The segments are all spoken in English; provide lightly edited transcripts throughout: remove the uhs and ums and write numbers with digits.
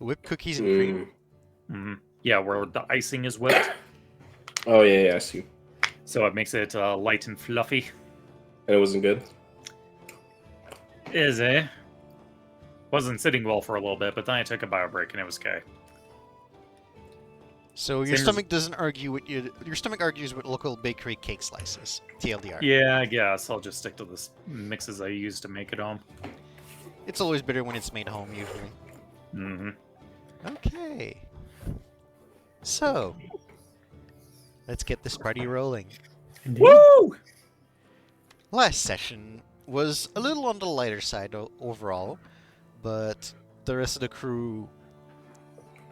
Whipped cookies and cream. Yeah, where the icing is whipped. Oh, yeah, I see. So it makes it light and fluffy. And it wasn't good? Is it? Wasn't sitting well for a little bit, but then I took a bio break and it was okay. So your stomach doesn't argue with your stomach argues with local bakery cake slices. TLDR. Yeah, I guess I'll just stick to the mixes I use to make it home. It's always better when it's made home, usually. Mm-hmm. Okay. So, let's get this party rolling. Indeed. Woo! Last session was a little on the lighter side overall, but the rest of the crew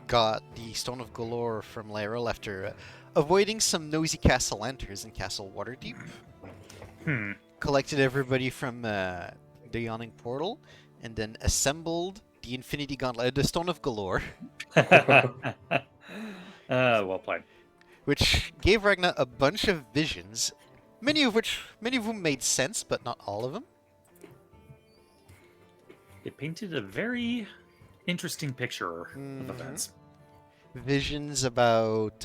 got the Stone of Galore from Lyril after avoiding some nosy Castellanters in Castle Waterdeep. Collected everybody from the Yawning Portal, and then assembled the Infinity Gauntlet, the Stone of Galore. Well played. Which gave Ragnar a bunch of visions, many of whom made sense, but not all of them. It painted a very interesting picture of events. Visions about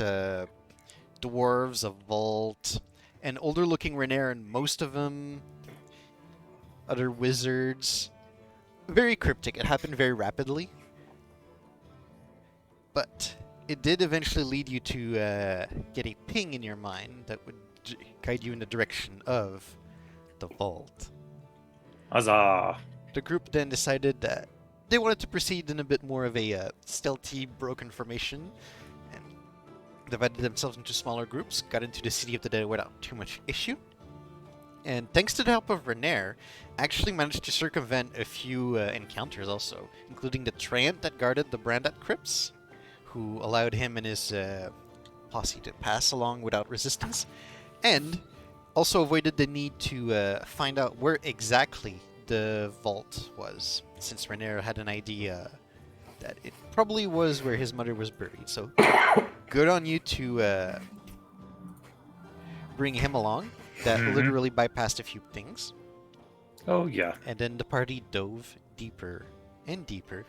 dwarves, a vault, an older-looking Renair in most of them, other wizards. Very cryptic. It happened very rapidly. But it did eventually lead you to get a ping in your mind that would guide you in the direction of the vault. Huzzah! The group then decided that they wanted to proceed in a bit more of a stealthy, broken formation, and divided themselves into smaller groups, got into the City of the Dead without too much issue. And thanks to the help of Renair, actually managed to circumvent a few encounters also, including the Treant that guarded the Brandat crypts, who allowed him and his posse to pass along without resistance, and also avoided the need to find out where exactly the vault was, since Renair had an idea that it probably was where his mother was buried. So good on you to bring him along. That literally bypassed a few things. Oh, yeah. And then the party dove deeper and deeper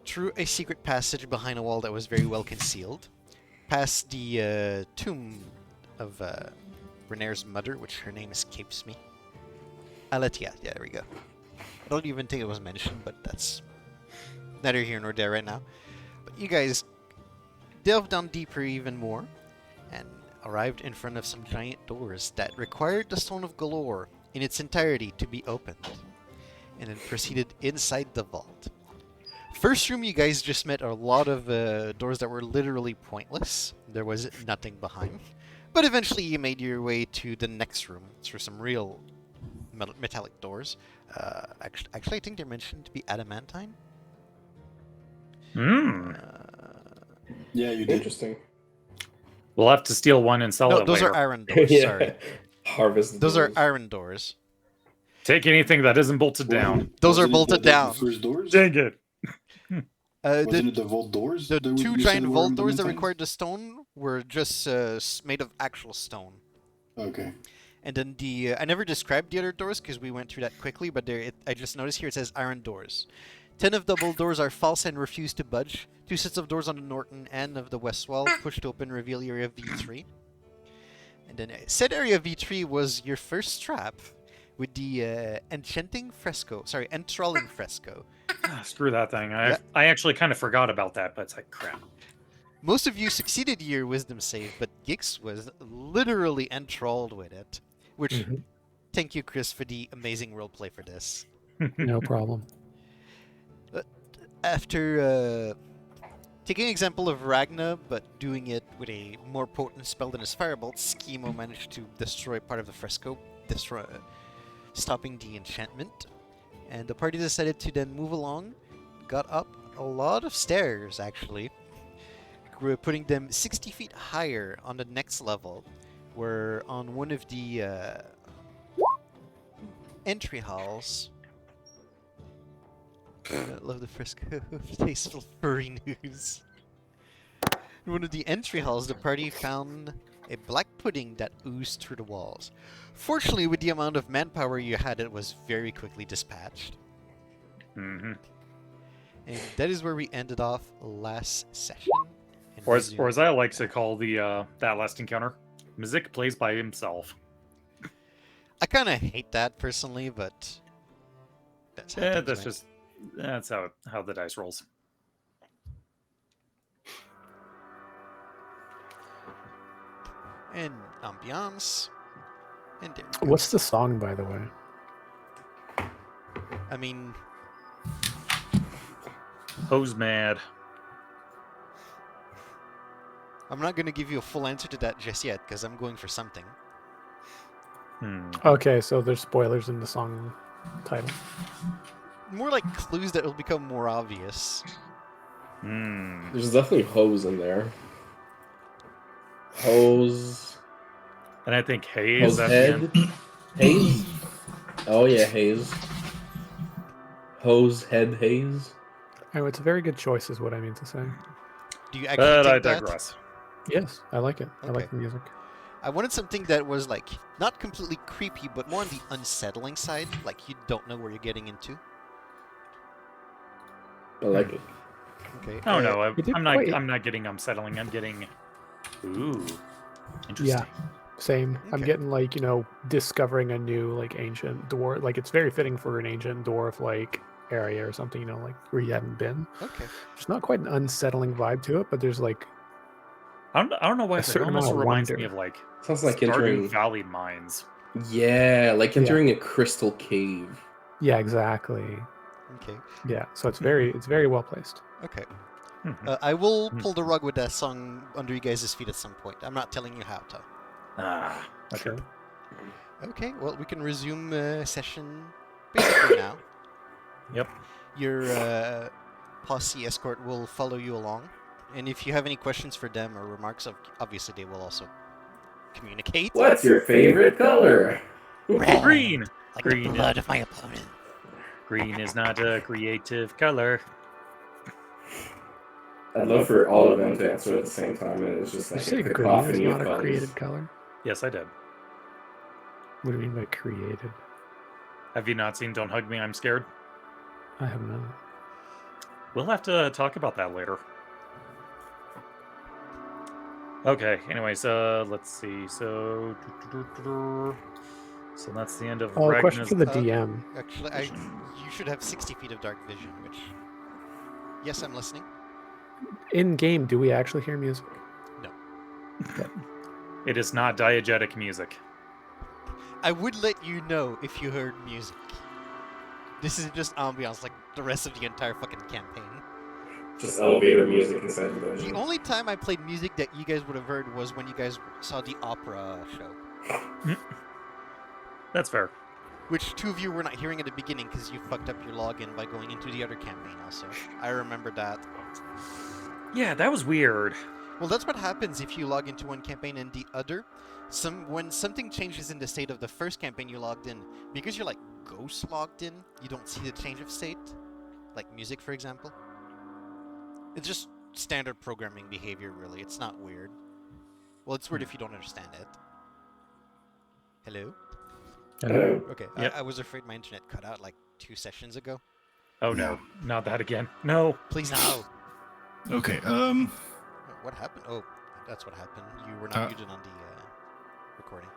through a secret passage behind a wall that was very well concealed, past the tomb of Renair's mother, which her name escapes me. Aletia, yeah, there we go. I don't even think it was mentioned, but that's neither here nor there right now. But you guys delved down deeper even more, and arrived in front of some giant doors that required the Stone of Galore in its entirety to be opened, and then proceeded inside the vault. First room, you guys just met a lot of doors that were literally pointless. There was nothing behind. But eventually you made your way to the next room through some real metallic doors. Actually, I think they're mentioned to be adamantine. Yeah, you did. Interesting. We'll have to steal one and sell No, it those later. are iron doors, Yeah. sorry. Harvest. Those are doors. iron doors. Take anything that isn't bolted down. Those are Wasn't it bolted the down. first doors? Dang it. Wasn't it the vault doors? The that two you giant said were vault doors that adamantine? required the stone were just made of actual stone. Okay. And then the I never described the other doors because we went through that quickly, but I just noticed here it says iron doors. 10 of double doors are false and refuse to budge. 2 sets of doors on the northern end of the west wall pushed open reveal area V3. And then said area V3 was your first trap with the enthralling fresco. Screw that thing. I actually kind of forgot about that, but it's like crap. Most of you succeeded your wisdom save, but Gix was literally enthralled with it. Which, thank you, Chris, for the amazing roleplay for this. No problem. After taking an example of Ragna, but doing it with a more potent spell than his Firebolt, Schemo managed to destroy part of the fresco, stopping the enchantment. And the party decided to then move along, got up a lot of stairs, actually. We're putting them 60 feet higher on the next level. We're on one of the entry halls. I love the fresco of tasteful furry news. In one of the entry halls, the party found a black pudding that oozed through the walls. Fortunately, with the amount of manpower you had, it was very quickly dispatched. And that is where we ended off last session. And Or as resumed. I like to call the that last encounter, Msyk plays by himself. I kind of hate that personally, but that's how things went. That's how the dice rolls. And ambiance. And there we go. What's the song, by the way? I mean, Hose mad. I'm not going to give you a full answer to that just yet, because I'm going for something. Okay, so there's spoilers in the song title. More like clues that will become more obvious. There's definitely hose in there. Hose. And I think Haze Hose at the head. end. Haze. Oh yeah, haze. Hose head haze. Oh, it's a very good choice, is what I mean to say. Do you actually But I think that? digress. Yes, I like it. I Okay. like the music. I wanted something that was like not completely creepy, but more on the unsettling side. Like you don't know where you're getting into. I like it. Okay. Oh no, You did I'm not. quite- I'm not getting unsettling. I'm getting. Ooh, interesting. Yeah, same. I'm Okay. getting like, discovering a new like ancient dwarf. Like it's very fitting for an ancient dwarf like area or something, like where you haven't been. Okay. There's not quite an unsettling vibe to it, but there's like I don't know why, a but it certain almost amount of reminds me wonder. of like Sounds like Stardew entering. Valley mines. Yeah, like entering a crystal cave. Yeah, exactly. Okay. Yeah, so it's very well placed. Okay. Mhm. I will pull the rug with that song under you guys' feet at some point. I'm not telling you how to. Ah, okay. Sure. Okay. Well, we can resume session basically now. Yep. Your posse escort will follow you along, and if you have any questions for them or remarks, obviously they will also communicate. What's your favorite color? Red, Green. like Green. the blood of my opponent. Green is not a creative color. I'd love for all of them to answer at the same time, and it's just You like say a green is cacophony of not a colors. created color? Yes, I did. What do you mean by created? Have you not seen Don't Hug Me, I'm Scared? I have not. We'll have to talk about that later. Okay, anyways, let's see. So that's the end of Oh, question Ragnar's. for the DM. Actually, you should have 60 feet of dark vision, which... Yes, I'm listening. In game, do we actually hear music? It is not diegetic music. I would let you know if you heard music. This is just ambiance like the rest of the entire fucking campaign. Just elevator music inside the The dungeon. only time I played music that you guys would have heard was when you guys saw the opera show. That's fair. Which two of you were not hearing at the beginning because you fucked up your login by going into the other campaign also. I remember that. Yeah, that was weird. Well, that's what happens if you log into one campaign and the other. When something changes in the state of the first campaign you logged in, because you're like ghost logged in, you don't see the change of state. Like music, for example. It's just standard programming behavior, really. It's not weird. Well, it's weird if you don't understand it. Hello? Hello. Okay, Yep. I was afraid my internet cut out like 2 sessions ago. Oh no, not that again. No. Please no! Okay. What happened? Oh, that's what happened. You were not muted on the recording.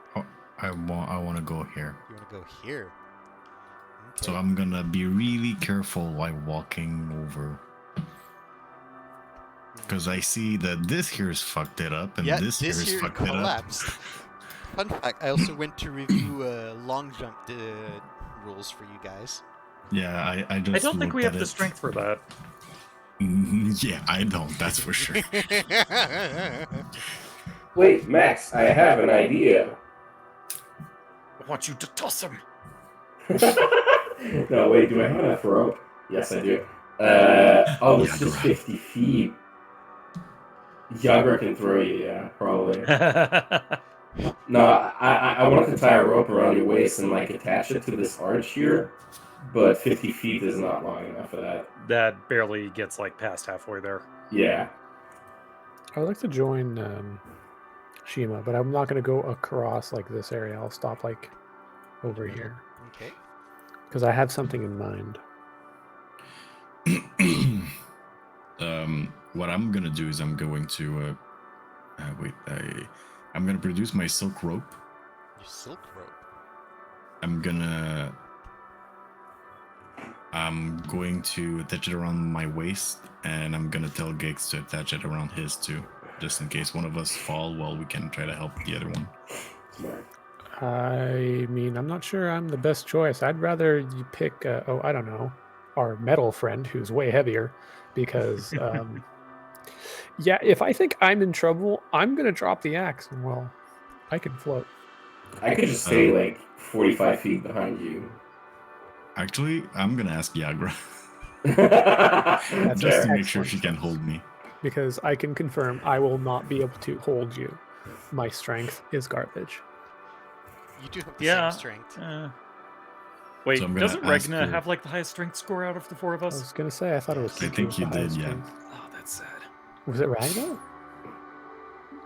I want to go here. You want to go here? Okay. So I'm gonna be really careful while walking over. Because I see that this here's fucked it up, and Yeah, this here's here fucked it up. collapsed. Fun fact, I also went to review long jump rules for you guys. Yeah, I just I don't think we looked have at the it. strength for that. Yeah, I don't, that's for sure. Wait, Max, I have an idea. I want you to toss him. No, wait, do I have enough rope? Yes, I do. It's just 50 feet. Yagra can throw you, yeah, probably. No, I wanted to tie a rope around your waist and like attach it to this arch here, but 50 feet is not long enough for that. That barely gets like past halfway there. Yeah. I would like to join Shima, but I'm not going to go across like this area. I'll stop like over here Okay. because I have something in mind. what I'm gonna do is I'm going to I'm gonna produce my silk rope. Your silk rope. I'm going to attach it around my waist, and I'm gonna tell Gigs to attach it around his too, just in case one of us fall. Well, we can try to help the other one. Smart. I mean, I'm not sure I'm the best choice. I'd rather you pick, I don't know, our metal friend who's way heavier, because, yeah, if I think I'm in trouble, I'm gonna drop the axe, and well, I can float. I could just stay like 45 feet behind you. Actually, I'm gonna ask Yagra That's just an to make sure excellent she can choice. hold me. Because I can confirm I will not be able to hold you. My strength is garbage. You do have the Yeah. same strength. Wait, So I'm gonna doesn't ask Regna her- have like the highest strength score out of the four of I us? was gonna say I thought it was I Kiki think with you the did, highest yeah. strength. Oh, that's sad. Was it Ragnar?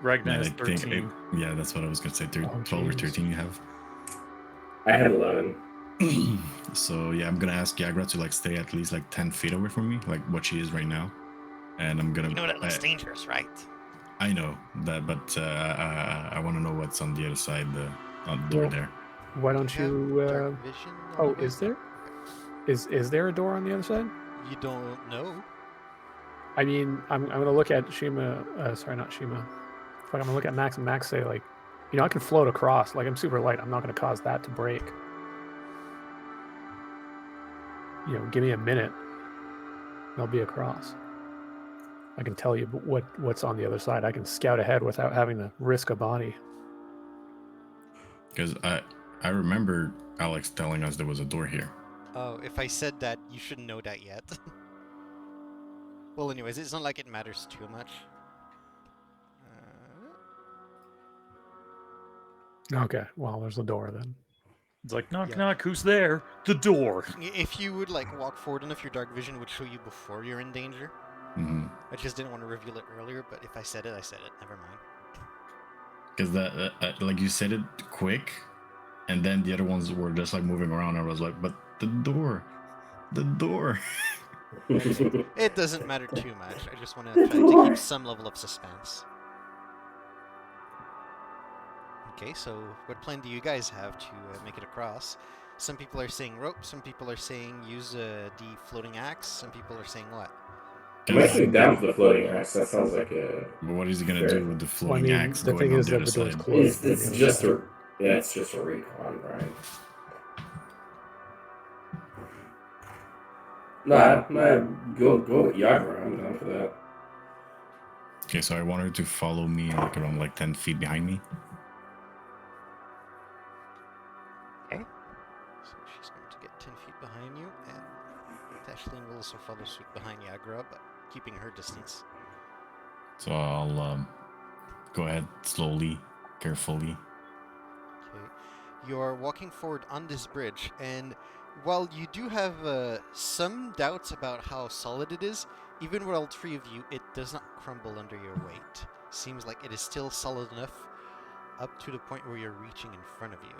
Regna And is I think 13. yeah, that's what I was gonna say. 12 or jeez. 13 you have. I had 11. So yeah, I'm gonna ask Yagra to like stay at least like 10 feet away from me, like what she is right now. And I'm gonna. You know that looks dangerous, right? I know that, but I want to know what's on the other side, on the door Well, there. Why don't You have you? dark vision on Oh, the way? is there? Is there a door on the other side? You don't know. I mean, I'm gonna look at Shima. Sorry, not Shima. Fuck, I'm gonna look at Max, and Max say like, you know, I can float across. Like I'm super light. I'm not gonna cause that to break. You know, give me a minute. And I'll be across. I can tell you what's on the other side. I can scout ahead without having to risk a body. Because I remember Alex telling us there was a door here. Oh, if I said that, you shouldn't know that yet. Well, anyways, it's not like it matters too much. Okay, well, there's a door then. It's like, knock, Yeah. knock, who's there? The door. If you would like walk forward enough, your dark vision would show you before you're in danger. Mm-hmm. I just didn't want to reveal it earlier, but if I said it, I said it. Never mind. Because that like you said it quick, and then the other ones were just like moving around. I was like, but the door. It doesn't matter too much. I just want to try to keep some level of suspense. Okay, so what plan do you guys have to make it across? Some people are saying rope, some people are saying use the floating axe, some people are saying what? I'm actually down for the floating axe. That sounds like a. But what is he gonna do with the Well, I floating mean, axe the going thing on is the that other the door's side? closed. on the It's other just side. it's just a recon, right? Nah, go with Yagra. I'm down for that. Okay, so I want her to follow me like around like 10 feet behind me. Okay. So she's going to get 10 feet behind you, and Tashlene will also follow suit behind Yagra, but keeping her distance. So I'll go ahead slowly, carefully. Okay. You're walking forward on this bridge, and while you do have some doubts about how solid it is, even with all three of you, it does not crumble under your weight. Seems like it is still solid enough up to the point where you're reaching in front of you,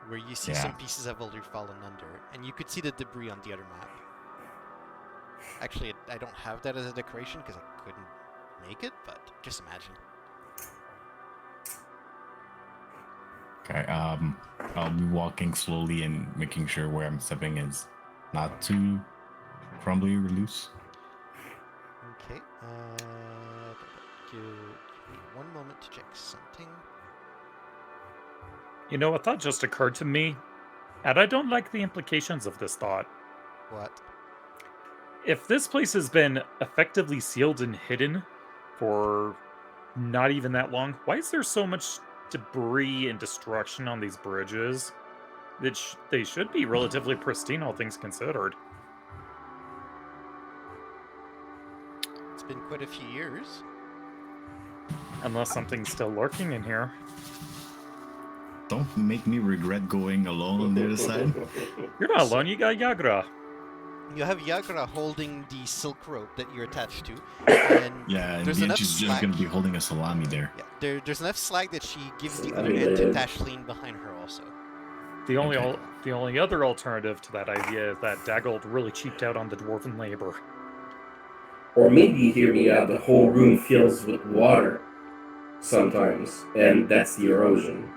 where you see some pieces have already fallen under, and you could see the debris on the other map. Actually, I don't have that as a decoration because I couldn't make it, but just imagine. Okay, I'll be walking slowly and making sure where I'm stepping is not too crumbly or loose. Okay, give me one moment to check something. You know, a thought just occurred to me, and I don't like the implications of this thought. What? If this place has been effectively sealed and hidden for not even that long, why is there so much debris and destruction on these bridges? They should be relatively pristine, all things considered. It's been quite a few years. Unless something's still lurking in here. Don't make me regret going alone on the other side. You're not alone, you got Yagra. You have Yagra holding the silk rope that you're attached to, and Yeah, and there's enough she's just slack. gonna be holding a salami there. Yeah, there's enough slack that she gives the other end to Tashlene behind her also. The only Okay. the only other alternative to that idea is that Daggold really cheaped out on the dwarven labor. Or maybe, hear me out, the whole room fills with water sometimes, and that's the erosion.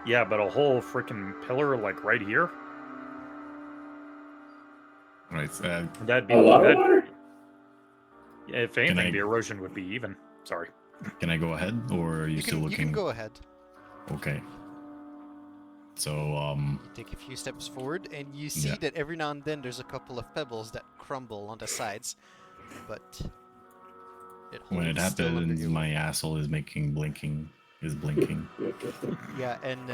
Yeah, but a whole freaking pillar like right here? Right. That'd be A lot of that. water? If anything, the erosion would be even. Sorry. Can I go ahead, or are you still You looking? can go ahead. Okay. So You take a few steps forward, and you see Yeah. that every now and then there's a couple of pebbles that crumble on the sides, but it when it holds still under happens, your my weight. asshole is blinking. Yeah, and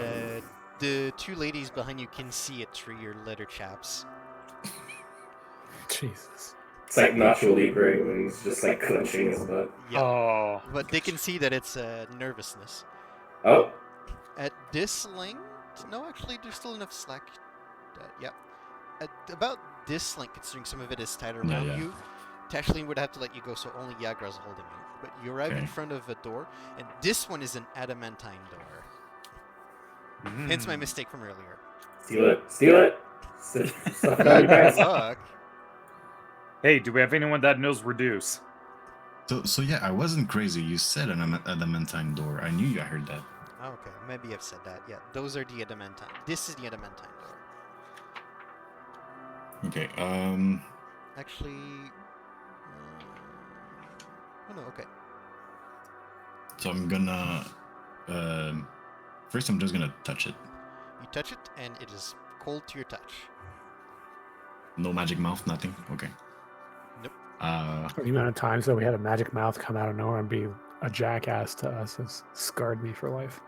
the two ladies behind you can see it through your leather chaps. Jesus. It's like Nacho Libre when he's just like clenching his butt. Yeah, Oh. but they can see that it's nervousness. Oh, At this length, no, actually, there's still enough slack. Yeah, at about this length, considering some of it is tied around yeah. you, Tashlin would have to let you go, so only Yagra's holding you. But you arrive in Okay. front of a door, and this one is an adamantine door. Hence my mistake from earlier. steal it. Steal it. Stuff it out your Good pants. luck. Hey, do we have anyone that knows reduce? So yeah, I wasn't crazy. You said an adamantine door. I knew I heard that. Oh, okay, maybe I've said that. Yeah, those are the adamantine. This is the adamantine door. Okay. Actually, oh no, okay. So I'm gonna. First, I'm just gonna touch it. You touch it, and it is cold to your touch. No magic mouth, nothing. Okay. Nope. The amount of times that we had a magic mouth come out of nowhere and be a jackass to us has scarred me for life.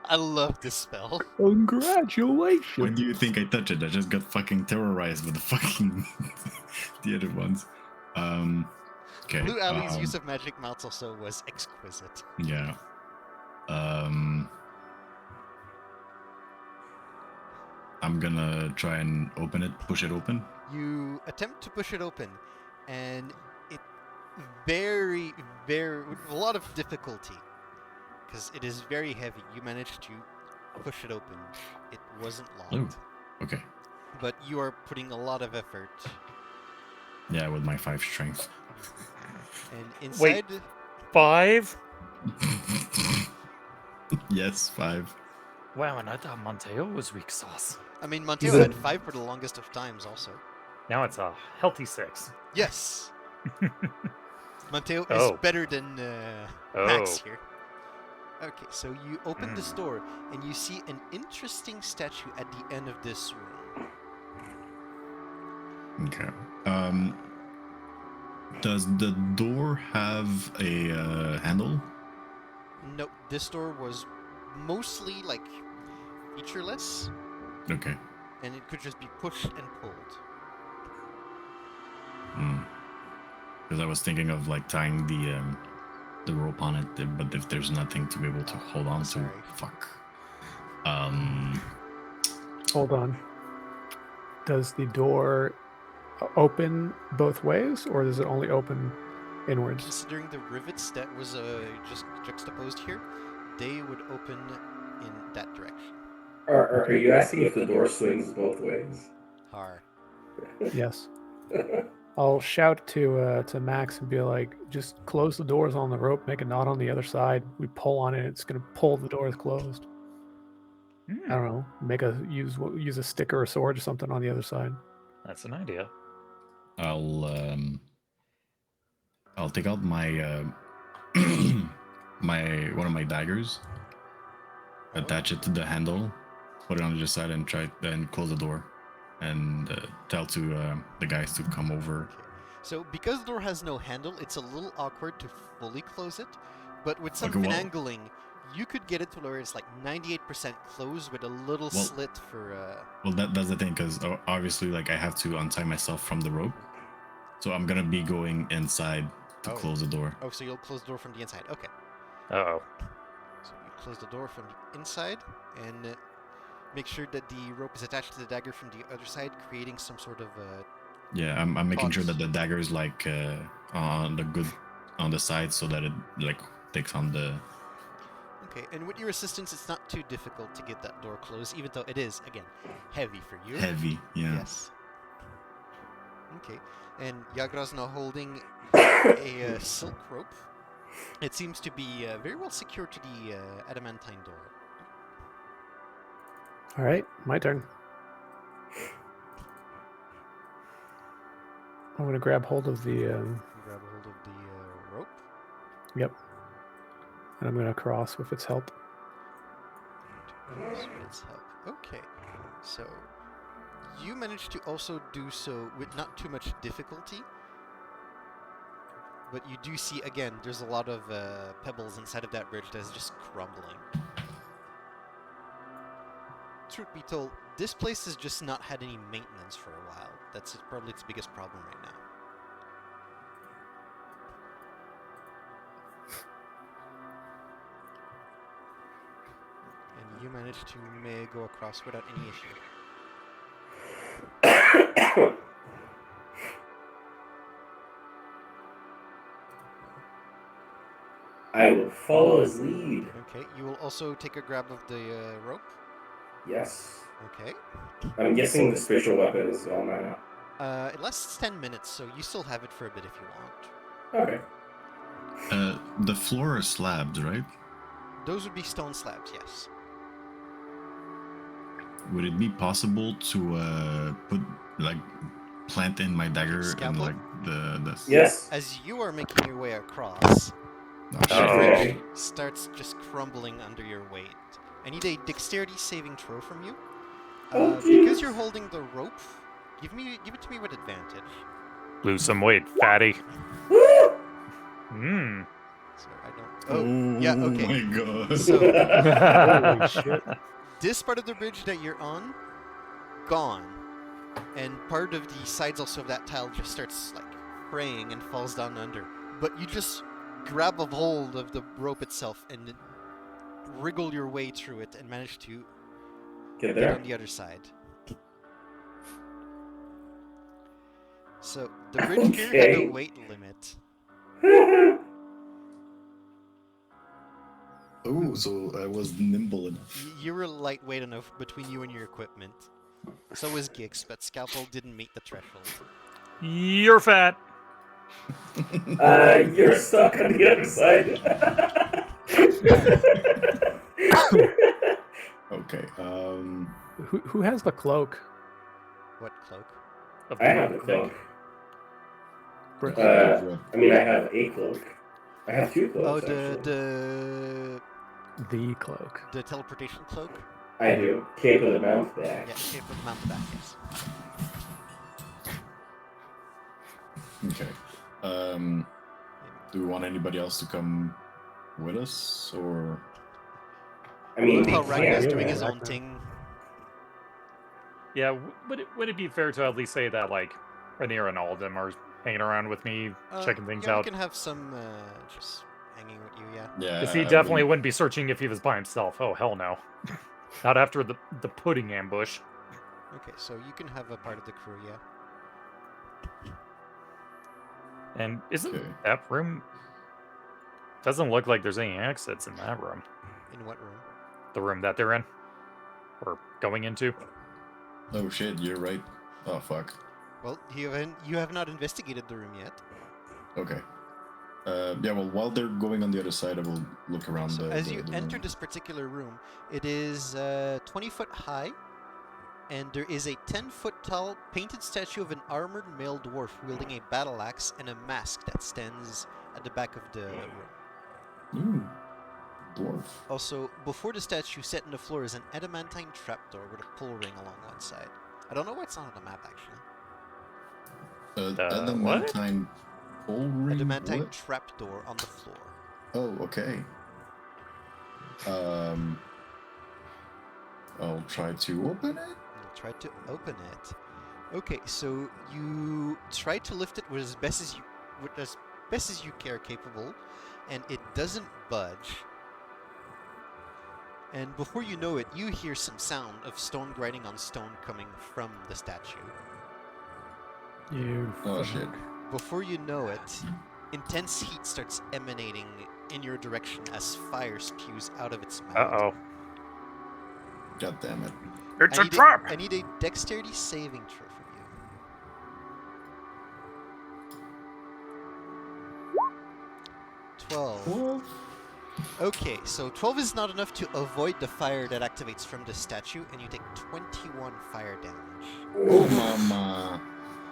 I love this spell. Congratulations! When do you think I touch it? I just got fucking terrorized with the fucking the other ones. Okay. Blue Alley's use of magic mouths also was exquisite. Yeah. I'm gonna try and open it, push it open. You attempt to push it open, and it very, with a lot of difficulty, because it is very heavy. You managed to push it open. It wasn't locked. Oh, okay. But you are putting a lot of effort. Yeah, with my 5 strength. And inside... 5? Yes, 5. Wow, and I thought Monteo was weak sauce. I mean, Monteo had 5 for the longest of times also. Now it's a healthy 6. Yes! Monteo is Oh. better than Oh. Max here. Okay, so you open this door, and you see an interesting statue at the end of this room. Okay. Does the door have a handle? Nope, this door was mostly, like, featureless, Okay. and it could just be pushed and pulled. Because I was thinking of like tying the rope on it, but if there's nothing to be able to hold on to, sorry. fuck. Hold on. Does the door open both ways, or does it only open inwards? Considering the rivets that was just juxtaposed here, they would open in that direction. Are you asking if the door swings both ways? Har. Yes. I'll shout to Max and be like, just close the doors on the rope, make a knot on the other side. We pull on it, it's gonna pull the doors closed. I don't know. Use a stick or a sword or something on the other side. That's an idea. I'll take out my one of my daggers, attach it to the handle, put it on the other side, and close the door, and tell to the guys to come over. Okay. So because the door has no handle, it's a little awkward to fully close it, but with some Okay, well- finagling, you could get it to where it's like 98% closed with a little Well- slit for... Well, that's the thing, because obviously, like, I have to untie myself from the rope, so I'm gonna be going inside to Oh. close the door. Oh, so you'll close the door from the inside. Okay. Uh-oh. So you close the door from the inside, and make sure that the rope is attached to the dagger from the other side, creating some sort of... Yeah, I'm making sure Box. that the dagger is like on the side, so that it like takes on the. Okay, and with your assistance, it's not too difficult to get that door closed, even though it is, again, heavy for you. Heavy, yeah. Yes. Okay. And Yagra's now holding a silk rope. It seems to be very well secured to the adamantine door. All right, my turn. I'm going to grab hold of the. You grab a hold of the rope. Yep. And I'm going to cross with its help. With its help. Okay. So you managed to also do so with not too much difficulty. But you do see, again, there's a lot of pebbles inside of that bridge that is just crumbling. Truth be told, this place has just not had any maintenance for a while. That's probably its biggest problem right now. And you managed to go across without any issue. I will follow his lead. Okay, you will also take a grab of the rope. Yes. Okay. I'm guessing the spiritual weapon is gone by now. It lasts 10 minutes, so you still have it for a bit if you want. Okay. The floor is slabs, right? Those would be stone slabs, yes. Would it be possible to put like plant in my dagger Scalpel? and like the Yes. As you are making your way across, Oh, the shit. bridge starts just crumbling under your weight. I need a dexterity saving throw from you. Because you're holding the rope, give it to me with advantage. Lose some weight, fatty. Mmm. So I don't. Oh, yeah. Okay. my god. So Holy shit. this part of the bridge that you're on, gone, and part of the sides also of that tile just starts like fraying and falls down under. But you just grab a hold of the rope itself and wriggle your way through it and manage to Get get there. on the other side. So the bridge here had a Okay. weight limit. Oh, so I was nimble enough. You were lightweight enough between you and your equipment. So was Gix, but Scalpel didn't meet the threshold. You're fat. You're stuck on the other side. Okay. Who has the cloak? What cloak? Of I have a cloak. Brick. I mean, I have a cloak. I have two Oh, cloaks, actually. The cloak. the teleportation cloak? I do. Cape of the Mountain back. Yeah, shape of mount back, yes. Okay. Do we want anybody else to come with us, or? I mean, Look how we Ragnar's can't. doing his yeah. own thing. Yeah, would it be fair to at least say that, like, Rhaenyra and all of them are hanging around with me, checking things yeah, out? we can have some just hanging with you, yeah. Yeah. Because he definitely wouldn't be searching if he was by himself. Oh, hell no. Not after the pudding ambush. Okay, so you can have a part of the crew, yeah. And isn't Okay. that room... Doesn't look like there's any exits in that room. In what room? The room that they're in. Or going into. Oh shit! You're right. Oh fuck. Well, you have not investigated the room yet. Okay. Yeah. Well, while they're going on the other side, I will look around. So as you the enter room. this particular room, it is 20 foot high, and there is a 10-foot tall painted statue of an armored male dwarf wielding a battle axe and a mask that stands at the back of the room. Ooh. Dwarf. Also, before the statue set in the floor is an adamantine trapdoor with a pull ring along one side. I don't know why it's not on the map, actually. Adamantine pole ring. Adamantine What? trapdoor on the floor. Oh, okay. I'll try to open it. You'll try to open it. Okay, so you try to lift it with as best as you care capable, and it doesn't budge. And before you know it, you hear some sound of stone grinding on stone coming from the statue. You. Oh shit. Before you know it, intense heat starts emanating in your direction as fire spews out of its mouth. Uh-oh. God damn it. It's a trap! I need a dexterity saving throw from 12. Okay, so 12 is not enough to avoid the fire that activates from the statue, and you take 21 fire damage. Oh, mama.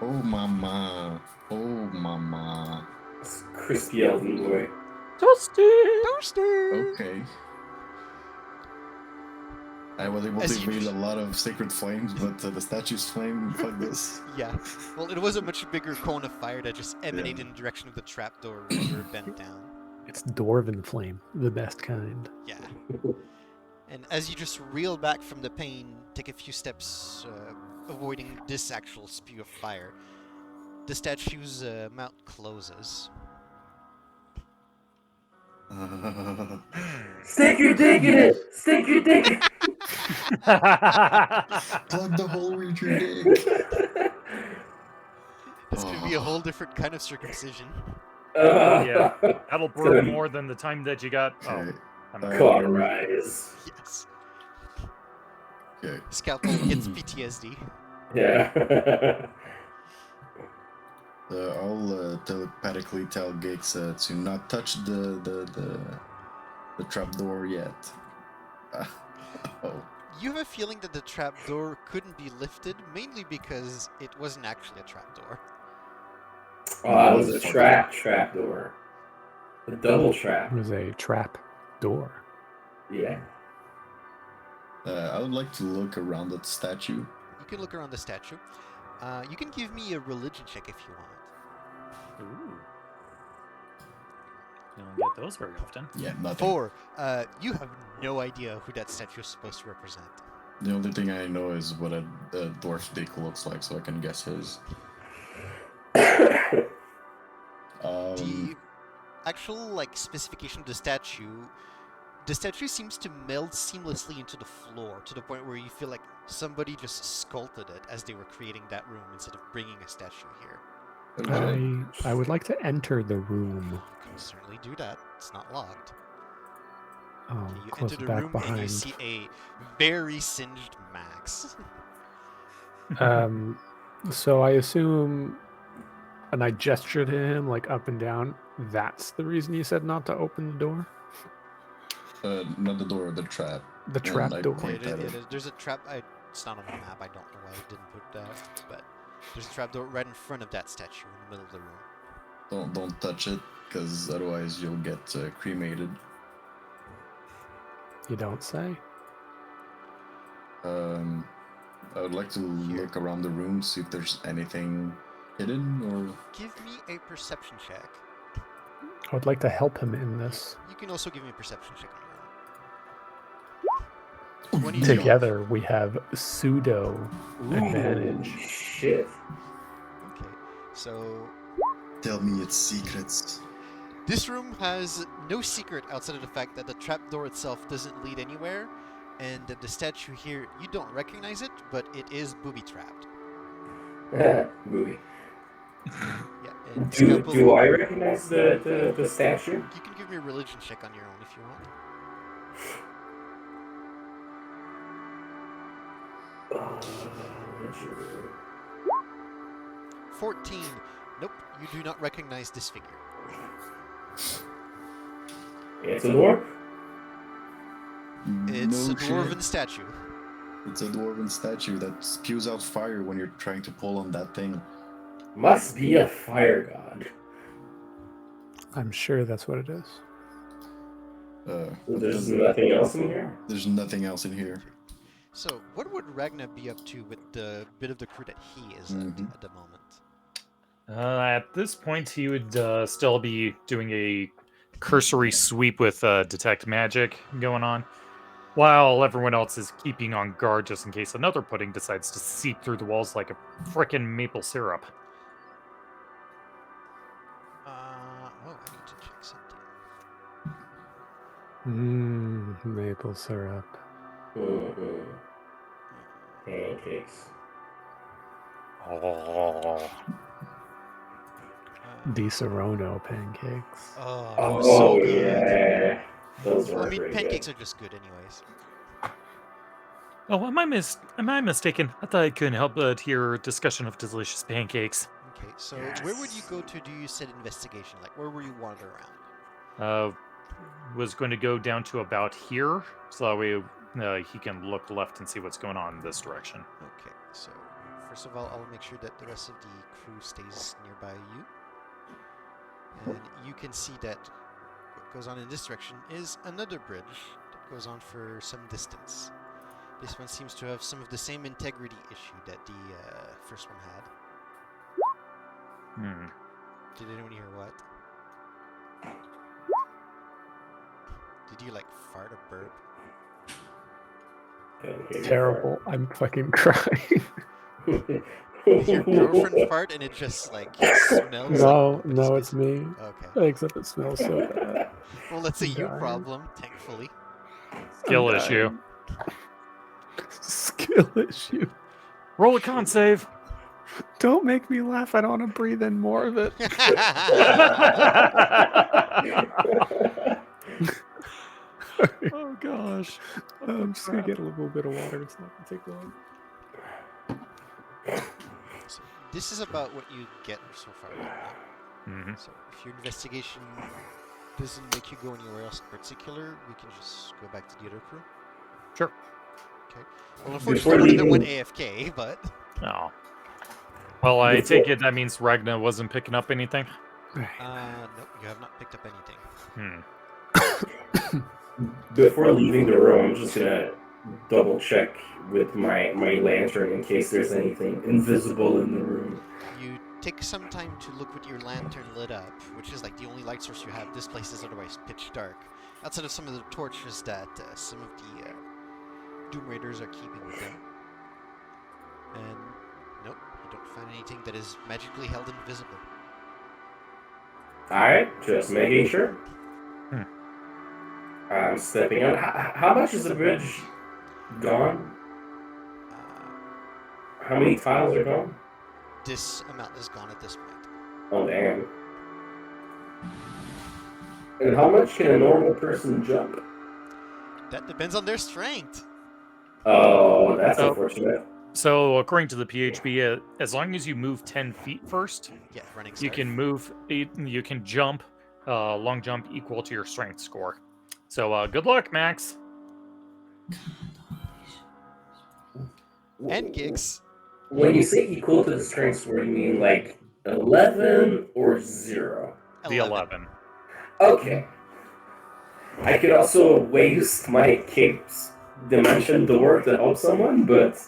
Oh, mama. Oh, mama. It's crispy Elden boy. Toaster! Okay. I was able As to you evade a just- lot of sacred flames, but the statue's flame, fuck this. Yeah. Well, it was a much bigger cone of fire that just emanated in the direction of the trapdoor when you were bent down. It's dwarven flame, the best kind. Yeah. And as you just reel back from the pain, take a few steps, avoiding this actual spew of fire, the statue's mouth closes. Stick your dick in it! Stick your dick in Plug the hole with your dick. It's gonna be a whole different kind of circumcision. Yeah. That'll burn more than the time that you got. Oh, Okay. I'm Cauterize. Yes. Okay. Scalpel gets PTSD. Yeah. I'll telepathically tell Gix to not touch the trapdoor yet. Oh. You have a feeling that the trapdoor couldn't be lifted, mainly because it wasn't actually a trapdoor. Oh, it was a trapdoor. A double trap. It was a trap door. Yeah. I would like to look around that statue. You can look around the statue. You can give me a religion check if you want. Ooh. You don't get those very often. Yeah, nothing. 4. You have no idea who that statue is supposed to represent. The only thing I know is what a dwarf dick looks like, so I can guess his. The actual specification of the statue seems to meld seamlessly into the floor to the point where you feel like somebody just sculpted it as they were creating that room instead of bringing a statue here. Okay. I would like to enter the room. You can certainly do that. It's not locked. Oh, Okay, you close enter it the back room and you behind. see a very singed Max. So I assume, and I gesture to him like up and down. That's the reason you said not to open the door. Not the door, the trap. The trap I door. point at it. There's a trap. It's not on the map. I don't know why I didn't put that. But there's a trapdoor right in front of that statue in the middle of the room. Don't touch it, because otherwise you'll get cremated. You don't say. I would like to look around the room, see if there's anything hidden or. Give me a perception check. I would like to help him in this. You can also give me a perception check on your own. 20 Together we have pseudo advantage. Shit. Okay, so Tell me its secrets. this room has no secret outside of the fact that the trapdoor itself doesn't lead anywhere, and that the statue here, you don't recognize it, but it is booby-trapped. Movie. Yeah, and Do I recognize the statue? You can give me a religion check on your own if you want. Oh, 14. Nope, you do not recognize this figure. it's a dwarf? It's No a dwarven shit. statue. It's a dwarven statue that spews out fire when you're trying to pull on that thing. Must be a fire god. I'm sure that's what it is. There's nothing else in here? There's nothing else in here. So, what would Ragnar be up to with the bit of the crew that he is at the moment? At this point, he would still be doing a cursory sweep with detect magic going on, while everyone else is keeping on guard just in case another pudding decides to seep through the walls like a frickin' maple syrup. Oh, I need to check something. Maple syrup. Mm-hmm. Pancakes. Oh. Di Serono pancakes. Oh, Oh, so good. yeah. Those Well, were I mean, pretty pancakes good. are just good anyways. Oh, am I mistaken? I thought I couldn't help but hear discussion of delicious pancakes. Okay, so where would you go to do you said investigation? Like, where were you wandering around? was going to go down to about here, so that way he can look left and see what's going on in this direction. Okay, so first of all, I'll make sure that the rest of the crew stays nearby you. And you can see that what goes on in this direction is another bridge that goes on for some distance. This one seems to have some of the same integrity issue that the first one had. Hmm. Did anyone hear what? Did you like fart or burp? Terrible. I'm fucking crying. Did your girlfriend fart and it just like smells? No, like no, it's me. Okay. Except it smells so bad. Well, that's a I'm you dying. problem, thankfully. Skill I'm issue. dying. Skill issue. Roll a con save. Don't make me laugh. I don't want to breathe in more of it. Oh gosh. I'm just gonna get a little bit of water. It's not gonna take long. So this is about what you get so far. Mhm. So if your investigation doesn't make you go anywhere else in particular, we can just go back to the other crew. Sure. Okay. Well, unfortunately, one of them went AFK, but Oh. Well, I take it that means Ragna wasn't picking up anything? nope, you have not picked up anything. Before leaving the room, I'm just gonna double check with my lantern in case there's anything invisible in the room. You take some time to look with your lantern lit up, which is like the only light source you have. This place is otherwise pitch dark. Outside of some of the torches that some of the Doom Raiders are keeping with them. And nope, you don't find anything that is magically held invisible. Alright, just making sure. I'm stepping out. How much is the bridge gone? How many tiles are gone? This amount is gone at this point. Oh, damn. And how much can a normal person jump? That depends on their strength. Oh, that's unfortunate. So, according to the PHB, as long as you move 10 feet first, Yeah, running you start. can move. You can jump, long jump equal to your strength score. So, good luck, Max. And gigs. When you say equal to the strength score, you mean like 11 or 0? The 11. Okay. I could also waste my cape's dimension door to help someone, but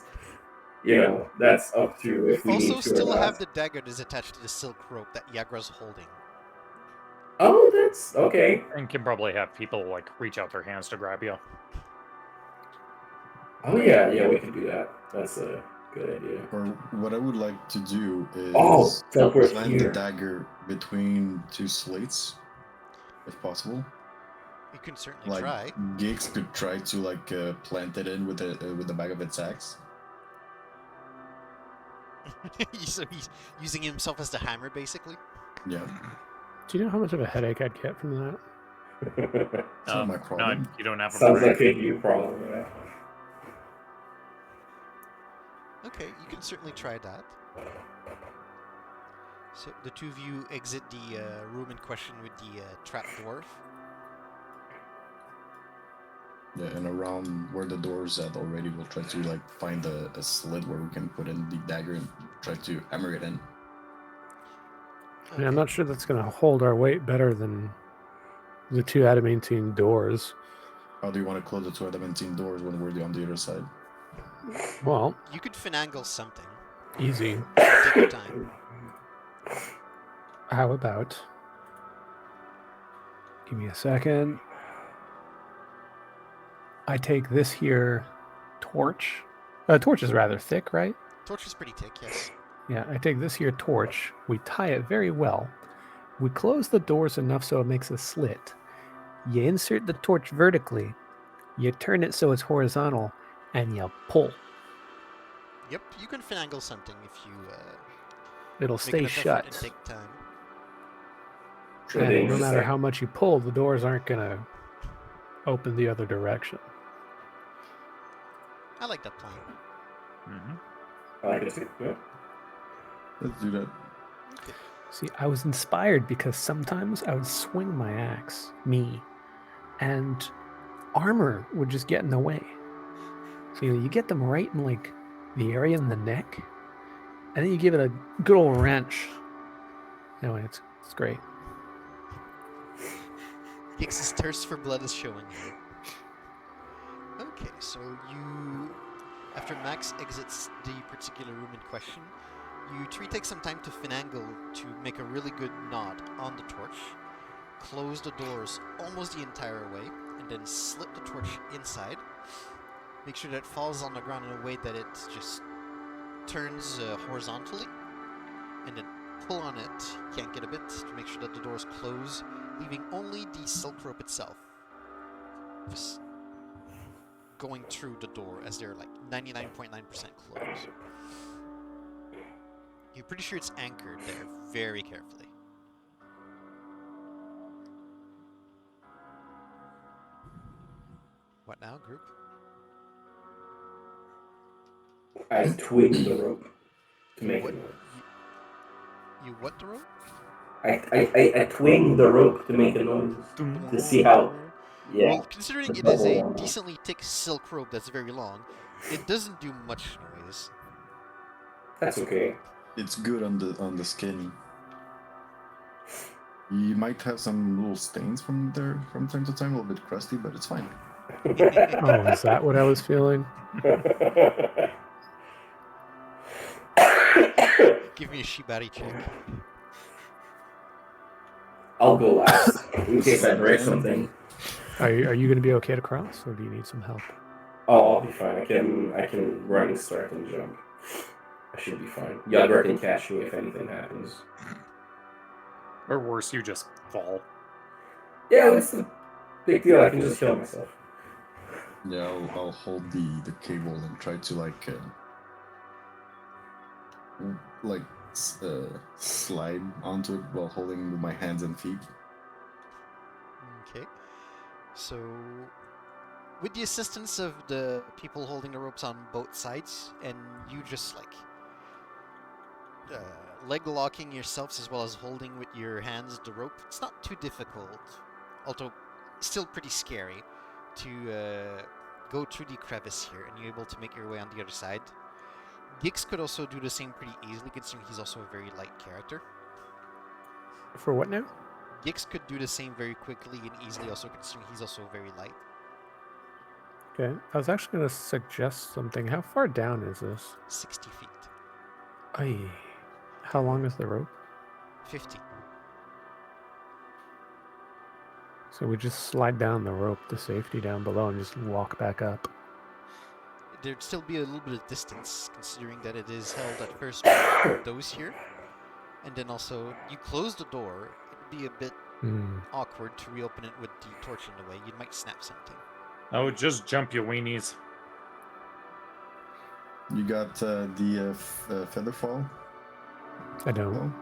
you know, that's up to if we Also, need to. still or not. have the dagger that is attached to the silk rope that Yagra's holding. Oh, that's okay. And can probably have people like reach out their hands to grab you. Oh yeah, we could do that. That's a good idea. Or what I would like to do is teleport plant here. the dagger between two slates, if possible. You can certainly Like try. Giggs could try to like plant it in with the back of its axe. So he's using himself as the hammer, basically. Yeah, Do you know how much of a headache I'd get from that? it's not my problem. No, you don't have a Sounds brain. like a you problem. Yeah. Okay, you can certainly try that. So the two of you exit the room in question with the trapped dwarf. Yeah, and around where the door's at already, we'll try to like find a slit where we can put in the dagger and try to hammer it in. I mean, I'm not sure that's going to hold our weight better than the two adamantine doors. How do you want to close the two adamantine doors when we're on the other side? Well, You could finagle something. easy. Take your time. How about... Give me a second. I take this here torch. Torch is rather thick, right? Torch is pretty thick, yes. Yeah, I take this here torch. We tie it very well. We close the doors enough so it makes a slit. You insert the torch vertically. You turn it so it's horizontal, and you pull. Yep, you can finagle something if you It'll make stay enough effort and shut. take time. And no matter how much you pull, the doors aren't going to open the other direction. I like that plan. Mm-hmm. I like it too. Yeah. Let's do that. Okay. See, I was inspired because sometimes I would swing my axe, and armor would just get in the way. So you get them right in like the area in the neck, and then you give it a good old wrench. Anyway, it's great. Gix's thirst for blood is showing here. Okay, so after Max exits the particular room in question, you three take some time to finagle to make a really good knot on the torch, close the doors almost the entire way, and then slip the torch inside. Make sure that it falls on the ground in a way that it just turns horizontally, and then pull on it, yank it a bit to make sure that the doors close, leaving only the silk rope itself just going through the door as they're like 99.9% closed. You're pretty sure it's anchored there very carefully. What now, group? I twig the rope to make What? it noise. You what the rope? I twing the rope to make a noise to see how. Yeah. Well, considering the it is a bubble. decently thick silk rope that's very long, it doesn't do much noise. That's okay. It's good on the skin. You might have some little stains from there from time to time, a little bit crusty, but it's fine. Oh, is that what I was feeling? Give me a shibari check. I'll go last in case I break something. Are you going to be okay to cross, or do you need some help? Oh, I'll be fine. I can run, start, and jump. I should be fine. Yadra can catch me if anything happens. Or worse, you just fall. Yeah, what's the big deal? I can just kill myself. Yeah, I'll hold the cable and try to slide onto it while holding my hands and feet. Okay. So, with the assistance of the people holding the ropes on both sides, and you just leg locking yourselves as well as holding with your hands the rope, it's not too difficult, although still pretty scary, to go through the crevice here, and you're able to make your way on the other side. Gix could also do the same pretty easily, considering he's also a very light character. For what now? Gix could do the same very quickly and easily, also considering he's also very light. Okay, I was actually going to suggest something. How far down is this? 60 feet. Aye. How long is the rope? 50. So we just slide down the rope to safety down below and just walk back up. There'd still be a little bit of distance, considering that it is held at first by those here. And then also, you close the door, it'd be a bit awkward to reopen it with the torch in the way. You might snap something. I would just jump your weenies. You got the feather fall? I don't. No?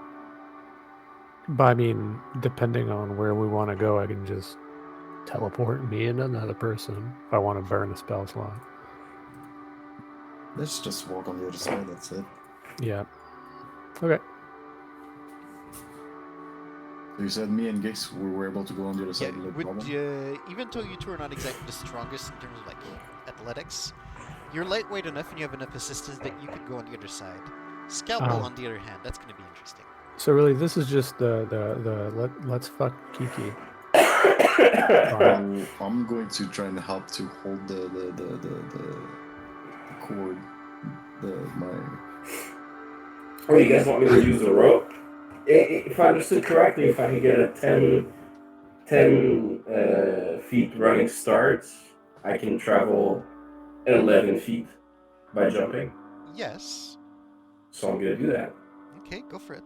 But I mean, depending on where we want to go, I can just teleport me and another person if I want to burn a spell slot. Let's just walk on the other side, that's it. Yeah. Okay. You said me and Gix were able to go on the other Yeah, side, no problem? even though you two are not exactly the strongest in terms of athletics, you're lightweight enough and you have enough assistance that you could go on the other side. Scalpel, on the other hand, that's going to be interesting. So really, this is just the let's fuck Kiki. I'm going to try and help to hold the cord. Oh, you guys want me to use the rope? If I understood correctly, if I can get a 10 feet running start, I can travel 11 feet by jumping. Yes. So I'm going to do that. Okay, go for it.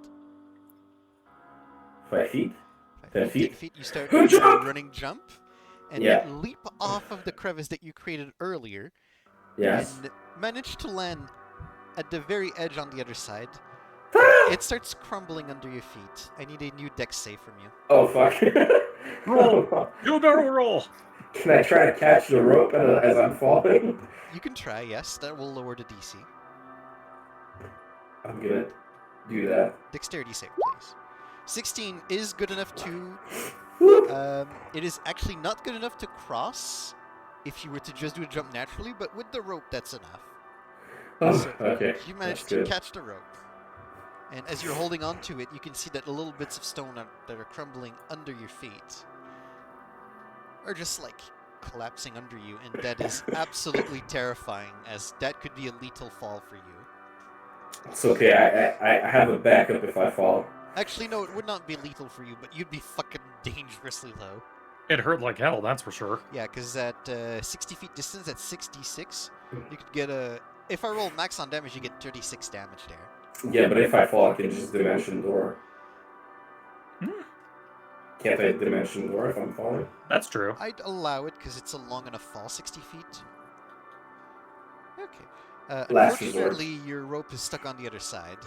5 feet? 10 feet? 10 feet, you start with a running jump, and Yeah. you leap off of the crevice that you created earlier, Yes. and manage to land at the very edge on the other side. It starts crumbling under your feet. I need a new dex save from you. Oh, fuck. Roll! Do a barrel roll! Can I try to catch the rope as I'm falling? You can try, yes. That will lower the DC. I'm gonna do that. Dexterity save, please. 16 is good enough to... it is actually not good enough to cross if you were to just do a jump naturally, but with the rope, that's enough. Oh, So okay. you managed That's to good. catch the rope. And as you're holding on to it, you can see that the little bits of stone that are crumbling under your feet are just like collapsing under you, and that is absolutely terrifying, as that could be a lethal fall for you. It's okay. I have a backup if I fall. Actually, no, it would not be lethal for you, but you'd be fucking dangerously low. It hurt like hell, that's for sure. Yeah, because at 60 feet distance, at 66, you could get a... If I roll max on damage, you get 36 damage there. Yeah, but if I fall, I can just dimension door. Can't I dimension door if I'm falling? That's true. I'd allow it because it's a long enough fall, 60 feet. Okay. Last resort. Unfortunately, your rope is stuck on the other side.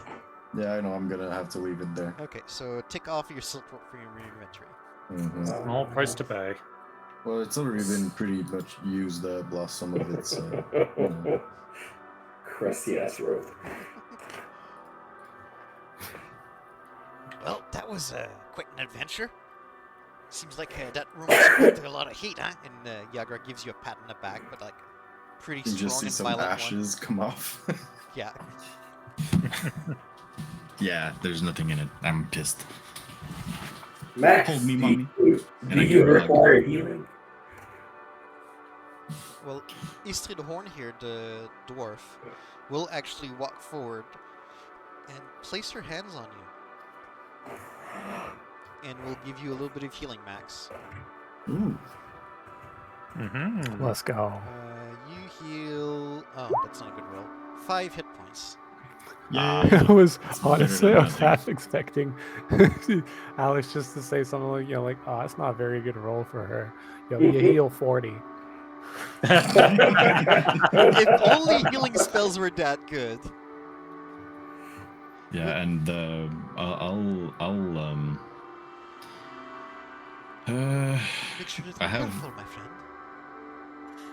Yeah, I know. I'm gonna have to leave it there. Okay, so tick off your silk rope for your inventory. Mm-hmm. Small price to pay. Well, it's already been pretty much used up, lost some of it, so, you know. Crusty ass rope. Well, that was quite an adventure. Seems like that room is going through a lot of heat, huh? And Yagra gives you a pat on the back, but like pretty You just strong see and some violent ashes come off. one. Yeah. Yeah, there's nothing in it. I'm pissed. Max, Hold me, do mommy. you, And do I you give her a hug. require healing? Well, Istrid Horn here, the dwarf, will actually walk forward and place her hands on you. And will give you a little bit of healing, Max. Ooh. Mm-hmm. Let's go. You heal... Oh, that's not a good roll. 5 hit points. I was It's better honestly, than I was nothing. half expecting Alex just to say something like, oh, it's not a very good roll for her. You heal 40. If only healing spells were that good. Yeah, and Make sure to I be have careful, my friend.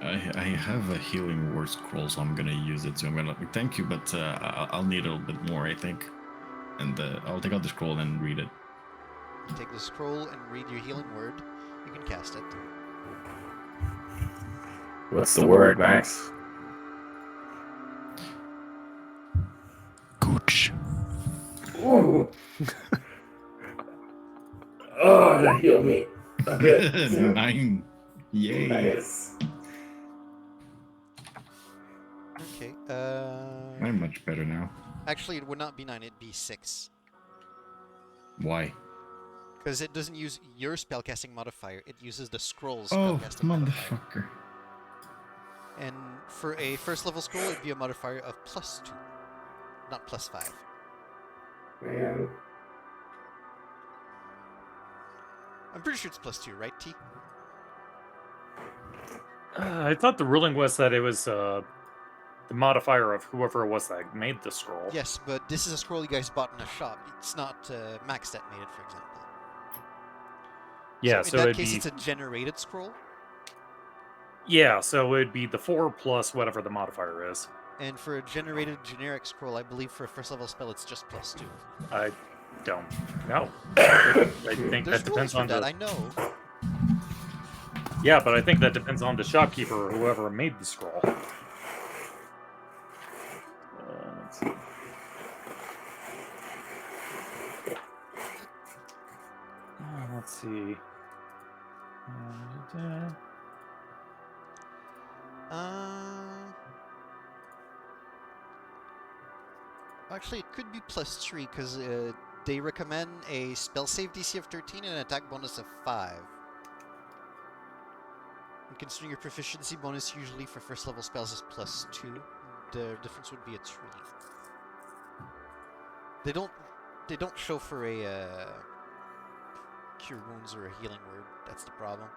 I have a healing word scroll, so I'm gonna use it. So I'm gonna thank you, but I'll need a little bit more, I think. And I'll take out the scroll and read it. You take the scroll and read your healing word. You can cast it. What's the word, Max? Gooch. Ooh. Oh, that healed me. A bit. 9. Yay. Nice. Okay. I'm much better now. Actually, it would not be 9, it'd be 6. Why? Because it doesn't use your spellcasting modifier, it uses the scroll's Oh, spellcasting modifier. motherfucker. And for a first level scroll, it'd be a modifier of +2, not +5. Man. I'm pretty sure it's +2, right, T? I thought the ruling was that it was the modifier of whoever it was that made the scroll. Yes, but this is a scroll you guys bought in a shop. It's not Max that made it, for example. Yeah, So so in that it'd case, be it's a generated scroll. yeah, so it'd be the 4 plus whatever the modifier is. And for a generated generic scroll, I believe for a first level spell, it's just +2. I don't know. I think There's that depends rules for on that, the I know. yeah, but I think that depends on the shopkeeper or whoever made the scroll. Let's see. Let's see. Actually, it could be +3 because they recommend a spell save DC of 13 and an attack bonus of 5. And considering your proficiency bonus usually for first level spells is +2, the difference would be a 3. They don't show for a cure wounds or a healing word. That's the problem.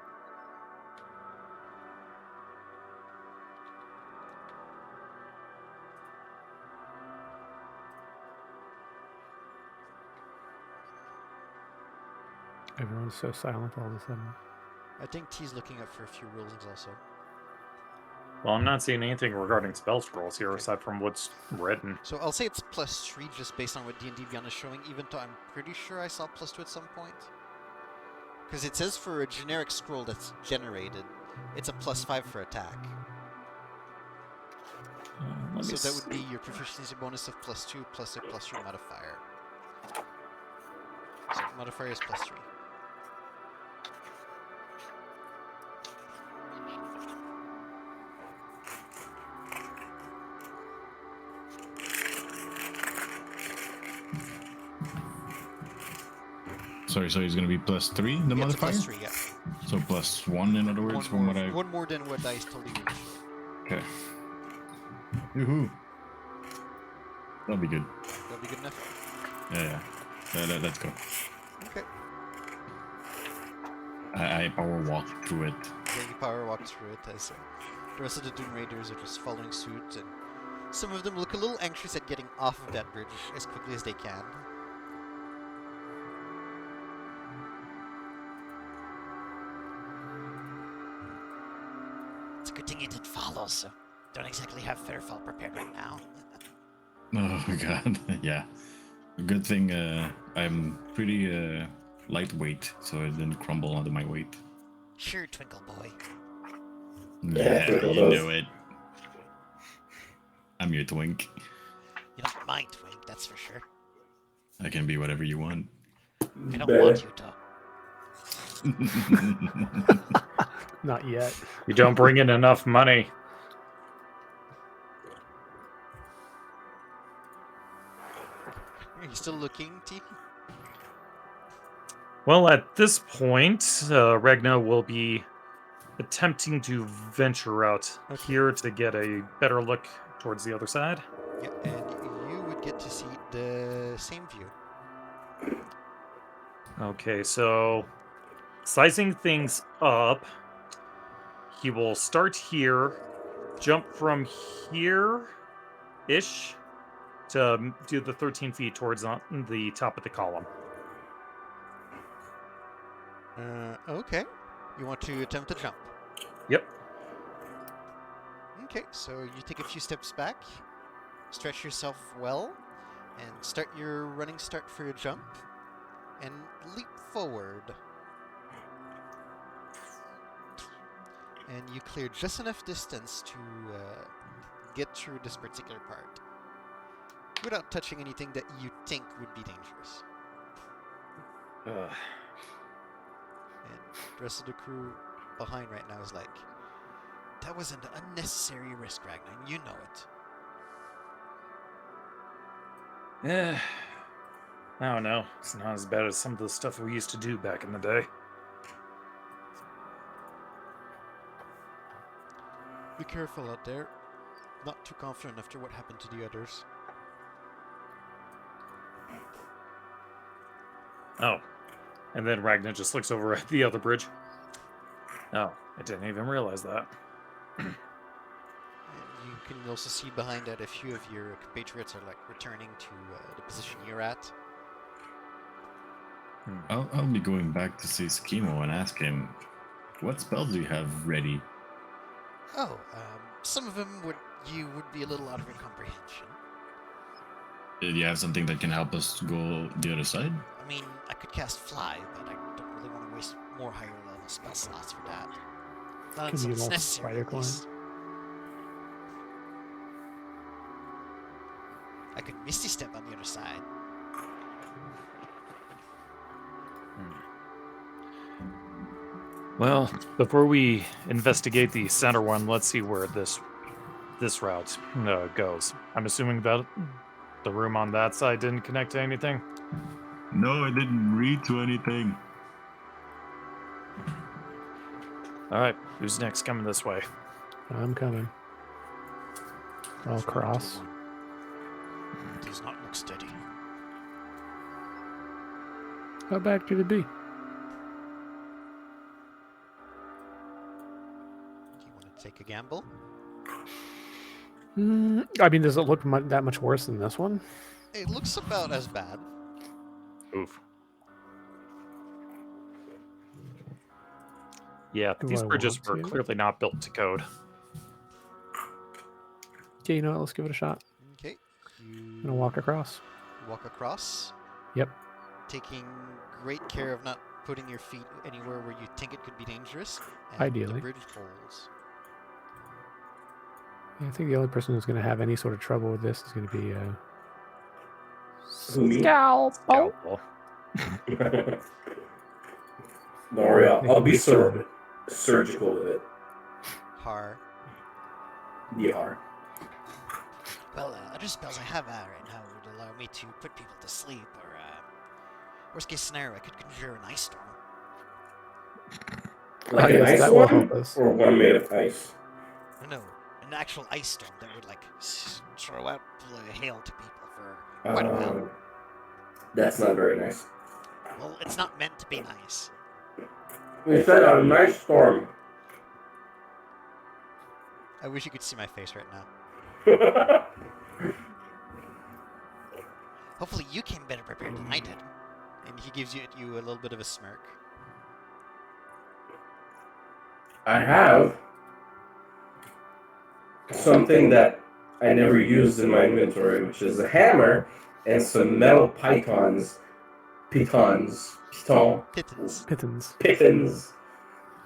Everyone's so silent all of a sudden. I think T's looking up for a few rulings also. Well, I'm not seeing anything regarding spell scrolls here aside from what's written. So I'll say it's +3 just based on what D&D Beyond is showing, even though I'm pretty sure I saw +2 at some point. Because it says for a generic scroll that's generated, it's a +5 for attack. So that would be your proficiency bonus of +2 plus a +3 modifier. So modifier is +3. Sorry, so it's gonna be +3 the Yeah, modifier. it's a +3, yeah. So +1 in other words from what I. One more than what I told you initially. Okay. Woohoo. That'll be good. That'll be good enough. Yeah. Let's go. Okay. I power walk through it. Then you power walk through it as the rest of the Doom Raiders are just following suit, and some of them look a little anxious at getting off of that bridge as quickly as they can. It's a good thing you did follow, so don't exactly have Fairfall prepared right now. Oh god, yeah. Good thing I'm pretty lightweight, so it didn't crumble under my weight. Sure, Twinkle Boy. Yeah, Twinkle you does. know it. I'm your twink. You don't mind Twink, that's for sure. I can be whatever you want. I don't want you to. Not yet. You don't bring in enough money. Are you still looking, T? Well, at this point, Ragna will be attempting to venture out here to get a better look towards the other side. Yeah, and you would get to see the same view. Okay, so sizing things up, he will start here, jump from here-ish to do the 13 feet towards the top of the column. Okay. You want to attempt to jump? Yep. Okay, so you take a few steps back, stretch yourself well, and start your running start for your jump, and leap forward. And you clear just enough distance to get through this particular part, without touching anything that you think would be dangerous. And the rest of the crew behind right now is like, that was an unnecessary risk, Ragnar. You know it. Yeah. I don't know. It's not as bad as some of the stuff we used to do back in the day. Be careful out there. Not too confident after what happened to the others. Oh. And then Ragnar just looks over at the other bridge. Oh, I didn't even realize that. And you can also see behind that a few of your compatriots are like returning to the position you're at. I'll be going back to see Schemo and ask him, what spells do you have ready? Oh, some of them would be a little out of your comprehension. Do you have something that can help us go the other side? I mean, I could cast Fly, but I don't really want to waste more higher level spell slots for that. Not Could until be it's an necessary, spider at climb. least. I could Misty Step on the other side. Well, before we investigate the center one, let's see where this route goes. I'm assuming that the room on that side didn't connect to anything. No, I didn't read to anything. All right, who's next coming this way? I'm coming. I'll cross. It does not look steady. How back to the B? Do you want to take a gamble? I mean, does it look that much worse than this one? It looks about as bad. Oof. Yeah, Do these I bridges want were to? clearly not built to code. Okay, you know what? Let's give it a shot. Okay. I'm gonna walk across. Walk across, Yep. taking great care of not putting your feet anywhere where you think it could be dangerous. And Ideally. the bridge holds. Yeah, I think the only person who's gonna have any sort of trouble with this is gonna be Who, me? Scalpel. Scalpel. Don't worry, I'll be surgical with it. Har. Yeah. Well, other spells I have right now would allow me to put people to sleep, or worst case scenario, I could conjure an ice storm. Like an yes, ice that will one, help us. or one made of ice. No, an actual ice storm that would like throw out hail to people for quite a while. That's not very nice. Well, it's not meant to be nice. We said a nice storm. I wish you could see my face right now. Hopefully you came better prepared than I did. And he gives you a little bit of a smirk. I have something that I never used in my inventory, which is a hammer and some metal pitons, Pittons.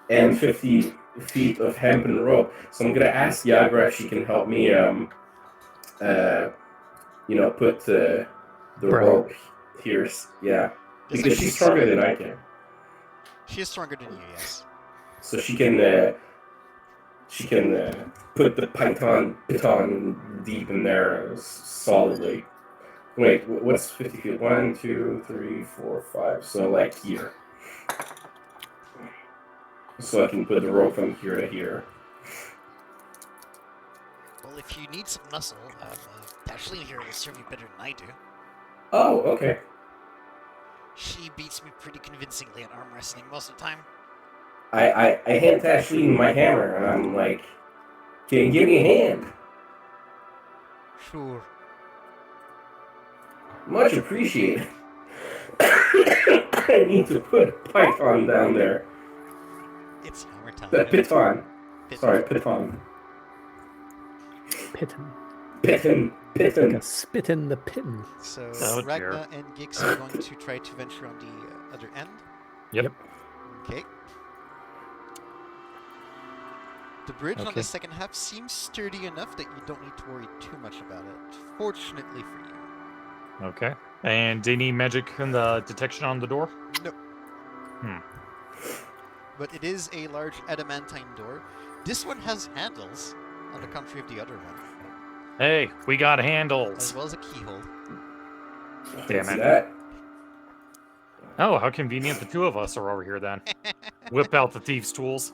and 50 feet of hempen rope. So I'm gonna ask Yagra if she can help me, put the rope here. Yeah, because she's stronger than I can. She is stronger than you, yes. So she can put the piton deep in there solidly. Wait, what's 50 feet? 1, 2, 3, 4, 5. So like here. So I can put the rope from here to here. Well, if you need some muscle, Dashlene here will serve you better than I do. Oh, okay. She beats me pretty convincingly at arm wrestling most of the time. I hand Tashlene my hammer, and I'm like, can you give me a hand? Sure. Much appreciated. I need to put a python down there. It's hammer time. Piton. Sorry, piton. Pitten. Like Piton. a spit in the pitten. So Oh, dear. Ragna and Gix are going to try to venture on the other end. Yep. Okay. The bridge on the second half seems sturdy enough that you don't need to worry too much about it. Fortunately for you. Okay. And any magic in the detection on the door? No. But it is a large adamantine door. This one has handles, on the contrary of the other one. Hey, we got handles. As well as a keyhole. Damn it. That. Oh, how convenient the two of us are over here then. Whip out the thieves' tools.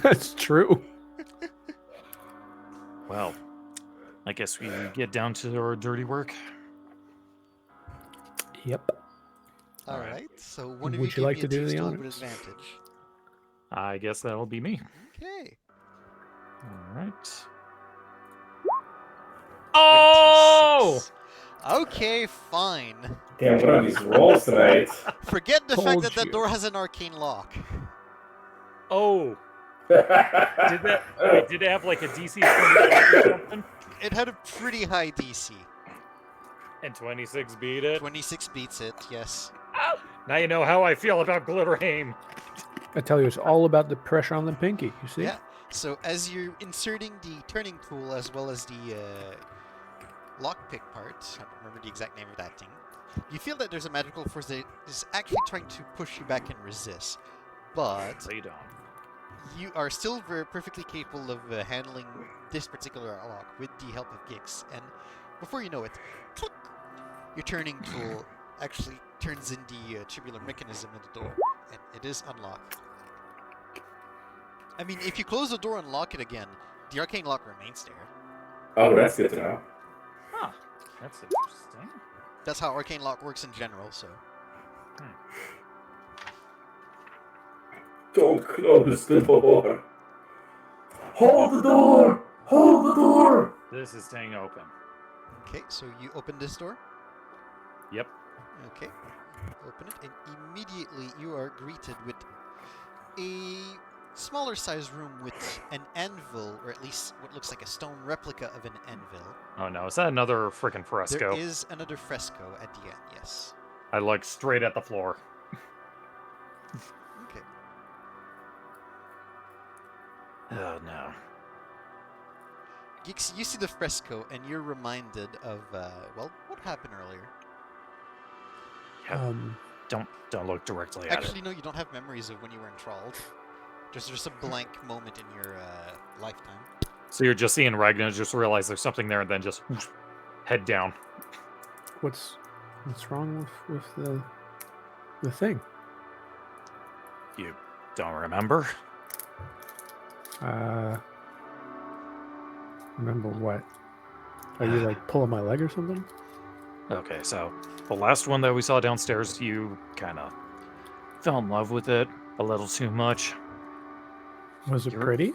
That's true. Well, I guess we get down to our dirty work. Yep. Alright, so one of Would you you give like me to a do thieves' the tool with honors? advantage. I guess that'll be me. Okay. All right. Oh! 26. Okay, fine. Damn, what are these rolls tonight? Forget the fact Told that that you. door has an arcane lock. Oh! Did it have like a DC 25 or something? It had a pretty high DC. And 26 beat it? 26 beats it, yes. Now you know how I feel about Glitterhaim. I tell you, it's all about the pressure on the pinky. You see? Yeah. So as you're inserting the turning tool as well as the lockpick part, I don't remember the exact name of that thing, you feel that there's a magical force that is actually trying to push you back and resist. But So you don't. you are still perfectly capable of handling this particular lock with the help of Gix. And before you know it, click, your turning tool actually turns in the tubular mechanism in the door, and it is unlocked. I mean, if you close the door and lock it again, the arcane lock remains there. Oh, that's good to know. Huh. That's interesting. That's how arcane lock works in general, so. Don't close the door. Hold the door! Hold the door! This is staying open. Okay, so you open this door. Yep. Okay, open it, and immediately you are greeted with a smaller sized room with an anvil, or at least what looks like a stone replica of an anvil. Oh no, is that another freaking fresco? There is another fresco at the end, yes. I look straight at the floor. Okay. Oh no. Geeks, you see the fresco and you're reminded of, well, what happened earlier? Don't look directly at Actually, it. no, you don't have memories of when you were enthralled. There's just a blank moment in your lifetime. So you're just seeing Ragnar just realize there's something there and then just head down. What's wrong with the thing? You don't remember? Remember what? Are you like pulling my leg or something? Okay, so the last one that we saw downstairs, you kind of fell in love with it a little too much. Was it You're- pretty?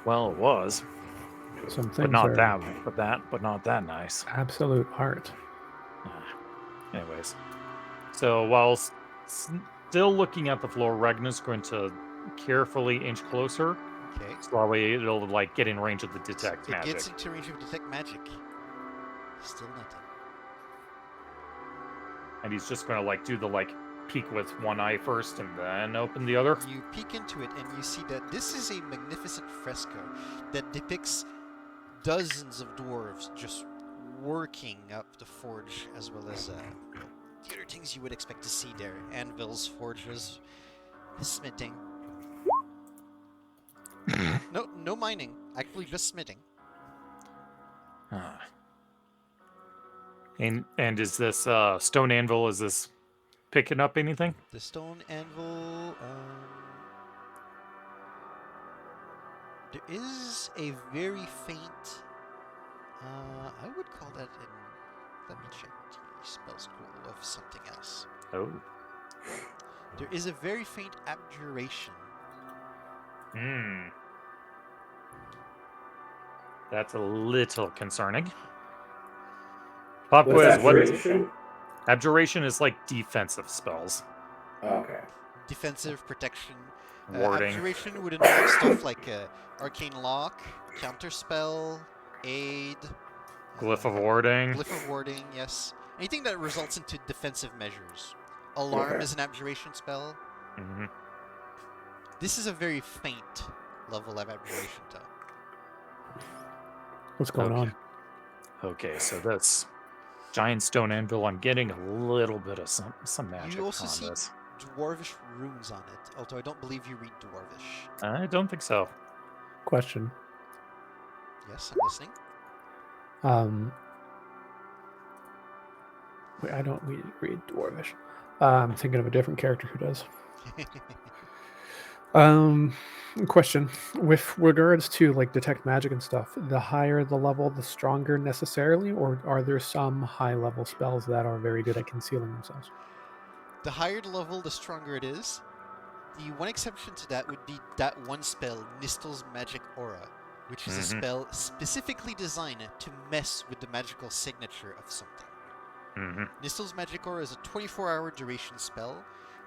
Well, it was, Some things but not are that, but not that nice. absolute art. Anyways, so while still looking at the floor, Ragnar's going to carefully inch closer. Okay. Slowly, it'll like get in range of the detect It magic. gets into range of detect magic. Still nothing. And he's just going to like do the like peek with one eye first and then open the other. You peek into it and you see that this is a magnificent fresco that depicts dozens of dwarves just working up the forge, as well as the other things you would expect to see there. Anvils, forges, smithing. No mining. Actually, just smithing. Ah. And is this stone anvil, is this picking up anything? The stone anvil. There is a very faint. I would call that an. Let me check the spell scroll of something else. Oh. There is a very faint abjuration. Hmm. That's a little concerning. Pop What's quiz, what abjuration? abjuration is like defensive spells. Okay. Defensive, protection. Warding. Abjuration would involve stuff like arcane lock, counterspell, aid, Glyph of warding. glyph of warding. Yes, anything that results into defensive measures. Alarm Okay. is an abjuration spell. Mhm. This is a very faint level of abjuration, though. What's going Okay. on? Okay, so that's giant stone anvil. I'm getting a little bit of some magic You also on see this. dwarvish runes on it, although I don't believe you read dwarvish. I don't think so. Question. Yes, I'm listening. Wait, I don't read Dwarvish. I'm thinking of a different character who does. Question. With regards to like detect magic and stuff, the higher the level, the stronger necessarily, or are there some high level spells that are very good at concealing themselves? The higher the level, the stronger it is. The one exception to that would be that one spell, Nistel's Magic Aura, which is a spell specifically designed to mess with the magical signature of something. Mm-hmm. Nistel's Magic Aura is a 24-hour duration spell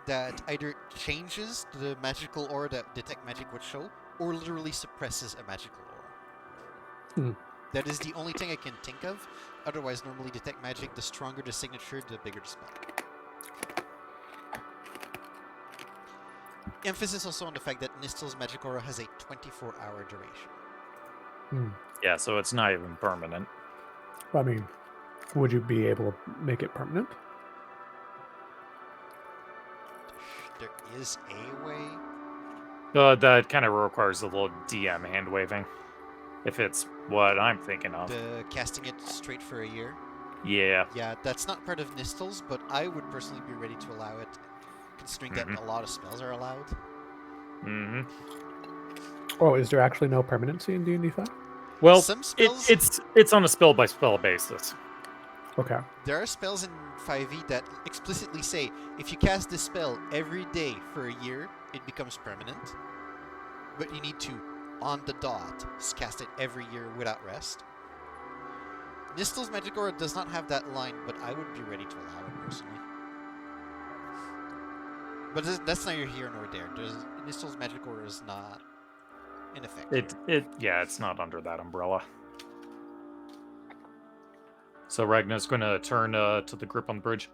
that either changes the magical aura that Detect Magic would show, or literally suppresses a magical aura. That is the only thing I can think of. Otherwise, normally Detect Magic, the stronger the signature, the bigger the spell. Emphasis also on the fact that Nistel's Magic Aura has a 24-hour duration. Yeah, so it's not even permanent. I mean, would you be able to make it permanent? There is a way. That kind of requires a little DM hand waving. If it's what I'm thinking of. The casting it straight for a year. Yeah. Yeah, that's not part of Nistel's, but I would personally be ready to allow it, considering that a lot of spells are allowed. Mm-hmm. Oh, is there actually no permanency in D&D 5? Well, Some spells, it's on a spell by spell basis. Okay. there are spells in 5e that explicitly say if you cast this spell every day for a year, it becomes permanent. But you need to, on the dot, cast it every year without rest. Nistel's Magic Aura does not have that line, but I would be ready to allow it personally. But that's neither here nor there. Nistel's magic aura is not in effect. It's not under that umbrella. So Ragnar's going to turn to the group on the bridge.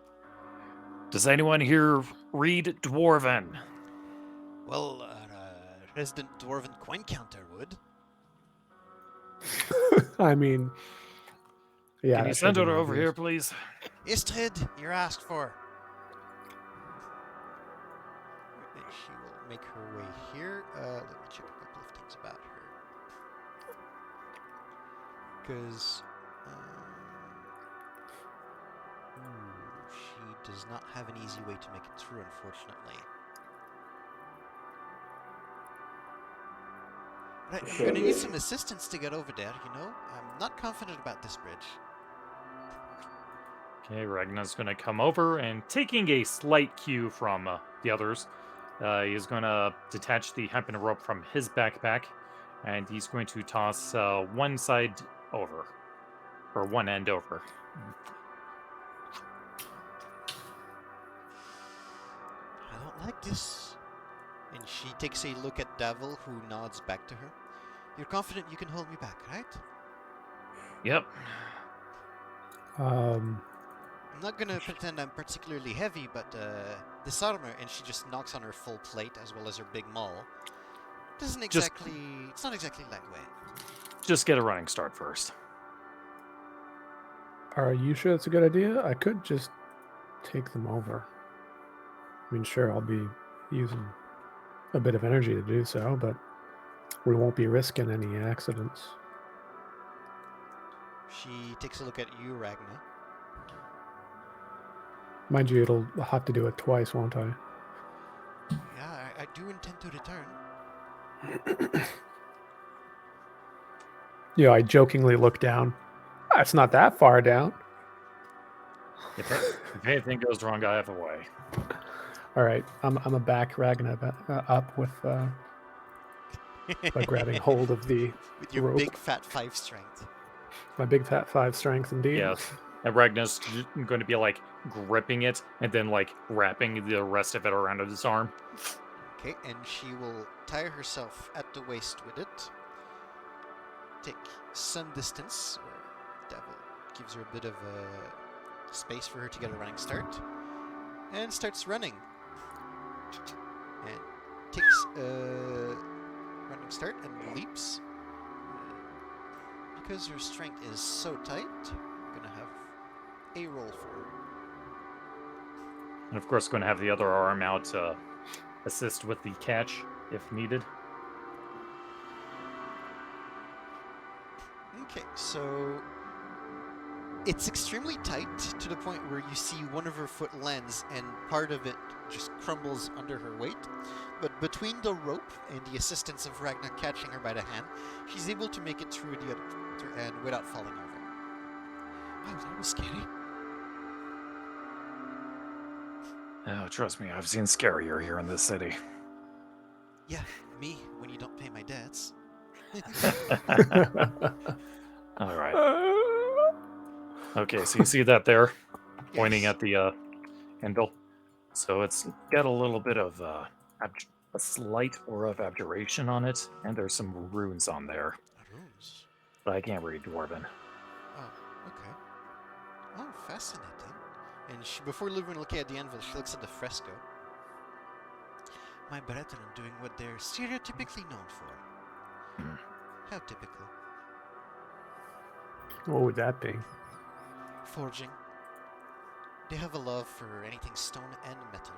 Does anyone here read Dwarven? Well, resident dwarven coin counter would. I mean, yeah. Can you that send should her be over obvious. here, please? Istrid, you're asked for. And she will make her way here. Let me check a couple of things about her. Because she does not have an easy way to make it through, unfortunately. Right, I'm going to need some assistance to get over there, you know? I'm not confident about this bridge. Okay, Ragnar's going to come over and taking a slight cue from the others, he's going to detach the hempen rope from his backpack, and he's going to toss one side over, or one end over. I don't like this. And she takes a look at Davil, who nods back to her. You're confident you can hold me back, right? Yep. I'm not gonna pretend I'm particularly heavy, but this armor, and she just knocks on her full plate as well as her big maul, doesn't exactly... it's not exactly lightweight. Just get a running start first. Are you sure it's a good idea? I could just take them over. I mean, sure, I'll be using a bit of energy to do so, but we won't be risking any accidents. She takes a look at you, Ragna. Mind you, I'll have to do it twice, won't I? Yeah, I do intend to return. Yeah, I jokingly look down. It's not that far down. If anything goes wrong, I have a way. All right, I'm a back Ragna up with by grabbing hold of the With your rope. big fat 5 strength. My big fat 5 strength, indeed. Yes. And Ragnar's going to be like gripping it and then like wrapping the rest of it around his arm. Okay, and she will tie herself at the waist with it. Take some distance, or Devil gives her a bit of space for her to get a running start, and starts running. And takes a running start and leaps. Because her strength is so tight, I'm gonna have a roll for her. And of course, going to have the other arm out to assist with the catch if needed. Okay, so it's extremely tight to the point where you see one of her foot lands and part of it just crumbles under her weight. But between the rope and the assistance of Ragnar catching her by the hand, she's able to make it through the other end without falling over. Wow, that was scary. Oh, trust me, I've seen scarier here in this city. Yeah, me, when you don't pay my debts. All right. Okay, so you see that there, pointing Yes. at the anvil. So it's got a little bit of a slight aura of abjuration on it, and there's some runes on there. Runes. But I can't read Dwarven. Oh, okay. Oh, fascinating. And she, before even looking at the anvil, she looks at the fresco. My brethren doing what they're stereotypically known for. Hmm. How typical. What would that be? Forging. They have a love for anything stone and metal.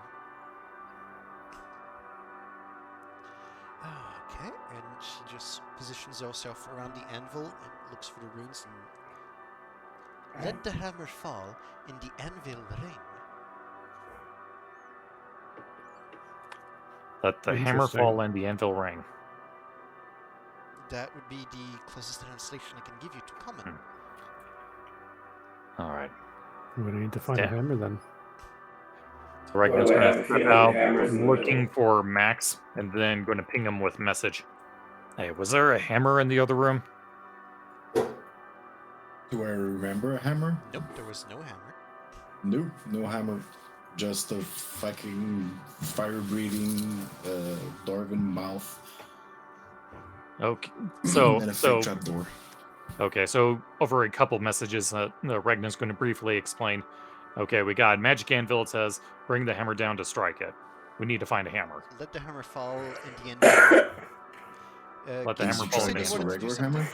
Okay, and she just positions herself around the anvil and looks for the runes and let the hammer fall in the anvil ring. Let the hammer Interesting. fall in the anvil ring. That would be the closest translation I can give you to common. All right. We're gonna need to find a Yeah. hammer then. So Ragnar's Well, going if to you step have the out, hammers in the looking middle. for Max, and then going to ping him with message. Hey, was there a hammer in the other room? Do I remember a hammer? Nope, there was no hammer. Nope, no hammer. just a fucking fire-breathing dwarven mouth Okay, and a fake trapdoor. Okay, so over a couple messages, Regnan's going to briefly explain. Okay, we got magic anvil. It says, bring the hammer down to strike it. We need to find a hammer. Let the hammer fall in the end. Let the Keith, hammer you fall said in the you end. wanted to do regular something? hammer?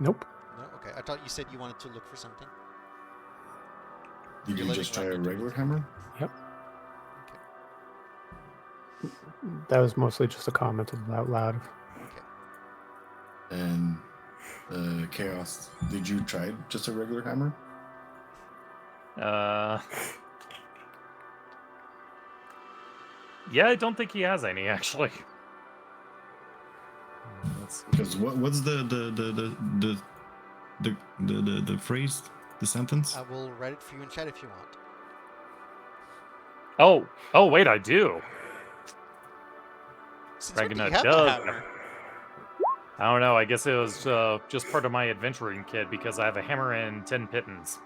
Nope. No? Okay, I thought you said you wanted to look for something. Did You're you letting just try a Ragnar do regular it. hammer? Yep. Okay. That was mostly just a comment out loud. Okay. And Chaos, did you try just a regular hammer? Yeah, I don't think he has any actually. Let's see. Because what's the phrase, the sentence? I will write it for you in chat if you want. Oh, wait, I do. Since when do you Ragnar have the does. hammer? I don't know. I guess it was just part of my adventuring kit because I have a hammer and 10 pittons.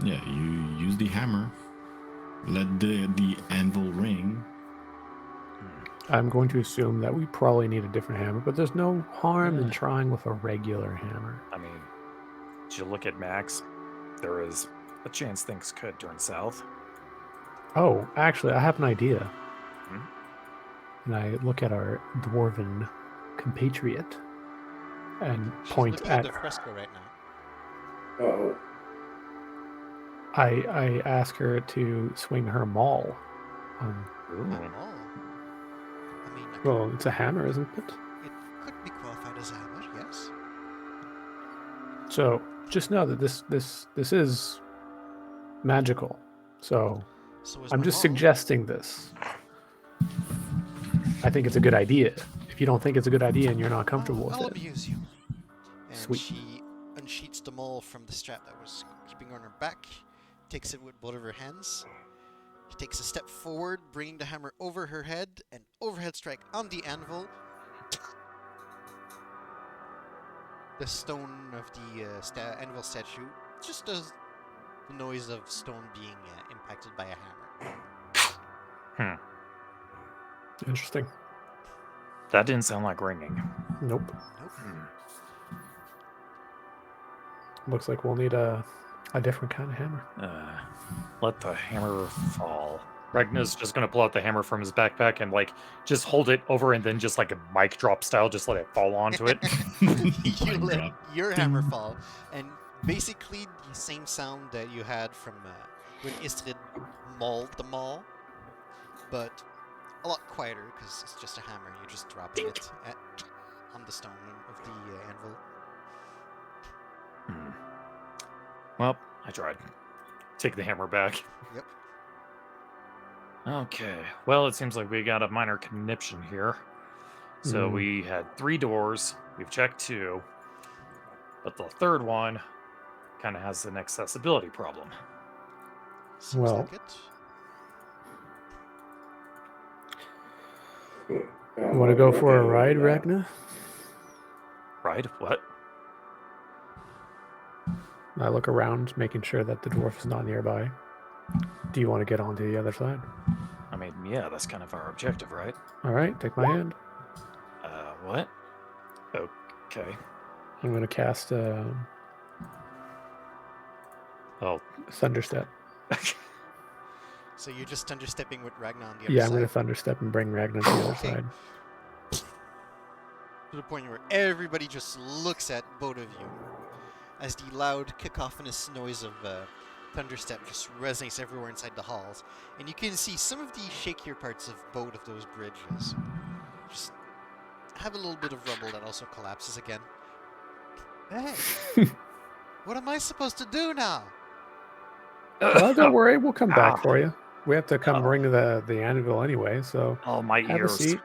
Yeah, you use the hammer, let the anvil ring. I'm going to assume that we probably need a different hammer, but there's no harm in Yeah. trying with a regular hammer. I mean, did you look at Max? There is a chance things could turn south. Oh, actually, I have an idea. Hmm? And I look at our dwarven compatriot and She's point looking at at the fresco right now. Oh. I ask her to swing her maul. Ooh. Oh. I mean, Well, it's a hammer, isn't it? it could be qualified as a hammer, yes. So just know that this is magical. So So is I'm my just maul. suggesting this. I think it's a good idea. If you don't think it's a good idea and you're not comfortable I'll with it, amuse you. And Sweet. she unsheets the maul from the strap that was keeping her on her back, takes it with both of her hands. She takes a step forward, bringing the hammer over her head, and overhead strike on the anvil. The stone of the anvil statue just does the noise of stone being impacted by a hammer. interesting. That didn't sound like ringing. Nope. Nope. Looks like we'll need a different kind of hammer. Let the hammer fall. Ragnar's just gonna pull out the hammer from his backpack and just hold it over and then just like a mic drop style, just let it fall onto it. You let drop. your hammer fall, and basically the same sound that you had from when Istrid mauled the maul, but a lot quieter because it's just a hammer. You're just dropping it on the stone of the anvil. Well, I tried. Take the hammer back. Yep. Okay. Well, it seems like we got a minor conniption here. So we had 3 doors. We've checked 2. But the third one kind of has an accessibility problem. Seems Well, like it. You want to go for a ride, Ragnar? Right? What? I look around, making sure that the dwarf is not nearby. Do you want to get onto the other side? I mean, yeah, that's kind of our objective, right? All right, take my hand. What? Okay. I'm going to cast Oh. Thunderstep. So you're just understepping with Ragnar on the other Yeah, I'm side. going to Thunderstep and bring Ragnar to the other Okay. side. To the point where everybody just looks at both of you as the loud cacophonous noise of thunderstep just resonates everywhere inside the halls, and you can see some of the shakier parts of both of those bridges just have a little bit of rubble that also collapses again. Hey, what am I supposed to do now? Well, don't worry, we'll come back Ow. for you. We have to come Oh. bring the anvil anyway, so Oh, my have ears. a seat.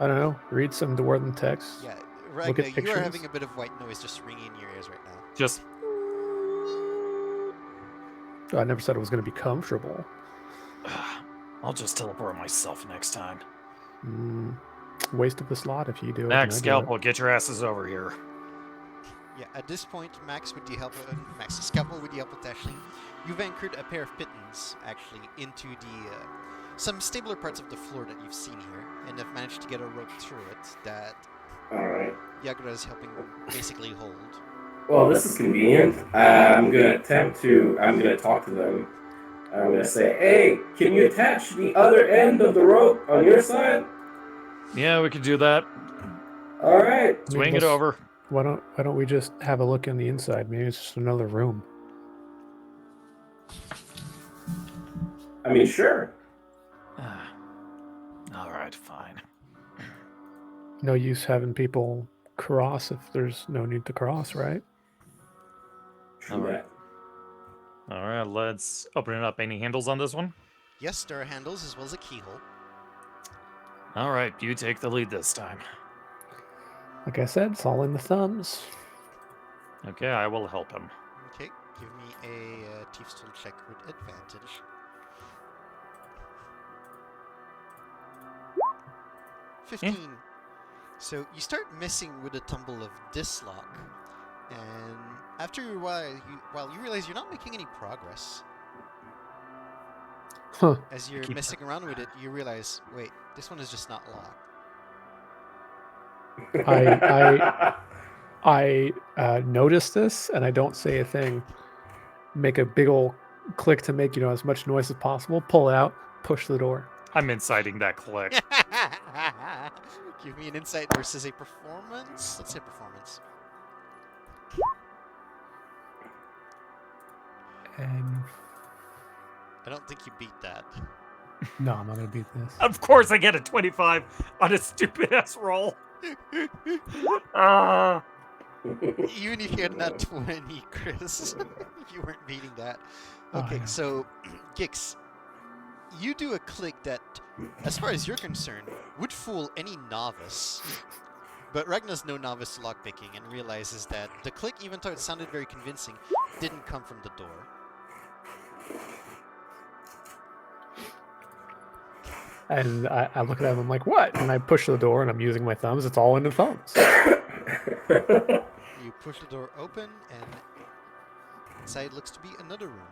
I don't know, read some dwarven text. Yeah, Look at Ragnar, you are pictures. having a bit of white noise just ringing in your ears right now. Just Oh, I never said it was going to be comfortable. I'll just teleport myself next time. Waste of the slot if you do it. Max, and I do it. Scalpel, get your asses over here. Yeah, at this point, Max, with the help of Max Scalpel, with the help of Tashlin, you've anchored a pair of pittons actually into the some stabler parts of the floor that you've seen here, and have managed to get a rope through it that All right. Yagra is helping basically hold. Well, this is convenient. I'm gonna talk to them. I'm gonna say, "Hey, can you attach the other end of the rope on your side?" Yeah, we could do that. All right. I mean, Swing it let's- over. Why don't we just have a look in the inside? Maybe it's just another room. I mean, sure. All right, fine. No use having people cross if there's no need to cross, right? True All right. that. All right, let's open it up. Any handles on this one? Yes, there are handles as well as a keyhole. All right, you take the lead this time. Like I said, it's all in the thumbs. Okay, I will help him. Okay, give me a Thieves' Tool check with advantage. 15. So you start messing with the tumble of this lock, and after a while, you realize you're not making any progress. Huh. As you're Keep messing around with it, you realize, wait, this one is just not locked. I notice this and I don't say a thing. Make a big ol' click to make as much noise as possible. Pull out, push the door. I'm inciting that click. Give me an insight versus a performance. Let's say performance. And I don't think you beat that. no, I'm not gonna beat this. Of course, I get a 25 on a stupid ass roll. Ah. Even if you had not 20, Chris, you weren't beating that. Oh, Okay, yeah. so Gix, you do a click that, as far as you're concerned, would fool any novice. But Ragnar's no novice to lockpicking and realizes that the click, even though it sounded very convincing, didn't come from the door. And I look at him. I'm like, what? And I push the door, and I'm using my thumbs. It's all in the thumbs. You push the door open, and inside looks to be another room.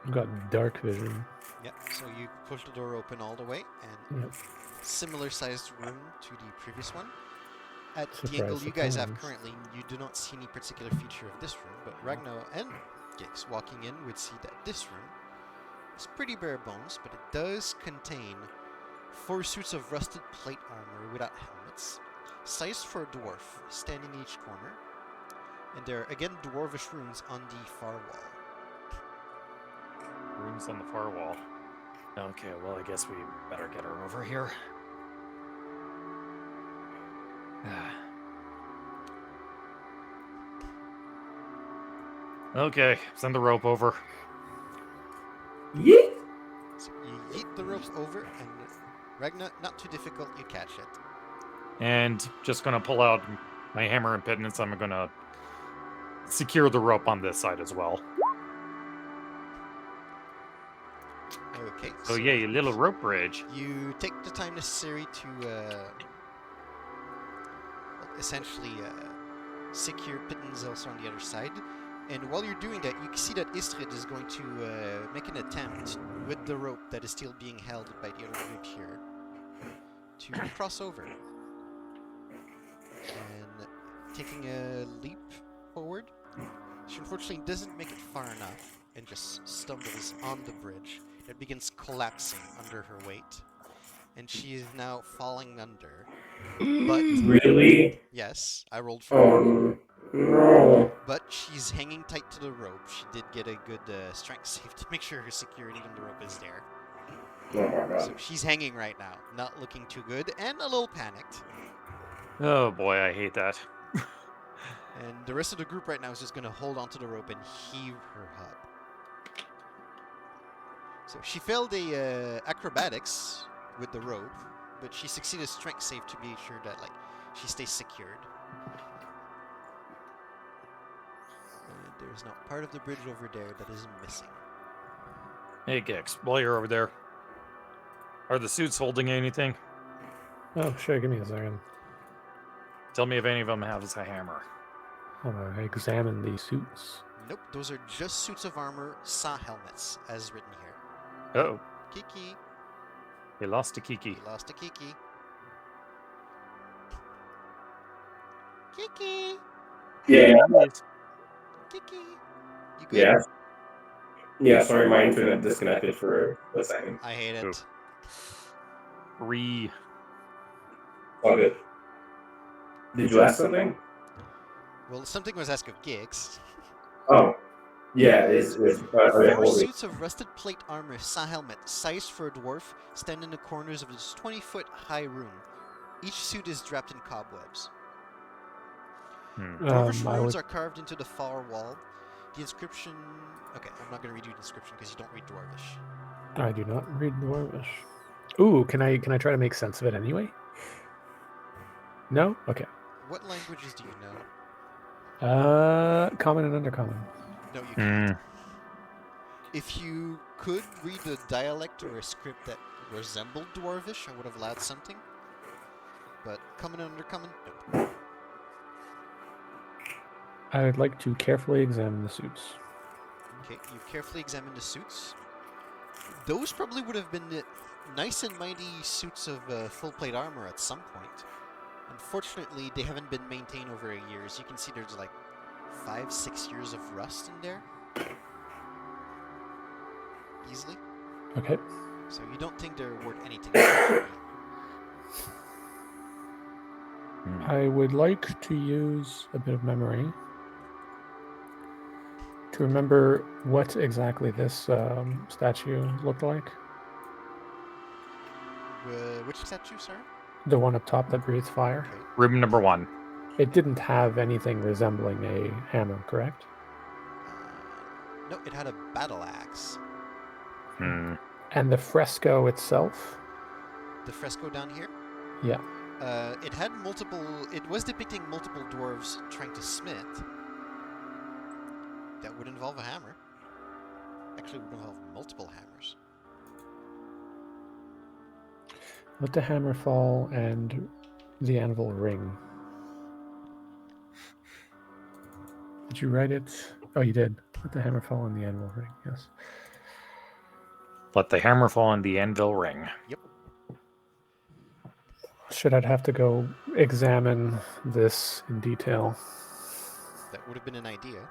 I've got dark vision. Yep, so you push the door open all the way, and Yep. similar sized room to the previous one. At the Surprise, angle you guys have surprise. currently, you do not see any particular feature of this room, but Ragnar and Gix walking in would see that this room is pretty bare bones, but it does contain 4 suits of rusted plate armor without helmets, sized for a dwarf, standing in each corner, and there are again dwarvish runes on the far wall. Rooms on the far wall. Okay, well, I guess we better get her over here. Okay, send the rope over. Yeet. So you yeet the rope over, and Ragnar, not too difficult, you catch it. And just gonna pull out my hammer and pittance. I'm gonna secure the rope on this side as well. Okay. Oh yeah, you little rope bridge. You take the time necessary to essentially secure Pittons also on the other side. And while you're doing that, you can see that Istrid is going to make an attempt with the rope that is still being held by the other group here to cross over. And taking a leap forward, she unfortunately doesn't make it far enough and just stumbles on the bridge. It begins collapsing under her weight, and she is now falling under. But Really? yes, I rolled for her. No. But she's hanging tight to the rope. She did get a good strength save to make sure her security on the rope is there. Oh my god. So she's hanging right now, not looking too good, and a little panicked. Oh boy, I hate that. And the rest of the group right now is just going to hold onto the rope and heave her up. So she failed a acrobatics with the rope, but she succeeded a strength save to be sure that she stays secured. And there's not part of the bridge over there that is missing. Hey Gix, while you're over there, are the suits holding anything? Oh, sure. Give me a second. Tell me if any of them has a hammer. I'm gonna examine these suits. Nope, those are just suits of armor, saw helmets, as written here. Uh-oh. Kiki, He lost to Kiki. you lost a Kiki. Kiki, Yeah. Kiki. You good? Yeah. Yeah. Sorry, my internet disconnected for a second. I hate it. Ooh. All good. Did you ask something? Well, something was asked of Gigs. Oh. Yeah. Are Four they suits of rusted plate armor, saw helmet, sized for a dwarf, stand in the corners of this 20-foot high room. Each suit is draped in cobwebs. Dwarvish I runes would, are carved into the far wall. The inscription... Okay, I'm not going to read you the inscription because you don't read Dwarvish. I do not read Dwarvish. Ooh, can I try to make sense of it anyway? No? Okay. What languages do you know? Common and undercommon. No, you can't. If you could read a dialect or a script that resembled Dwarvish, I would have allowed something. But common and undercommon? Nope. I would like to carefully examine the suits. Okay, you carefully examine the suits. Those probably would have been the nice and mighty suits of full plate armor at some point. Unfortunately, they haven't been maintained over a year. As you can see, there's like 5-6 years of rust in there. Easily. Okay. So you don't think they're worth anything. I would like to use a bit of memory to remember what exactly this statue looked like. Which statue, sir? The one up top that breathes fire. Okay. Room number 1. It didn't have anything resembling a hammer, correct? No, it had a battle axe. And the fresco itself? The fresco down here? Yeah. It had multiple... It was depicting multiple dwarves trying to smith. That would involve a hammer. Actually, it would involve multiple hammers. Let the hammer fall and the anvil ring. Did you write it? Oh, you did. Let the hammer fall and the anvil ring, yes. Let the hammer fall on the anvil ring. Yep. Should I have to go examine this in detail? That would have been an idea.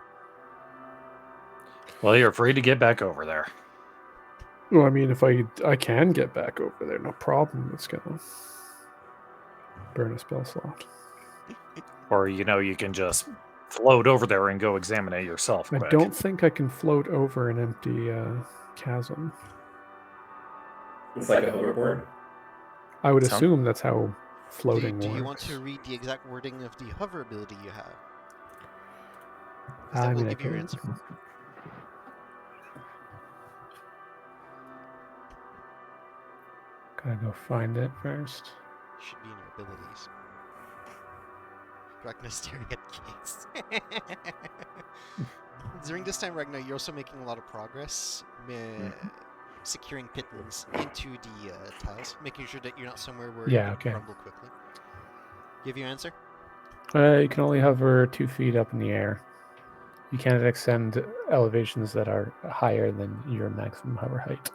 Well, you're free to get back over there. Well, I mean, if I can get back over there, no problem. It's gonna burn a spell slot. Or, you can just float over there and go examine it yourself quick. I don't think I can float over an empty chasm. It's like a hoverboard. I would Sound- assume that's how floating do works. you want to read the exact wording of the hover ability you have? 'Cause I that will mean, I give you your can. answer. Gotta go find it first. Should be in your abilities. Ragnar staring at Gigs. During this time, Ragnar, you're also making a lot of progress. Securing pittons into the tiles, making sure that you're not somewhere where Yeah, you okay. crumble quickly. You have your answer? You can only hover 2 feet up in the air. You can't extend elevations that are higher than your maximum hover height.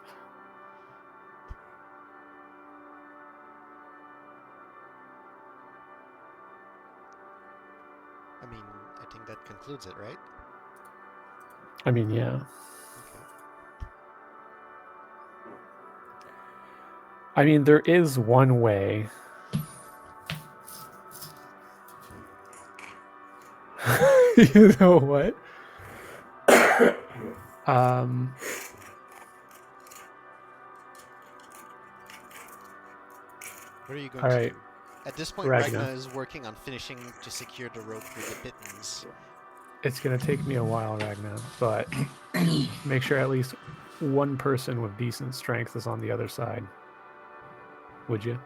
I mean, I think that concludes it, right? I mean, yeah. Okay. I mean, there is one way. You know what? What are you going All to right. do? At this point, Ragnar. Ragnar is working on finishing to secure the rope with the pittons. It's going to take me a while, Ragnar, but make sure at least one person with decent strength is on the other side. Would you?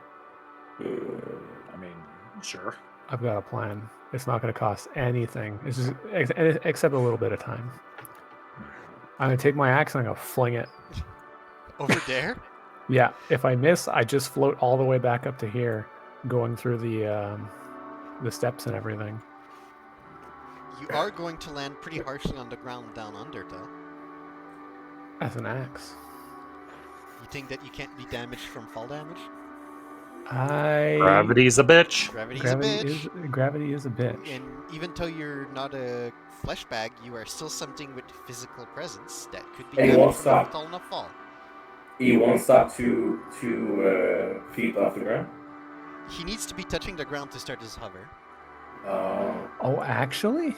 I mean, sure. I've got a plan. It's not going to cost anything. It's just except a little bit of time. I'm going to take my axe and I'm going to fling it. Over there? Yeah, if I miss, I just float all the way back up to here, going through the the steps and everything. You are going to land pretty harshly on the ground down under, though. As an axe. You think that you can't be damaged from fall damage? Gravity's a bitch. Gravity's a bitch. Gravity is a bitch. And even though you're not a flesh bag, you are still something with physical presence that could be And you won't damaged from a stop. tall enough fall. He won't stop 2 feet off the ground. He needs to be touching the ground to start his hover. Oh, actually?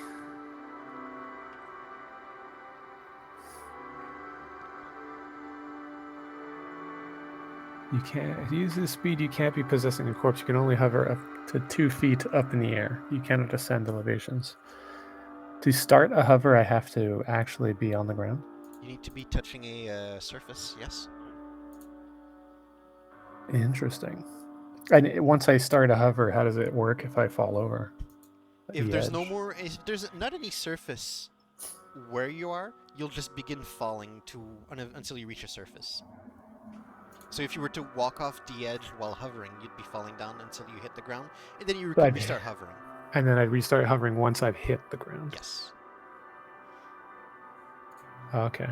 You can't if you use this speed. You can't be possessing a corpse. You can only hover up to 2 feet up in the air. You cannot ascend elevations. To start a hover, I have to actually be on the ground. You need to be touching a surface, yes. Interesting. And once I start a hover, how does it work if I fall over? If the there's no edge? more, if there's not any surface where you are, you'll just begin falling until you reach a surface. So if you were to walk off the edge while hovering, you'd be falling down until you hit the ground, and then you could But- restart hovering. And then I'd restart hovering once I've hit the ground. Yes. Okay.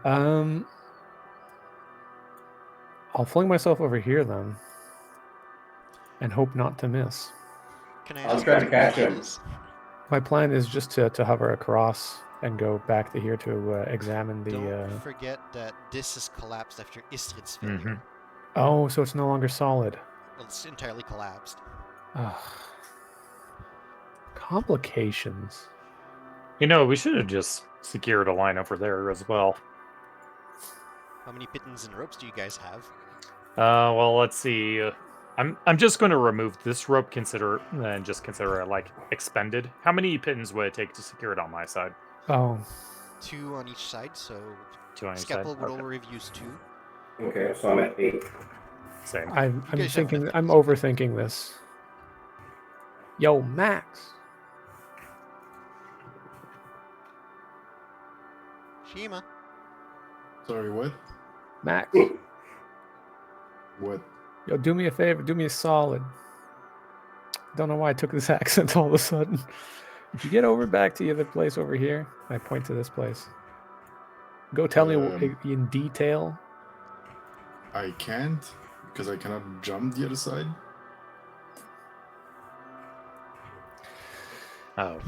I'll fling myself over here then, and hope not to miss. Can I I'll ask try what to your catch plan him. is? My plan is just to hover across and go back to here to examine the. Don't forget that this is collapsed after Istrid's failure. Oh, so it's no longer solid. Well, it's entirely collapsed. Ugh. Complications. You know, we should have just secured a line over there as well. How many pittons and ropes do you guys have? Well, let's see. I'm just going to remove this rope. Consider it like expended. How many pittons would it take to secure it on my side? Oh, 2 on each side, so 2 on each side. Scalpel would Okay. over have used 2. Okay, so I'm at 8. Same. I'm guys have thinking. enough I'm pittons. overthinking this. Yo, Max. Shima. Sorry, what? Max. What? Yo, do me a favor. Do me a solid. Don't know why I took this accent all of a sudden. If you get over back to the other place over here, I point to this place. Go tell me in detail. I can't because I cannot jump the other side. Oh.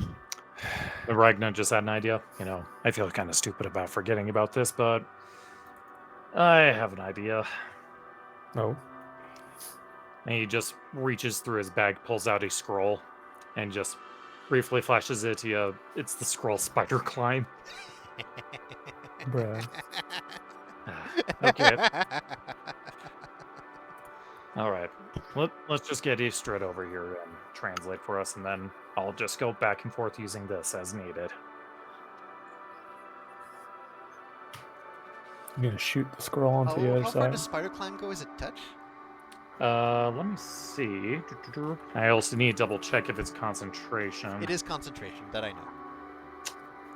Ragnar just had an idea. You know, I feel kind of stupid about forgetting about this, but I have an idea. Oh. And he just reaches through his bag, pulls out a scroll, and just briefly flashes it to you. It's the scroll spider climb. Bruh. Okay. All right. Let's just get Istrid over here and translate for us, and then I'll just go back and forth using this as needed. I'm gonna shoot the scroll onto the other How far side. does spider climb go? Is it touch? Let me see. I also need to double check if it's concentration. It is concentration, that I know.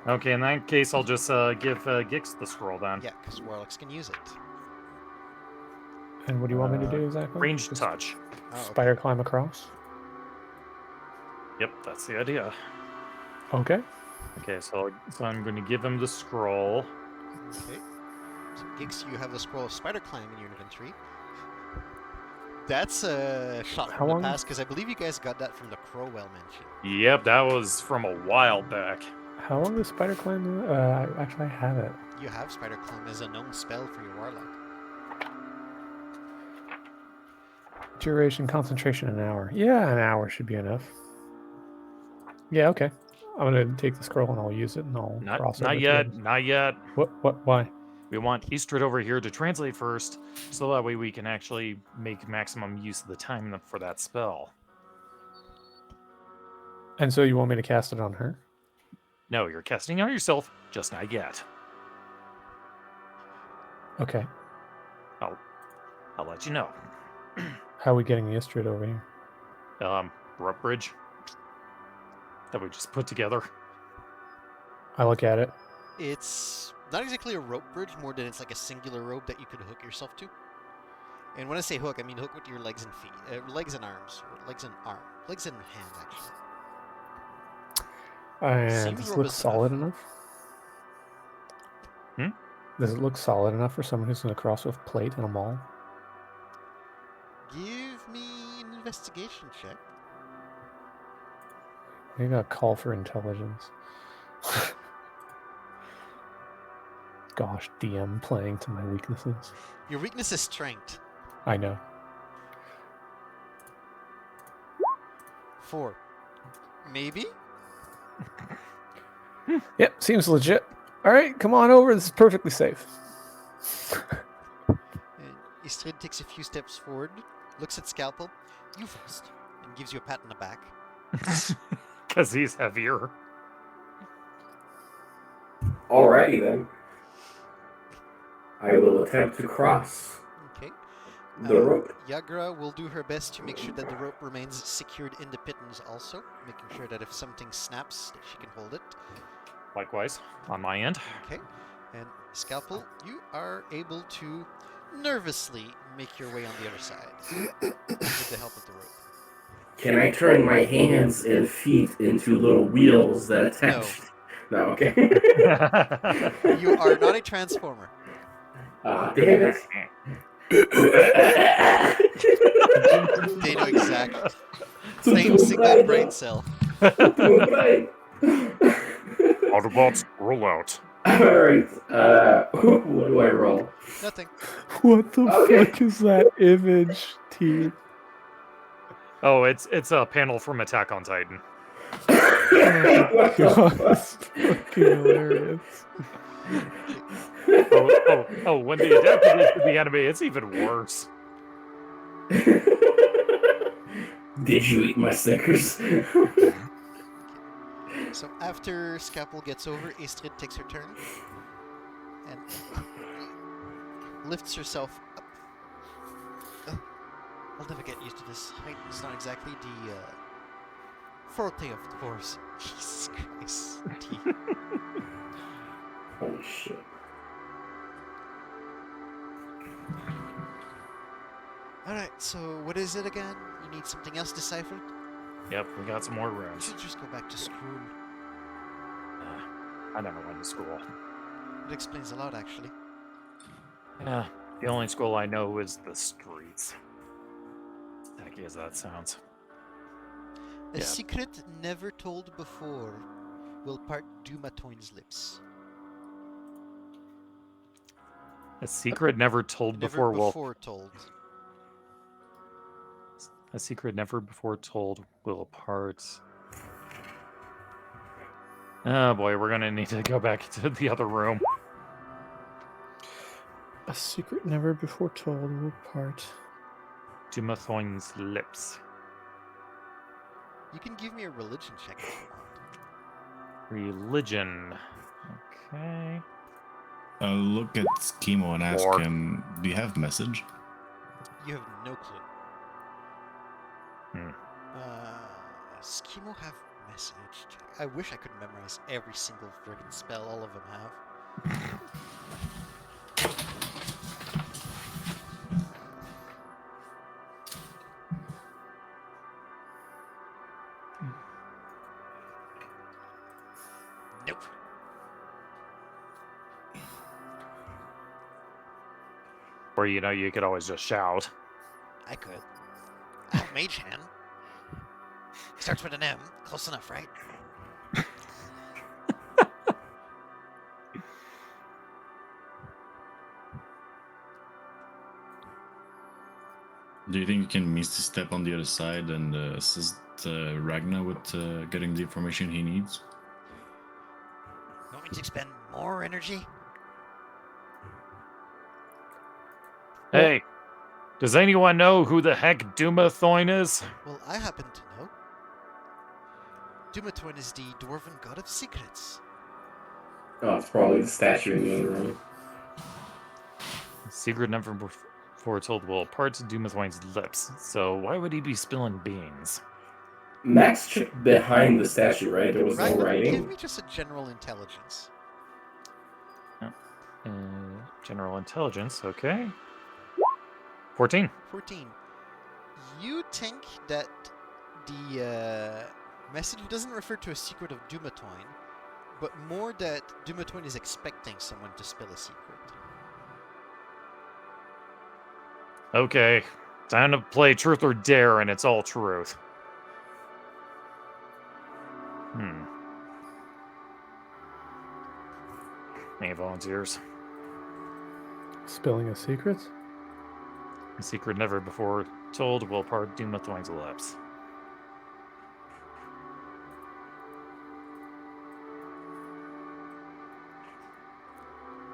Okay, in that case, I'll just give Gix the scroll then. Yeah, because warlocks can use it. And what do you want me to do exactly? Ranged Just touch. Oh, okay. Spider climb across. Yep, that's the idea. Okay. Okay, so I'm going to give him the scroll. Okay. So, Gix, you have the scroll of spider climb in your inventory. That's a shot How from the long- past, because I believe you guys got that from the Crowell mansion. Yep, that was from a while back. How long does spider climb? Actually, I have it. You have spider climb as a known spell for your warlock. Duration, concentration, an hour. Yeah, an hour should be enough. Yeah, okay. I'm gonna take the scroll and I'll use it and I'll cross over Not to yet, it. not yet. What? Why? We want Istrid over here to translate first, so that way we can actually make maximum use of the time for that spell. And so you want me to cast it on her? No, you're casting on yourself, just not yet. Okay. I'll let you know. How are we getting the Istrid over here? Rope bridge that we just put together. I look at it. It's not exactly a rope bridge, more than it's like a singular rope that you could hook yourself to. And when I say hook, I mean hook with your legs and feet, legs and arms, or legs and hand actually. And Seems does it look robust solid enough? Hmm? Does it look solid enough for someone who's going to cross with plate in a mall? Give me an investigation check. Maybe I'll call for intelligence. Gosh, DM playing to my weaknesses. Your weakness is strength. I know. 4. Maybe? Yep, seems legit. All right, come on over. This is perfectly safe. And Istrid takes a few steps forward, looks at Scalpel, you first, and gives you a pat on the back. Because he's heavier. Alrighty then. I will attempt to cross Okay. the rope. Yagra will do her best to make sure that the rope remains secured in the pittons also, making sure that if something snaps, that she can hold it. Likewise, on my end. Okay. And Scalpel, you are able to nervously make your way on the other side with the help of the rope. Can I turn my hands and feet into little wheels that attach? No, okay. You are not a transformer. Damn it. They know exactly. Same single brain cell. Autobots, roll out. Alright, what do I roll? Nothing. What the Okay. fuck is that image, T? Oh, it's a panel from Attack on Titan. What the God, fuck? that's fucking hilarious. Oh, when they adapted it to the anime, it's even worse. Did you eat my Snickers? So after Scalpel gets over, Astrid takes her turn and lifts herself up. I'll never get used to this height. It's not exactly the forte of the Force. Jesus Christ. T. Holy shit. Alright, so what is it again? You need something else deciphered? Yep, we got some more You rooms. should just go back to school. I never went to school. It explains a lot, actually. Yeah, the only school I know is the streets. Tacky as that sounds. A Yeah. secret never told before will part Dumatoin's lips. A secret never told Never before before told. A secret never before told will part. Oh boy, we're gonna need to go back to the other room. A secret never before told will part. Dumathoin's lips. You can give me a religion check if you want. Religion. Okay. Look at Schemo and ask Or- him, do you have message? You have no clue. Hmm. Schemo have message. I wish I could memorize every single friggin' spell all of them have. Nope. Or you could always just shout. I could. I have Mage Hand. Starts with an M. Close enough, right? Do you think you can Misty Step on the other side and assist Ragnar with getting the information he needs? You want me to expend more energy? Hey, does anyone know who the heck Dumathoin is? Well, I happen to know. Dumatoin is the dwarven god of secrets. Oh, it's probably the statue in the other room. Secret never before told will part Dumathoin's lips. So why would he be spilling beans? Max checked behind the statue, right? There was no Ragnar, give writing. me just a general intelligence. General intelligence, okay. 14. 14. You think that the message doesn't refer to a secret of Dumatoin, but more that Dumatoin is expecting someone to spill a secret. Okay, time to play truth or dare, and it's all truth. Any volunteers? Spilling a secret? A secret never before told will part Dumathoin's lips.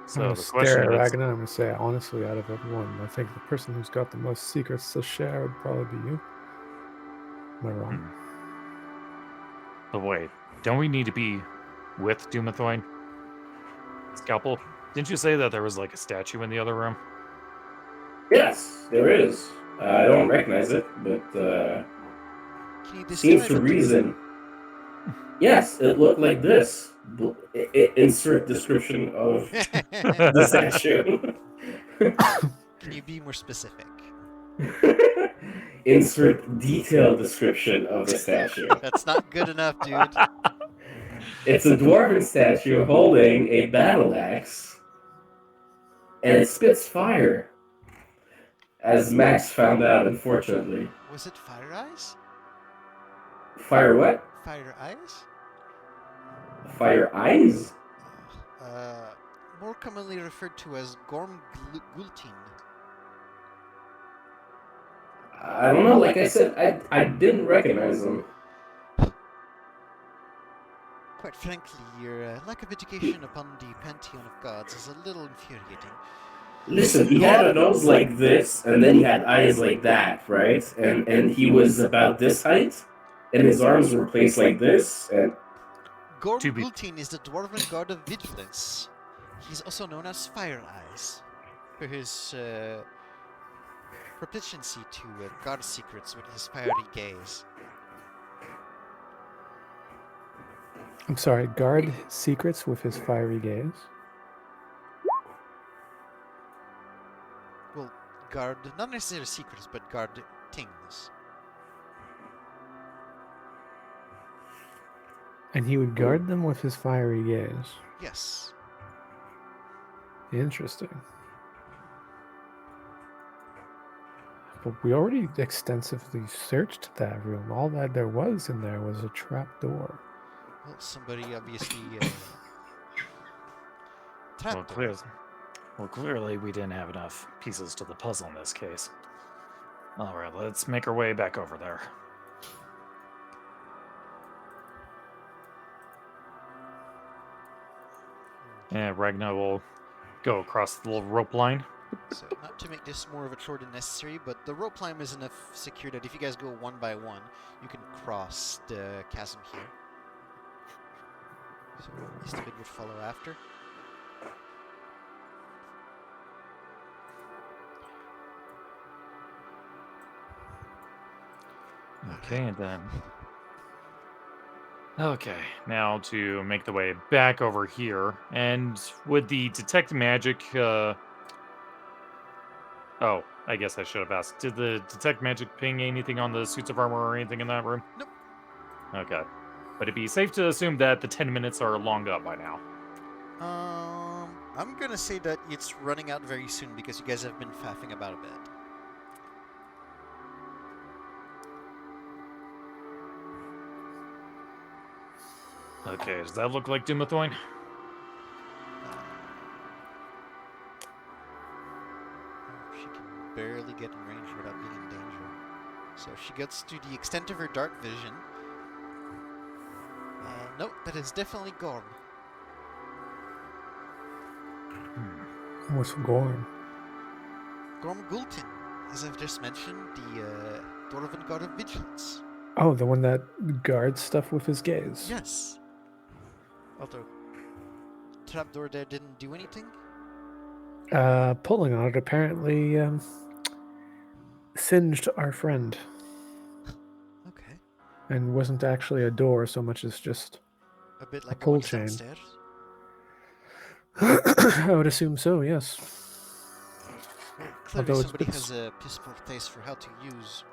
I'm So gonna the stare question at is, Ragnar. I'm gonna say, honestly, out of everyone, I think the person who's got the most secrets to share would probably be you. Am I wrong? but wait, don't we need to be with Dumathoin? Scalpel, didn't you say that there was like a statue in the other room? Yes, there is. I don't recognize it, but Can you seems describe to it? reason. Yes, it looked like this. Insert description of the statue. Can you be more specific? Insert detailed description of the statue. That's not good enough, dude. It's a dwarven statue holding a battle axe, and it spits fire. As Max found out, unfortunately. Was it Fire Eyes? Fire what? Fire Eyes? Fire eyes? More commonly referred to as Gorm Gultin. I don't know, like I said, I didn't recognize him. Quite frankly, your lack of education upon the pantheon of gods is a little infuriating. Listen, he had a nose like this, and then he had eyes like that, right? And he was about this height, and his arms were placed like this, and Gorm To be- Gultin is the dwarven god of vigilance. He's also known as Fire Eyes for his proficiency to guard secrets with his fiery gaze. I'm sorry, guard secrets with his fiery gaze. Well, guard, not necessarily secrets, but guard things. And he would guard them with his fiery gaze. Yes. Interesting. But we already extensively searched that room. All that there was in there was a trap door. Well, somebody obviously Well, trapped him. clearly we didn't have enough pieces to the puzzle in this case. All right, let's make our way back over there. And Ragnar will go across the little rope line. So, not to make this more of a chore than necessary, but the rope climb is enough secure that if you guys go one by one, you can cross the chasm here. So, Eastabid would follow after. Okay, and then... Okay, now to make the way back over here, and with the detect magic, Oh, I guess I should have asked. Did the detect magic ping anything on the suits of armor or anything in that room? Nope. Okay. But it'd be safe to assume that the 10 minutes are long up by now. I'm gonna say that it's running out very soon because you guys have been faffing about a bit. Okay, does that look like Dumathoin? She can barely get in range without being in danger. So she gets to the extent of her dark vision. Nope, that is definitely Gorm. What's Gorm? Gorm Gultin, as I've just mentioned, the Dwarven god of vigilance. Oh, the one that guards stuff with his gaze. Yes. Although, trapdoor there didn't do anything? Pulling on it apparently singed our friend Okay. and wasn't actually a door so much as just A bit like the pull one chain. downstairs. I would assume so, yes. Well, clearly Although it's somebody been has a piss poor taste for how to use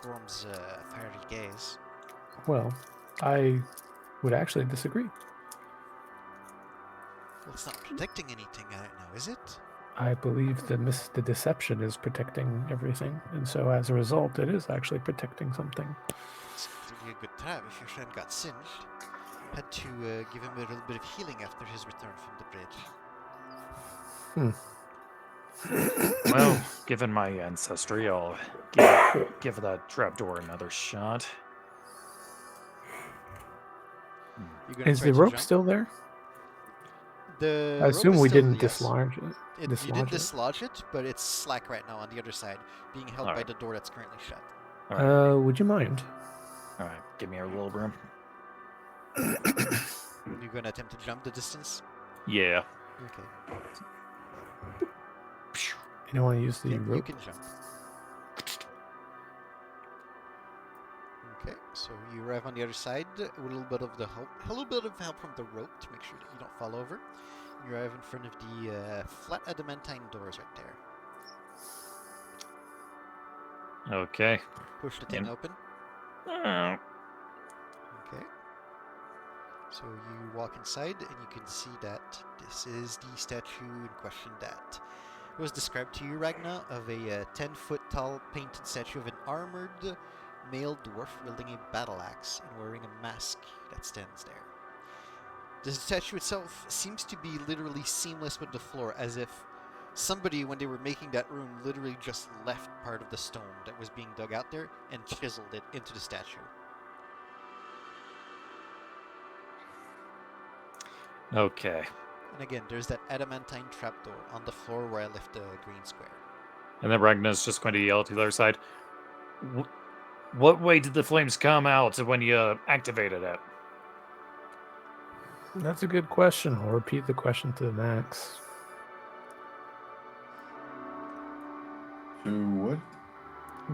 Gorm's fiery gaze. Well, I would actually disagree. Well, it's not protecting anything right now, is it? I believe the deception is protecting everything, and so as a result, it is actually protecting something. It's clearly a good trap if your friend got singed. Had to give him a little bit of healing after his return from the bridge. Well, given my ancestry, I'll give that trapdoor another shot. You gonna Is try the to rope jump? still there? The I rope assume is we still, didn't yes. dislodge it. You dislodge didn't it. dislodge it, but it's slack right now on the other side, being held by Alright. the door that's currently shut. All right. Would you mind? All right, give me a little room. You gonna attempt to jump the distance? Yeah. Okay. You don't want to use the You rope? can jump. Okay, so you arrive on the other side with a little bit of help from the rope to make sure that you don't fall over. You arrive in front of the flat adamantine doors right there. Okay. Push the thing In. open. Oh. Okay. So you walk inside and you can see that this is the statue in question that was described to you, Ragna, of a 10-foot tall painted statue of an armored male dwarf wielding a battle axe and wearing a mask that stands there. The statue itself seems to be literally seamless with the floor, as if somebody, when they were making that room, literally just left part of the stone that was being dug out there and chiseled it into the statue. Okay. And again, there's that adamantine trapdoor on the floor where I left the green square. And then Ragna's just going to yell to the other side. What way did the flames come out when you activated it? That's a good question. I'll repeat the question to the max. To what?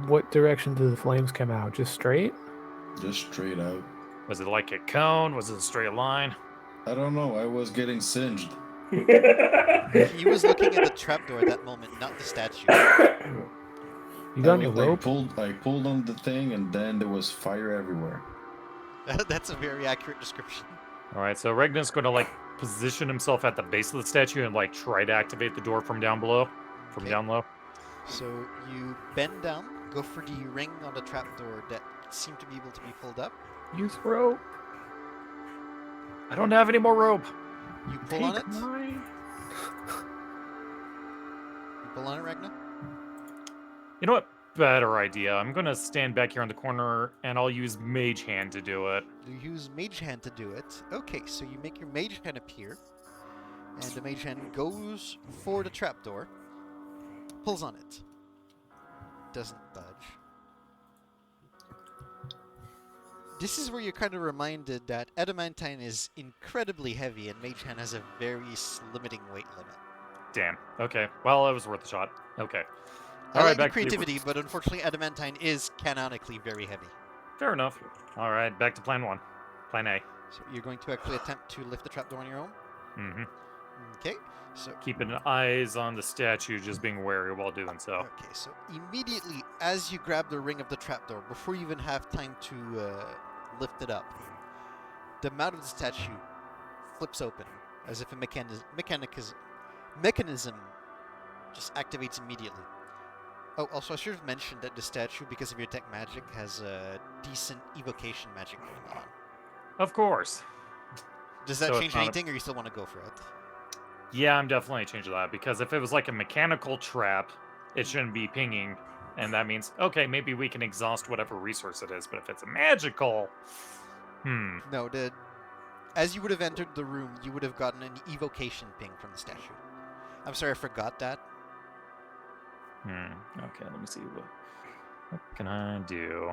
What direction did the flames come out? Just straight? Just straight out. Was it like a cone? Was it a straight line? I don't know. I was getting singed. He was looking at the trapdoor at that moment, not the statue. You got any I rope? pulled on the thing, and then there was fire everywhere. That's a very accurate description. All right, so Ragna's going to like position himself at the base of the statue and like try to activate the door from down below, from Okay. down low. So you bend down, go for the ring on the trapdoor that seemed to be able to be pulled up. Use rope. I don't have any more rope. You pull on it. Take mine. You pull on it, Ragna. You know what? Better idea. I'm going to stand back here in the corner and I'll use Mage Hand to do it. You use Mage Hand to do it. Okay, so you make your Mage Hand appear, and the Mage Hand goes for the trapdoor, pulls on it. Doesn't budge. This is where you're kind of reminded that adamantine is incredibly heavy, and Mage Hand has a very limiting weight limit. Damn. Okay. Well, it was worth a shot. Okay. I All right, like the back to the- creativity, but unfortunately adamantine is canonically very heavy. Fair enough. All right, back to plan one. Plan A. So you're going to actually attempt to lift the trapdoor on your own? Mm-hmm. Okay, so... Keeping eyes on the statue, just being wary while doing so. Okay, so immediately as you grab the ring of the trapdoor, before you even have time to lift it up, the mouth of the statue flips open, as if a mechanism just activates immediately. Oh, also I should have mentioned that the statue, because of your tech magic, has a decent evocation magic going on. Of course. Does that So it's change not a- anything, or you still want to go for it? Yeah, I'm definitely changing that, because if it was like a mechanical trap, it shouldn't be pinging, and that means, okay, maybe we can exhaust whatever resource it is, but if it's a magical... No, as you would have entered the room, you would have gotten an evocation ping from the statue. I'm sorry, I forgot that. Okay, let me see. What can I do?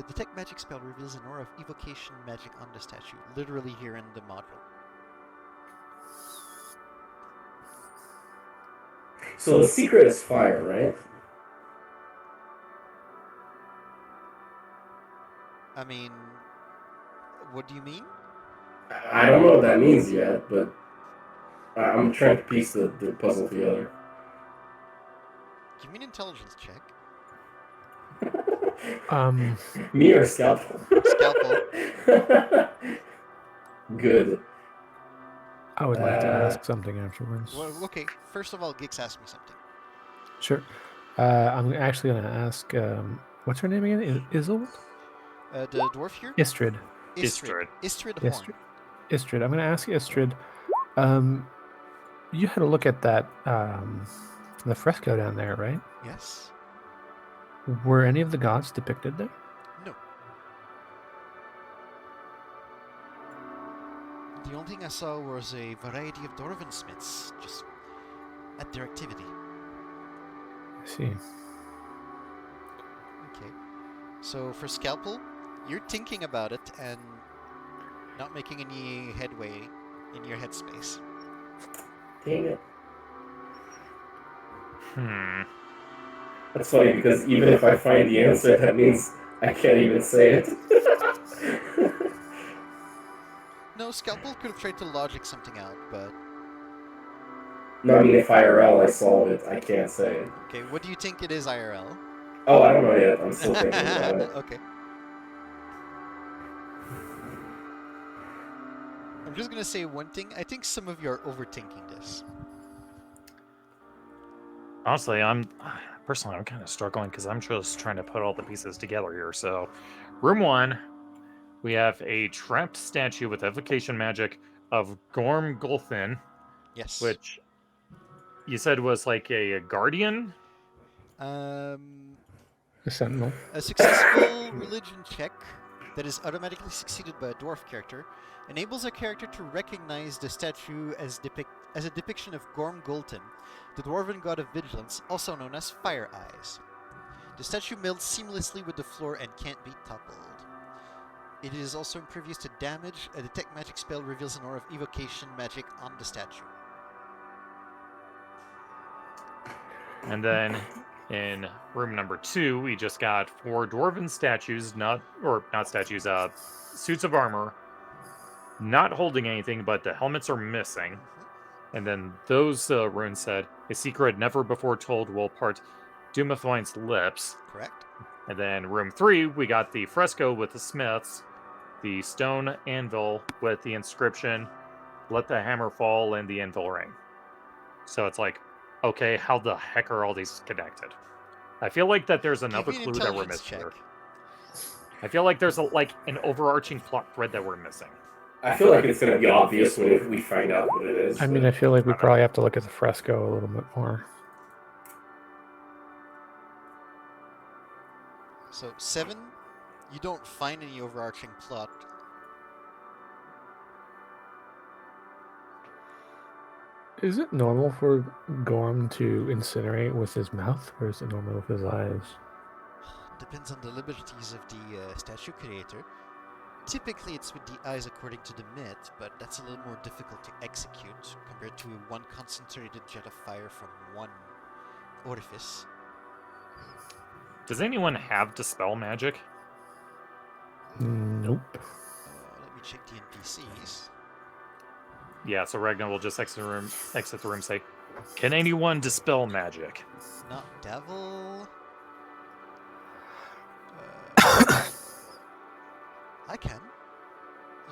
Detect magic spell reveals an aura of evocation magic on the statue, literally here in the module. So the secret is fire, right? I mean, what do you mean? I don't know what that means yet, but I'm trying to piece the puzzle together. Give me an intelligence check. Me or Scalpel? Scalpel. Good. I would like to ask something afterwards. Well, okay, first of all, Gix asked me something. Sure. I'm actually going to ask, what's her name again? Isolde? The dwarf here? Istrid. Istrid. Istrid Horn. Istrid. I'm going to ask Istrid. You had a look at that, the fresco down there, right? Yes. Were any of the gods depicted there? No. The only thing I saw was a variety of dwarven smiths, just at their activity. I see. Okay. So for Scalpel, you're thinking about it and not making any headway in your headspace. Dang it. That's funny because even if I find the answer, that means I can't even say it. No, Scalpel could have tried to logic something out, but... No, I mean, if IRL I solve it, I can't say it. Okay, what do you think it is, IRL? Oh, I don't know yet. I'm still thinking about it. Okay. I'm just gonna say one thing. I think some of you are overthinking this. Honestly, I'm kind of struggling because I'm just trying to put all the pieces together here. So, room 1, we have a trapped statue with evocation magic of Gorm Gulfin, Yes. which you said was like a guardian. A sentinel. A successful religion check that is automatically succeeded by a dwarf character enables a character to recognize the statue as a depiction of Gorm Gultin, the dwarven god of vigilance, also known as Fire Eyes. The statue melds seamlessly with the floor and can't be toppled. It is also impervious to damage. A detect magic spell reveals an aura of evocation magic on the statue. And then in room number 2, we just got 4 dwarven statues, suits of armor, not holding anything, but the helmets are missing. And then those runes said, a secret never before told will part Doomethwine's lips. Correct. And then room 3, we got the fresco with the smiths, the stone anvil with the inscription, let the hammer fall, and the anvil ring. So it's like, okay, how the heck are all these connected? I feel like that there's another clue that we're missing here. I feel like there's an overarching plot thread that we're missing. I feel like it's going to be obvious when we find out what it is. I mean, I feel like we probably have to look at the fresco a little bit more. So 7, you don't find any overarching plot. Is it normal for Gorm to incinerate with his mouth, or is it normal with his eyes? Depends on the liberties of the statue creator. Typically it's with the eyes according to the myth, but that's a little more difficult to execute compared to one concentrated jet of fire from one orifice. Does anyone have Dispel magic? Nope. Let me check the NPCs. Yeah, so Ragnar will just exit the room, and say, can anyone dispel magic? Not devil. I can.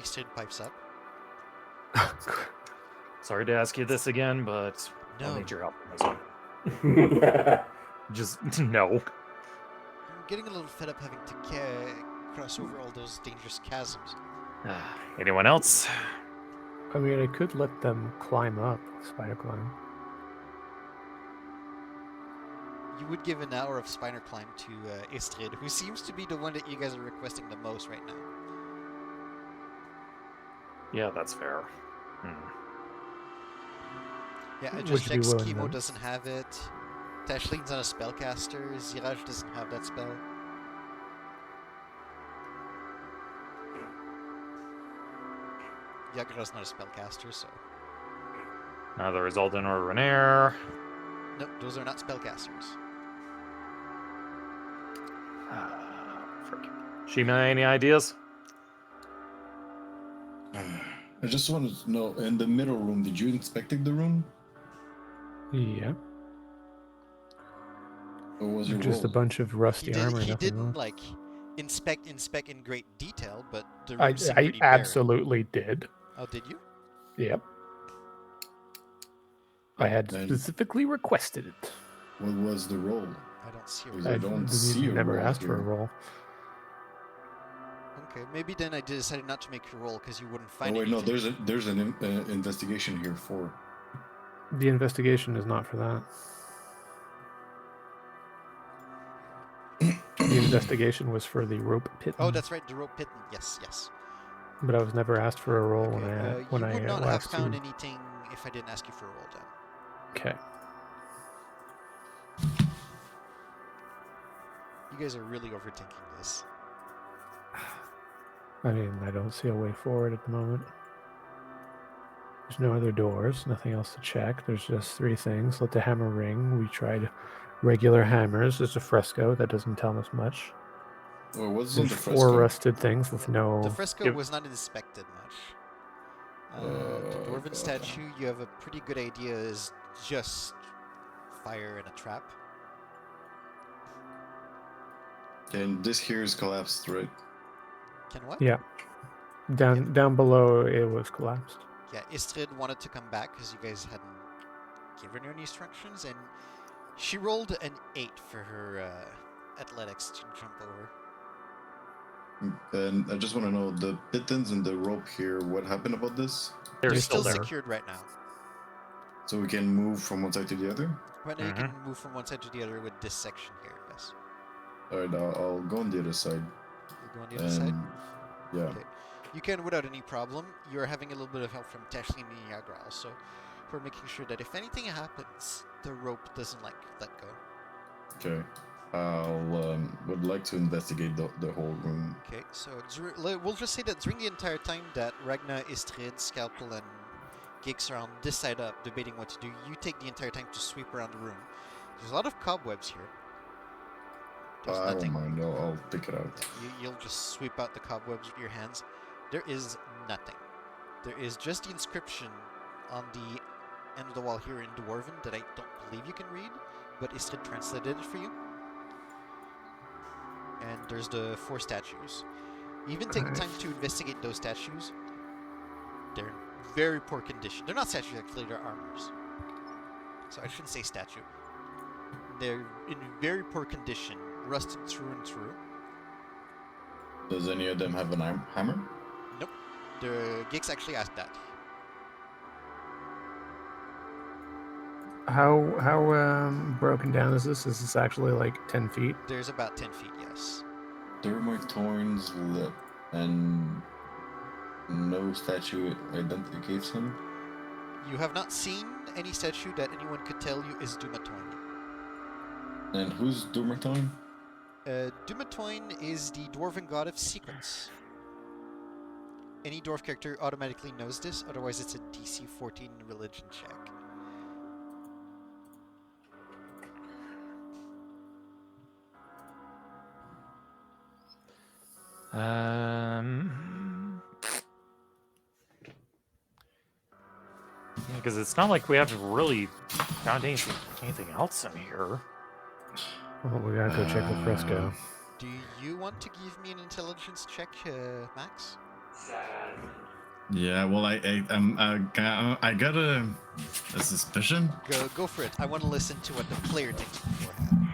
Eastern pipes up. Sorry to ask you this again, but No. I'll need your help on this one. Just, no. I'm getting a little fed up having to cross over all those dangerous chasms. Anyone else? I mean, I could let them climb up, spider climb. You would give an hour of spider climb to Istrid, who seems to be the one that you guys are requesting the most right now. Yeah, that's fair. Yeah, I Would just you be checked. willing Schemo then? doesn't have it. Tashlin's not a spellcaster. Ziraj doesn't have that spell. Yagra's not a spellcaster, so... Neither is Alden or Renair. Nope, those are not spellcasters. Frick. Shima, any ideas? I just wanted to know, in the middle room, did you inspect the room? Yeah. Or was your Just a roll? bunch of rusty armor. He Nothing didn't else. like inspect in great detail, but the I room seemed I pretty barren. absolutely did. Oh, did you? Yep. I had Then- specifically requested it. What was the roll? I don't see a Because room. I don't You've see a never roll asked for a here. roll. Okay, maybe then I decided not to make a roll because you wouldn't Oh find wait, no, anything. there's an investigation here for. The investigation is not for that. The investigation was for the rope pit. Oh, that's right, the rope pit. Yes, yes. But I was never asked for a roll Okay, when you I would not have asked found you. anything if I didn't ask you for a roll then. Okay. You guys are really overthinking this. I mean, I don't see a way forward at the moment. There's no other doors, nothing else to check. There's just 3 things. Let the hammer ring. We tried regular hammers. There's a fresco. That doesn't tell us much. Well, what's on There's the 4 fresco? rusted things with The no... fresco Yep. was not inspected much. The dwarven statue, you have a pretty good idea, is just fire and a trap. And this here is collapsed, right? Can what? Yeah. Down below, it was collapsed. Yeah, Istrid wanted to come back because you guys hadn't given her any instructions, and she rolled an 8 for her athletics to jump over. And I just want to know, the pittons and the rope here, what happened about this? They're You're still still there. secured right now. So we can move from one side to the other? Right now you can move from one side to the other with this section here, yes. Alright, I'll go on the other side. You go on the other side? Yeah. Okay. You can without any problem. You're having a little bit of help from Tashlin and Niagara also, for making sure that if anything happens, the rope doesn't like let go. Okay. I'll would like to investigate the whole room. Okay, so we'll just say that during the entire time that Ragna, Istrid, Scalpel, and Geeks are on this side up debating what to do, you take the entire time to sweep around the room. There's a lot of cobwebs here. There's I nothing. don't mind, I'll pick it out. You'll just sweep out the cobwebs with your hands. There is nothing. There is just the inscription on the end of the wall here in Dwarven that I don't believe you can read, but Istrid translated it for you. And there's the 4 statues. Even take the time to investigate those statues. They're in very poor condition. They're not statues, actually, they're armors. So I shouldn't say statue. They're in very poor condition, rusted through and through. Does any of them have an hammer? Nope. The Geeks actually asked that. How broken down is this? Is this actually like 10 feet? There's about 10 feet, yes. Dermoid thorns lip and no statue identifies him. You have not seen any statue that anyone could tell you is Dumatoin. And who's Dumertoin? Dumatoin is the dwarven god of secrets. Any dwarf character automatically knows this, otherwise it's a DC 14 religion check. Yeah, because it's not like we have really found anything else in here. Well, we gotta go check the fresco. Do you want to give me an intelligence check, Max? Yeah, well, I got a suspicion. Go for it. I want to listen to what the player thinks beforehand.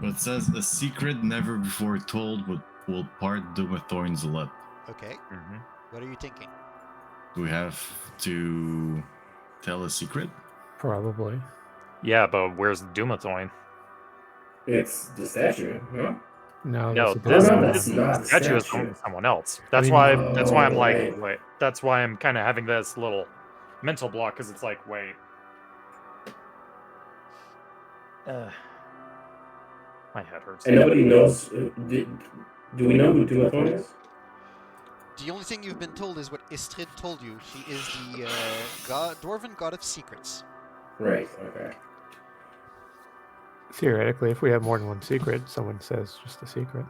But it says a secret never before told will part Dumathorn's lip. Okay. Mm-hmm. What are you thinking? Do we have to tell a secret? Probably. Yeah, but where's Dumatoin? It's the statue, huh? No, No, that's a this, different it's one. not a statue is statue. from someone else. That's mean, why. That's why I'm no like, way. wait. That's why I'm kind of having this little mental block because it's like, wait. My head hurts. And nobody knows. Do we know who Dumathorn is? The only thing you've been told is what Istrid told you. He is the dwarven god of secrets. Right. Okay. Theoretically, if we have more than one secret, someone says just a secret.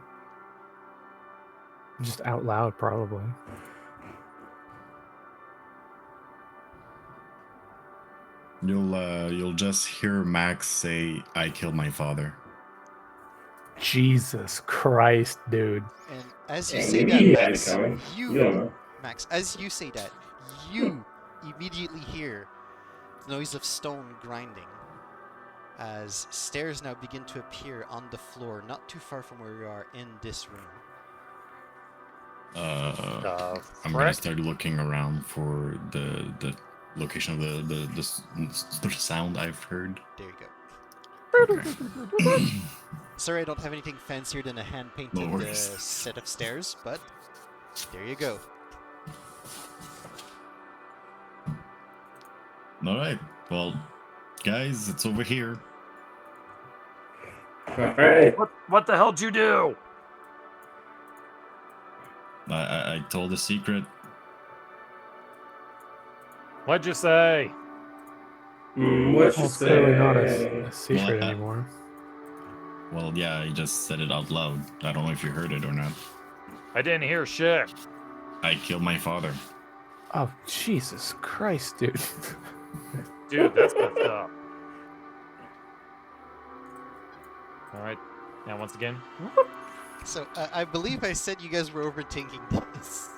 Just out loud, probably. You'll just hear Max say, "I killed my father." Jesus Christ, dude. And as you Hey, say maybe that, he had it Max, coming. You don't know. Max, as you say that, you immediately hear the noise of stone grinding as stairs now begin to appear on the floor, not too far from where you are in this room. I'm gonna start looking around for the location of the sound I've heard. There you go. Okay. Sorry, I don't have anything fancier than a No hand-painted worries. set of stairs, but there you go. All right. Well, guys, it's over here. All right. What the hell did you do? I told a secret. What'd you say? What you Well, it's clearly not say? a secret Well, anymore. Well, yeah, I just said it out loud. I don't know if you heard it or not. I didn't hear shit. I killed my father. Oh, Jesus Christ, dude. Dude, that's messed up. All right. Now, once again. So, I believe I said you guys were overthinking this.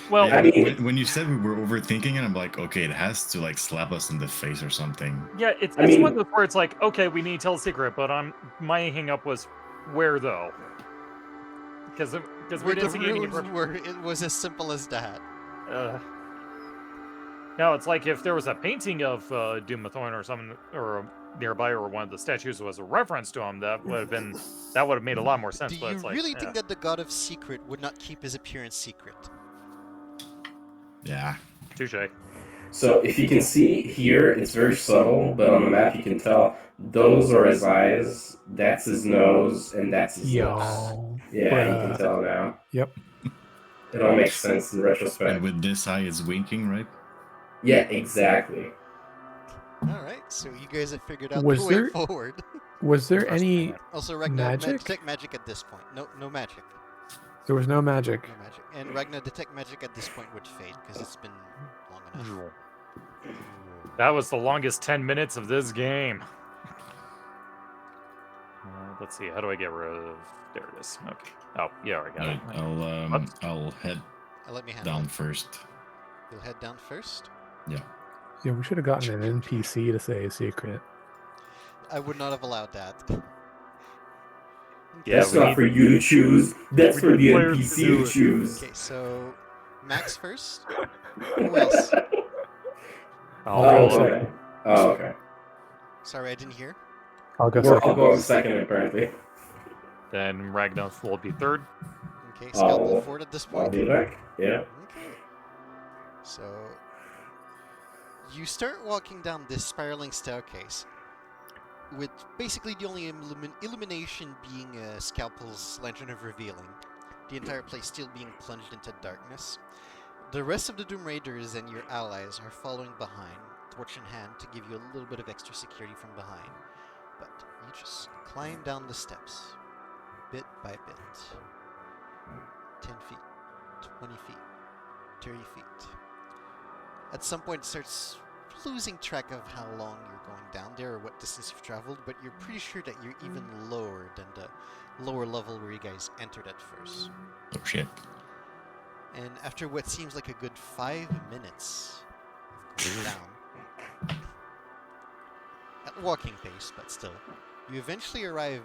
Well, I mean- when you said we were overthinking it, I'm like, okay, it has to like slap us in the face or something. yeah, it's I mean- one of those where it's like, okay, we need to tell a secret, but my hang up was where though? Because we Where the didn't see any. runes were, it was as simple as that. No, it's like if there was a painting of Doom of Thorn or something, or nearby, or one of the statues was a reference to him, that would have made a lot more sense. Do But you it's like, really think that the God of Secret would not keep his appearance secret? Yeah. touche? So if you can see here, it's very subtle, but on the map you can tell those are his eyes, that's his nose, and that's his lips. Yo. Yeah, you Bruh. can tell now. Yep. It all makes sense in retrospect. And with this eye, it's winking, right? Yeah, exactly. Alright, so you guys have figured out Was the way there- forward. Was there First any... thing. Also, Ragnar, Magic? detect magic at this point. No magic. There was no magic. No magic. And Ragnar, detect magic at this point would fade, because it's been long enough. That was the longest 10 minutes of this game. Let's see. How do I get rid of? There it is. Okay. Oh, yeah, I got Right, it. I'll head Let me handle down it. first. You'll head down first? Yeah. Yeah, we should have gotten an NPC to say a secret. I would not have allowed that. Yeah, That's we not need- for you to choose. That's we for need the players to NPC do to it. choose. Okay, so Max first. Who else? I'll Oh, follow. okay. Oh, okay. Sorry, I didn't hear. I'll go Well, I'll second. go in second, apparently. Then Ragnar will be third. Okay, Scalpel Oh, forward at this I'll point. be back. Yeah. Okay. So you start walking down this spiraling staircase, with basically the only illumination being Scalpel's lantern of revealing. The entire place still being plunged into darkness. The rest of the Doom Raiders and your allies are following behind, torch in hand, to give you a little bit of extra security from behind. But you just climb down the steps, bit by bit. 10 feet, 20 feet, 30 feet. At some point, it starts losing track of how long you're going down there or what distance you've traveled, but you're pretty sure that you're even lower than the lower level where you guys entered at first. Oh shit. And after what seems like a good 5 minutes of going down, at walking pace, but still, you eventually arrive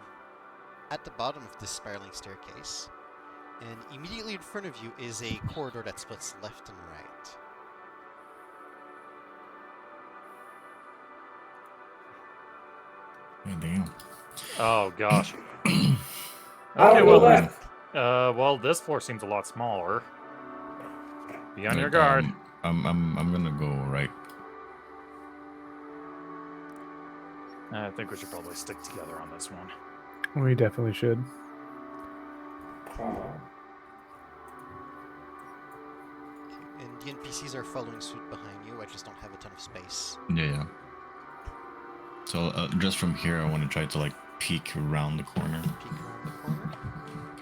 at the bottom of this spiraling staircase, and immediately in front of you is a corridor that splits left and right. Oh, damn. Oh gosh. I'll Okay, go well, left. well, this floor seems a lot smaller. Be on your Right, guard. I'm gonna go right. I think we should probably stick together on this one. We definitely should. And the NPCs are following suit behind you. I just don't have a ton of space. Yeah. So just from here, I want to try to like peek around the corner. Peek around the corner,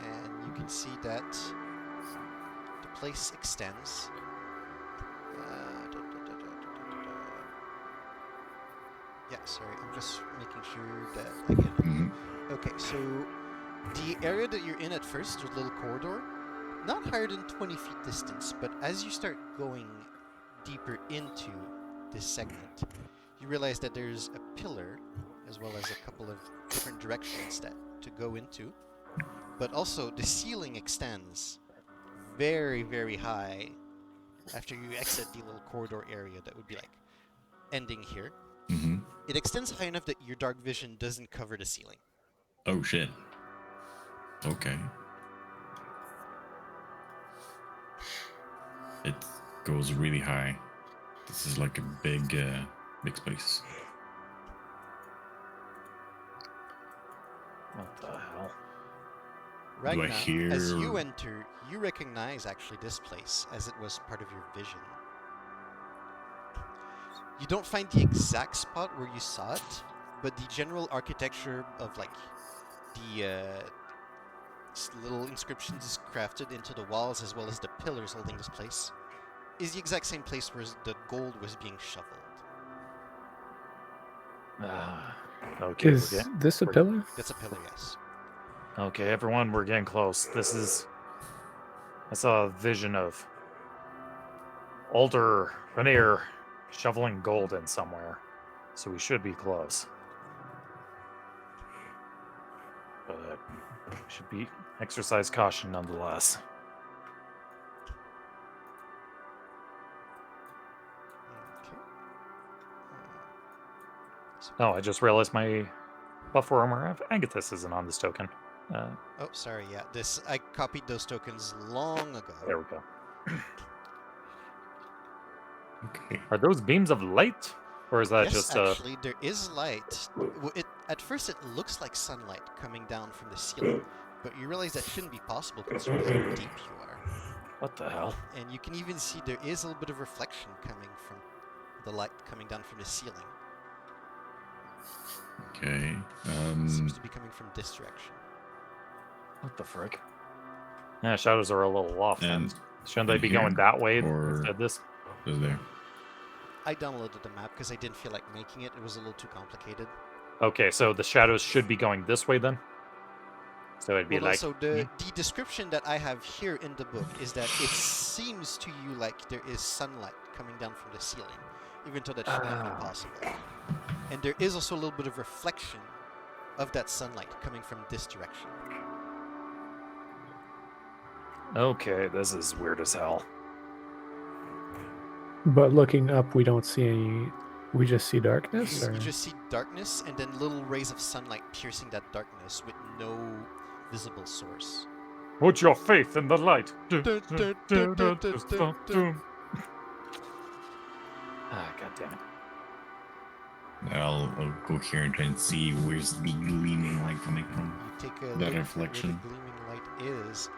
and you can see that the place extends. Yeah, sorry, I'm just making sure that I get it. Mhm. Okay, so the area that you're in at first, the little corridor, not higher than 20 feet distance, but as you start going deeper into this segment, you realize that there's a pillar, as well as a couple of different directions that to go into, but also the ceiling extends very, very high after you exit the little corridor area that would be like ending here. Mhm. It extends high enough that your dark vision doesn't cover the ceiling. Oh shit. Okay. It goes really high. This is like a big space. What the hell? Ragnar, hear- as you enter, you recognize actually this place as it was part of your vision. You don't find the exact spot where you saw it, but the general architecture of like the little inscriptions crafted into the walls as well as the pillars holding this place is the exact same place where the gold was being shoveled. Okay, we're Is getting, this a we're- pillar? That's a pillar, yes. okay, everyone, we're getting close. I saw a vision of older Rainier shoveling gold in somewhere, so we should be close. But we should be exercise caution nonetheless. Okay. So Oh, I just realized my buffer armor of Agathis isn't on this token. oh, sorry, yeah. I copied those tokens long ago. There we go. Okay. Are those beams of light, or is that Yes, just actually, there is light. At first, it looks like sunlight coming down from the ceiling, but you realize that shouldn't be possible considering how deep you are. what the hell? And you can even see there is a little bit of reflection coming from the light coming down from the ceiling. Okay. Seems to be coming from this direction. What the frick? Yeah, shadows are a little off. Then And shouldn't they be here, going that way or- instead of this? Is there? I downloaded the map because I didn't feel like making it. It was a little too complicated. Okay, so the shadows should be going this way then. So it'd be Well, like so the description that I have here in the book is that it seems to you like there is sunlight coming down from the ceiling, even though that shouldn't have been possible. And there is also a little bit of reflection of that sunlight coming from this direction. okay, this is weird as hell. But looking up, we don't see any. We just see darkness. You Or? just see darkness and then little rays of sunlight piercing that darkness with no visible source. Put your faith in the light. Ah, god damn it. I'll go here and try and see where's the gleaming light coming from. You take a That look at reflection. where the gleaming light is,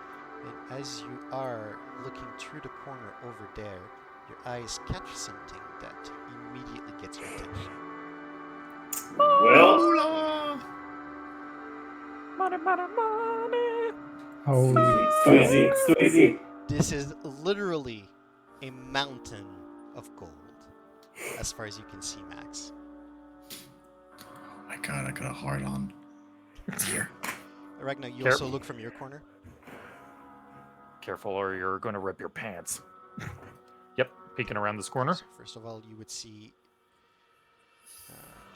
and as you are looking through the corner over there, your eyes catch something that immediately gets your attention. Well, Money, money, money. Holy it's too easy. It's too easy. This is literally a mountain of gold, as far as you can see, Max. Oh my god, I got a hard on. It's here. Ragnar, you Care- also look from your corner. Careful, or you're going to rip your pants. Yep, peeking around this corner. So first of all, you would see,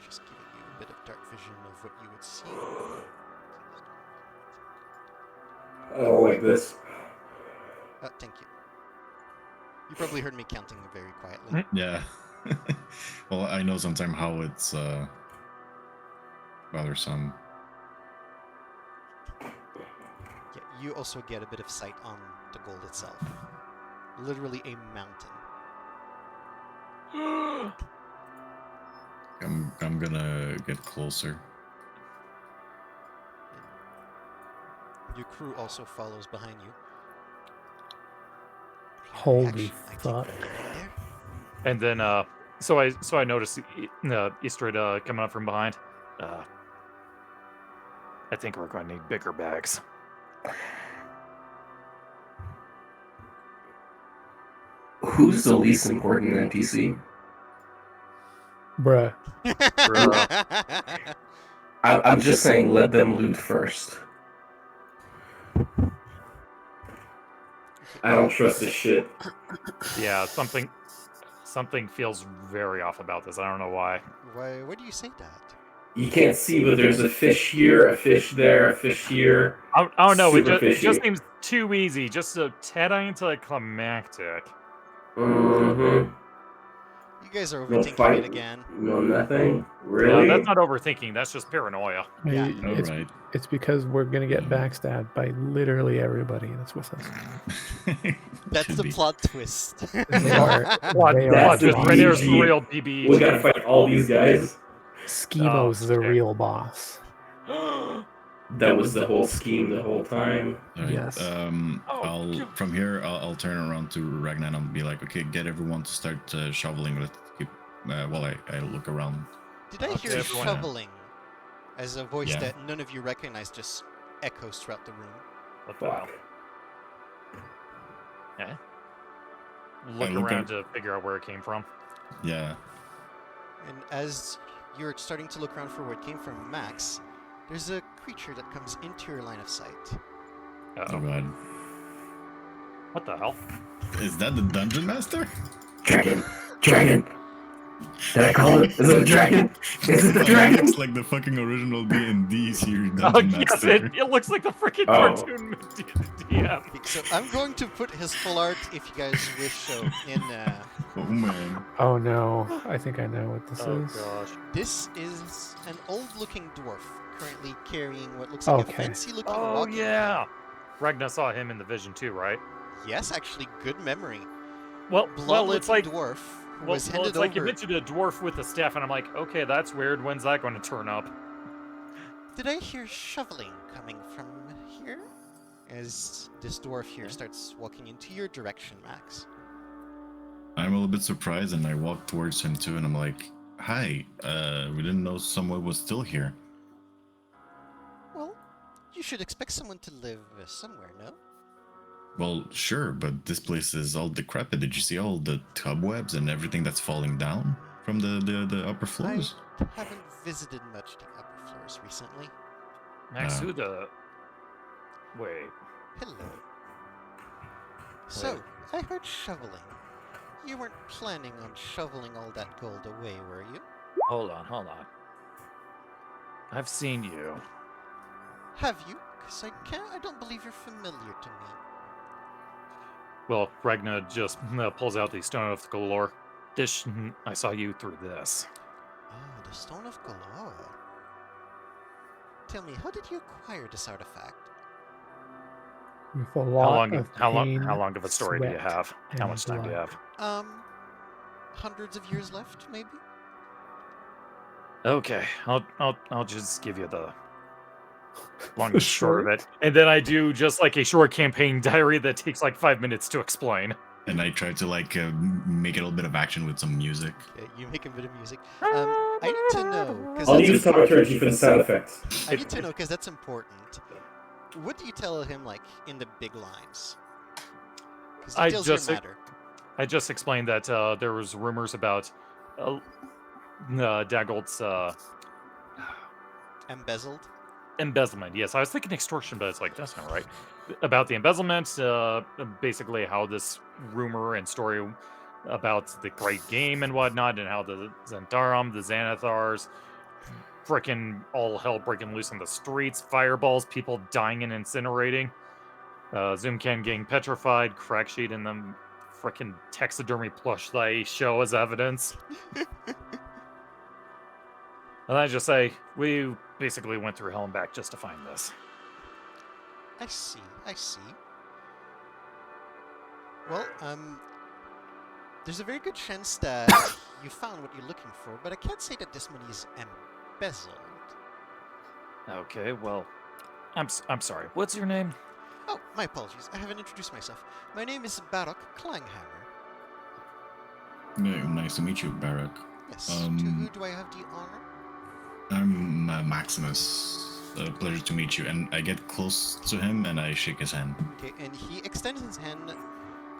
just giving you a bit of dark vision of what you would see. I don't like this. Thank you. You probably heard me counting very quietly. Yeah. Well, I know sometimes how it's bothersome. Yeah, you also get a bit of sight on the gold itself. Literally a mountain. I'm gonna get closer. Your crew also follows behind you. Holy Reaction, I think fuck. we're getting there. And then, so I noticed Eastrid coming up from behind. I think we're going to need bigger bags. Who's the least important NPC? Bruh. I'm just saying, let them loot first. I don't trust this shit. Yeah, something feels very off about this. I don't know why. Why do you say that? You can't see, but there's a fish here, a fish there, a fish here. I don't know. Super It just fishy. seems too easy. Just a tad anticlimactic. Mm-hmm. You guys are No overthinking fight. it again. No nothing. No, Really? that's not overthinking. That's just paranoia. Yeah. Hey, it's, Alright. it's because we're gonna get backstabbed by literally everybody that's with us. That's Should the be. plot twist. They are, What? they That's are the Just right there's the BG. real BB. We gotta fight all these guys. Schemo's the okay. real boss. That was the whole scheme the whole time. Alright, Yes. From here, I'll turn around to Ragnar and I'll be like, okay, get everyone to start shoveling. Let's keep while I look around. Did I hear Okay, everyone. shoveling as a voice Yeah. that none of you recognize just echoes throughout the room? What the hell? Fuck. Eh? Look look around at- to figure out where it came from. Yeah. And as you're starting to look around for where it came from, Max, there's a creature that comes into your line of sight. Oh Uh-oh. god. What the hell? Is that the dungeon master? Dragon. Dragon. Did I call it? Is it a dragon? Is it the dragon? It's like the fucking original D&D series Oh, dungeon yes, master. it looks like the freaking Oh. cartoon DM. So I'm going to put his full art, if you guys wish so, in... Oh man. Oh no, I think I know what this Oh is. gosh. This is an old-looking dwarf currently carrying what looks like a Okay. fancy-looking Oh walking yeah. Ragnar saw him in the vision too, right? hand. Yes, actually, good memory. Well, it's like dwarf who well, was handed it's like you over. mentioned a dwarf with a staff, and I'm like, okay, that's weird. When's that going to turn up? Did I hear shoveling coming from here? As this dwarf here starts walking into your direction, Max. I'm a little bit surprised and I walk towards him too and I'm like, hi, we didn't know someone was still here. Well, you should expect someone to live somewhere, no? Well, sure, but this place is all decrepit. Did you see all the cobwebs and everything that's falling down from the upper floors? I haven't visited much the upper floors recently. Max, who the... Wait. Hello. So, I heard shoveling. You weren't planning on shoveling all that gold away, were you? Hold on. I've seen you. Have you? Because I don't believe you're familiar to me. Well, Ragnar just pulls out the Stone of Galore. I saw you through this. Oh, the Stone of Galore. Tell me, how did you acquire this artifact? With a lot of How pain, long of a story do you sweat, have? How and much time do you blood. have? Hundreds of years left, maybe? Okay, I'll just give you the long The and short of short? it, and then I do just like a short campaign diary that takes like 5 minutes to explain. And I try to like make it a little bit of action with some music. Okay, you make a bit of music. I need to know, I'll because use thaumaturgy for the sound effects. I need to know because that's important. What do you tell him, like, in the big lines? Because I details just- here matter. I just explained that there was rumors about Dagold's Embezzled? embezzlement. Yes, I was thinking extortion, but it's like, that's not right. About the embezzlement, basically how this rumor and story about the great game and whatnot, and how the Zentarum, the Xanathars, frickin' all hell breaking loose on the streets, fireballs, people dying and incinerating, Zoomcan getting petrified, Cracksheet and them frickin' taxidermy plush they show as evidence. And I just say, we basically went through hell and back just to find this. I see, I see. Well, there's a very good chance that you found what you're looking for, but I can't say that this money is embezzled. Okay, well, I'm sorry. What's your name? Oh, my apologies. I haven't introduced myself. My name is Barak Klanghammer. Nice to meet you, Barak. Yes. To who do I have the honor? I'm Maximus. Pleasure to meet you. And I get close to him and I shake his hand. Okay, and he extends his hand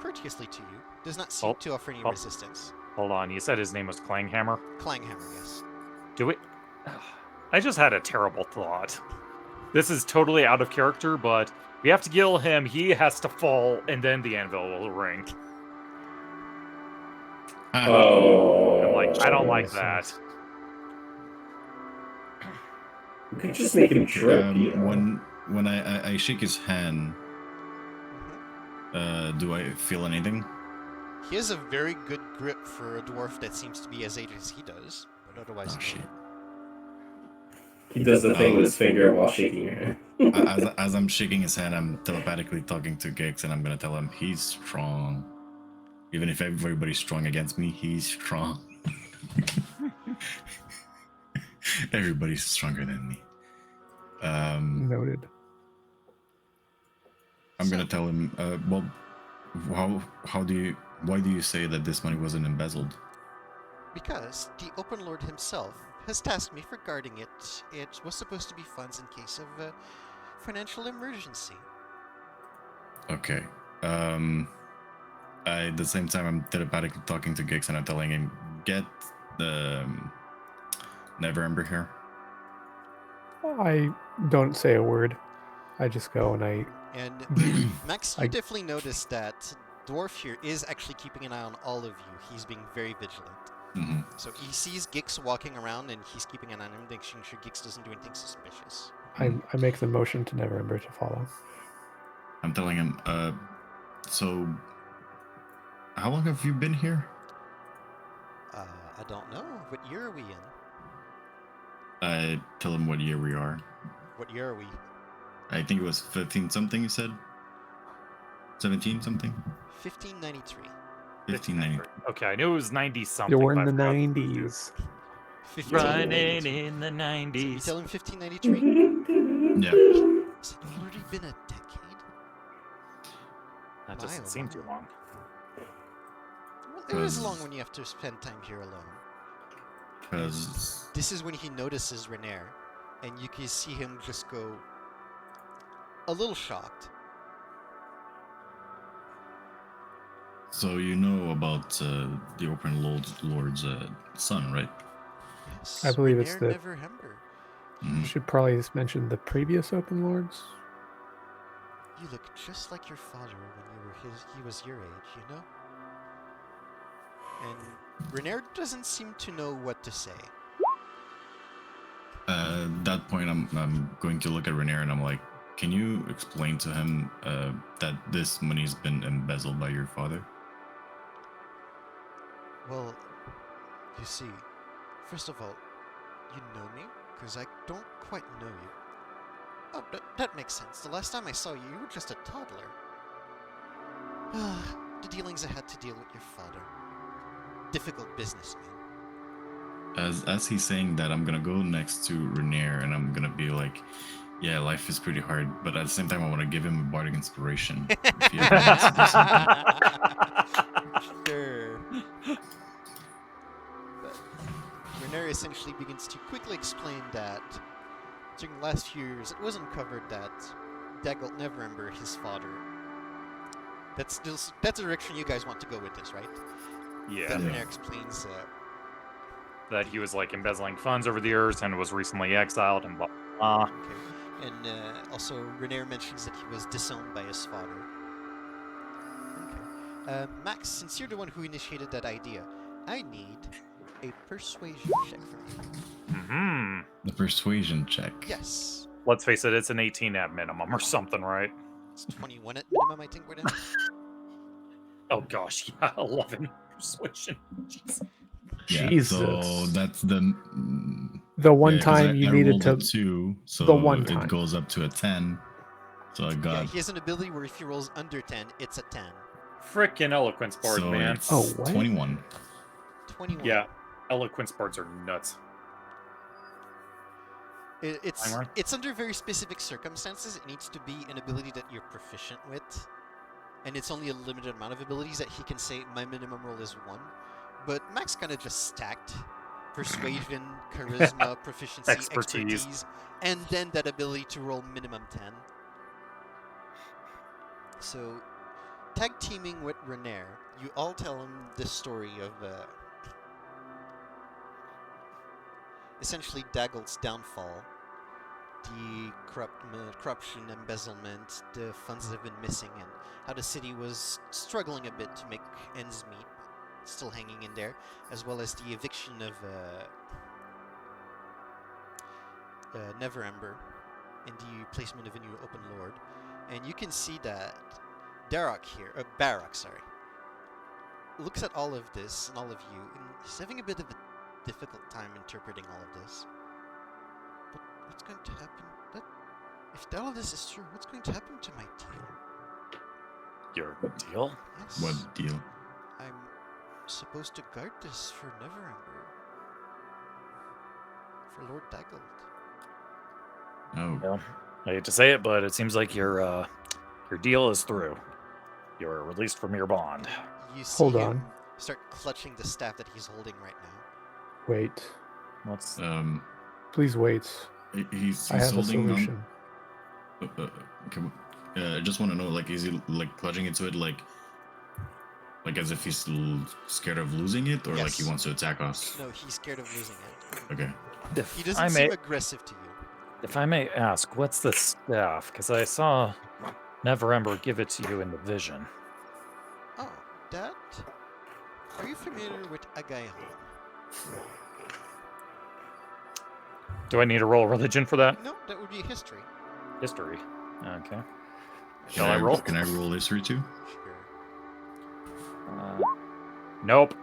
courteously to you. Does not seem to offer any resistance. Hold on, you said his name was Clanghammer? Clanghammer, yes. Do it. I just had a terrible thought. This is totally out of character, but we have to kill him. He has to fall, and then the anvil will ring. Oh. I'm like, I don't like Makes that. sense. You could just make him trip, you know? When I shake his hand, do I feel anything? He has a very good grip for a dwarf that seems to be as aged as he does, but otherwise. Oh shit. He does the thing with his finger while shaking your hand. As I'm shaking his hand, I'm telepathically talking to Gix, and I'm gonna tell him he's strong. Even if everybody's strong against me, he's strong. Everybody's stronger than me. Noted. I'm gonna tell him. Well, why do you say that this money wasn't embezzled? Because the Open Lord himself has tasked me for guarding it. It was supposed to be funds in case of a financial emergency. Okay. At the same time, I'm telepathically talking to Gix, and I'm telling him, get the Never Ember here. I don't say a word. I just go and I. And Max, you I- definitely noticed that Dwarf here is actually keeping an eye on all of you. He's being very vigilant. Mm-hmm. So he sees Gix walking around, and he's keeping an eye on him, making sure Gix doesn't do anything suspicious. I make the motion to Neverember to follow. I'm telling him, so how long have you been here? I don't know. What year are we in? I tell him what year we are. What year are we? I think it was 15 something you said? 17 something? 1593. 1590. Okay, I knew it was 90 something. Yeah, we're in but I the forgot. 90s. 1593. in the So you 90s. tell him 1593? Yeah. Has it already been a decade? That My, doesn't oh seem my. too long. Well, it is long when you have to spend time here alone. Because This is when he notices Renair, and you can see him just go a little shocked. so you know about the Open Lord's son, right? Yes, I believe it's Renair the- Neverhember. Mhm. Should probably just mention the previous Open Lords. You look just like your father when he was your age, you know? And Renair doesn't seem to know what to say. At that point, I'm going to look at Renair and I'm like, can you explain to him that this money's been embezzled by your father? Well, you see, first of all, you know me? Because I don't quite know you. Oh, that makes sense. The last time I saw you, you were just a toddler. The dealings I had to deal with your father. Difficult businessman. As he's saying that, I'm gonna go next to Renair and I'm gonna be like, yeah, life is pretty hard, but at the same time, I want to give him a bardic inspiration. If he ever wants to do something. Sure. But Renair essentially begins to quickly explain that during the last few years, it was uncovered that Daggelt Neverember, his father, that's the direction you guys want to go with this, right? Yeah. That Yeah. Renair explains. That he was like embezzling funds over the years and was recently exiled and blah blah. Okay. And also, Renair mentions that he was disowned by his father. Okay. Max, since you're the one who initiated that idea, I need a persuasion check from you. Mm-hmm. The persuasion check. Yes. Let's face it, it's an 18 at minimum or something, right? It's 21 at minimum, I think, we're down. Oh gosh, yeah, 11 persuasion. Jeez. Yeah, Jesus. so that's the One yeah, 'cause time you I needed rolled to. a 2, so the one it time. goes up to a 10. So I Yeah, got he has an ability where if he rolls under 10, it's a 10. Frickin' eloquence board, so man. it's Oh, what? 21. 21. Yeah, eloquence boards are nuts. Timer? It's under very specific circumstances. It needs to be an ability that you're proficient with. And it's only a limited amount of abilities that he can say, my minimum roll is 1. But Max kind of just stacked persuasion, charisma, proficiency, Expertise. and then that ability to roll minimum 10. So, tag teaming with Renair, you all tell him the story of essentially Daggle's downfall, the corruption, embezzlement, the funds that have been missing, and how the city was struggling a bit to make ends meet, still hanging in there, as well as the eviction of Neverember and the placement of a new open lord. And you can see that Barak, looks at all of this and all of you, and he's having a bit of a difficult time interpreting all of this. But what's going to happen? If all of this is true, what's going to happen to my deal? Your deal? Yes. What deal? I'm supposed to guard this for Neverember. For Lord Daggold. Oh, Well, I hate to say it, but it seems like your deal is through. You're released from your bond. You see Hold him on. start clutching the staff that he's holding right now. Wait. What's Please wait. he's I have a holding solution. on. I just want to know, like, is he like clutching into it, like as if he's scared of losing it, or like he Yes. wants to attack us? No, he's scared of losing it. Okay. He if doesn't I seem may aggressive to you. if I may ask, what's the staff? Because I saw Neverember give it to you in the vision. Oh, that? Are you familiar with Agaihan? Do I need to roll religion for that? No, that would be history. History. Okay. Can Shall I roll? Can I roll history too? Sure. Nope.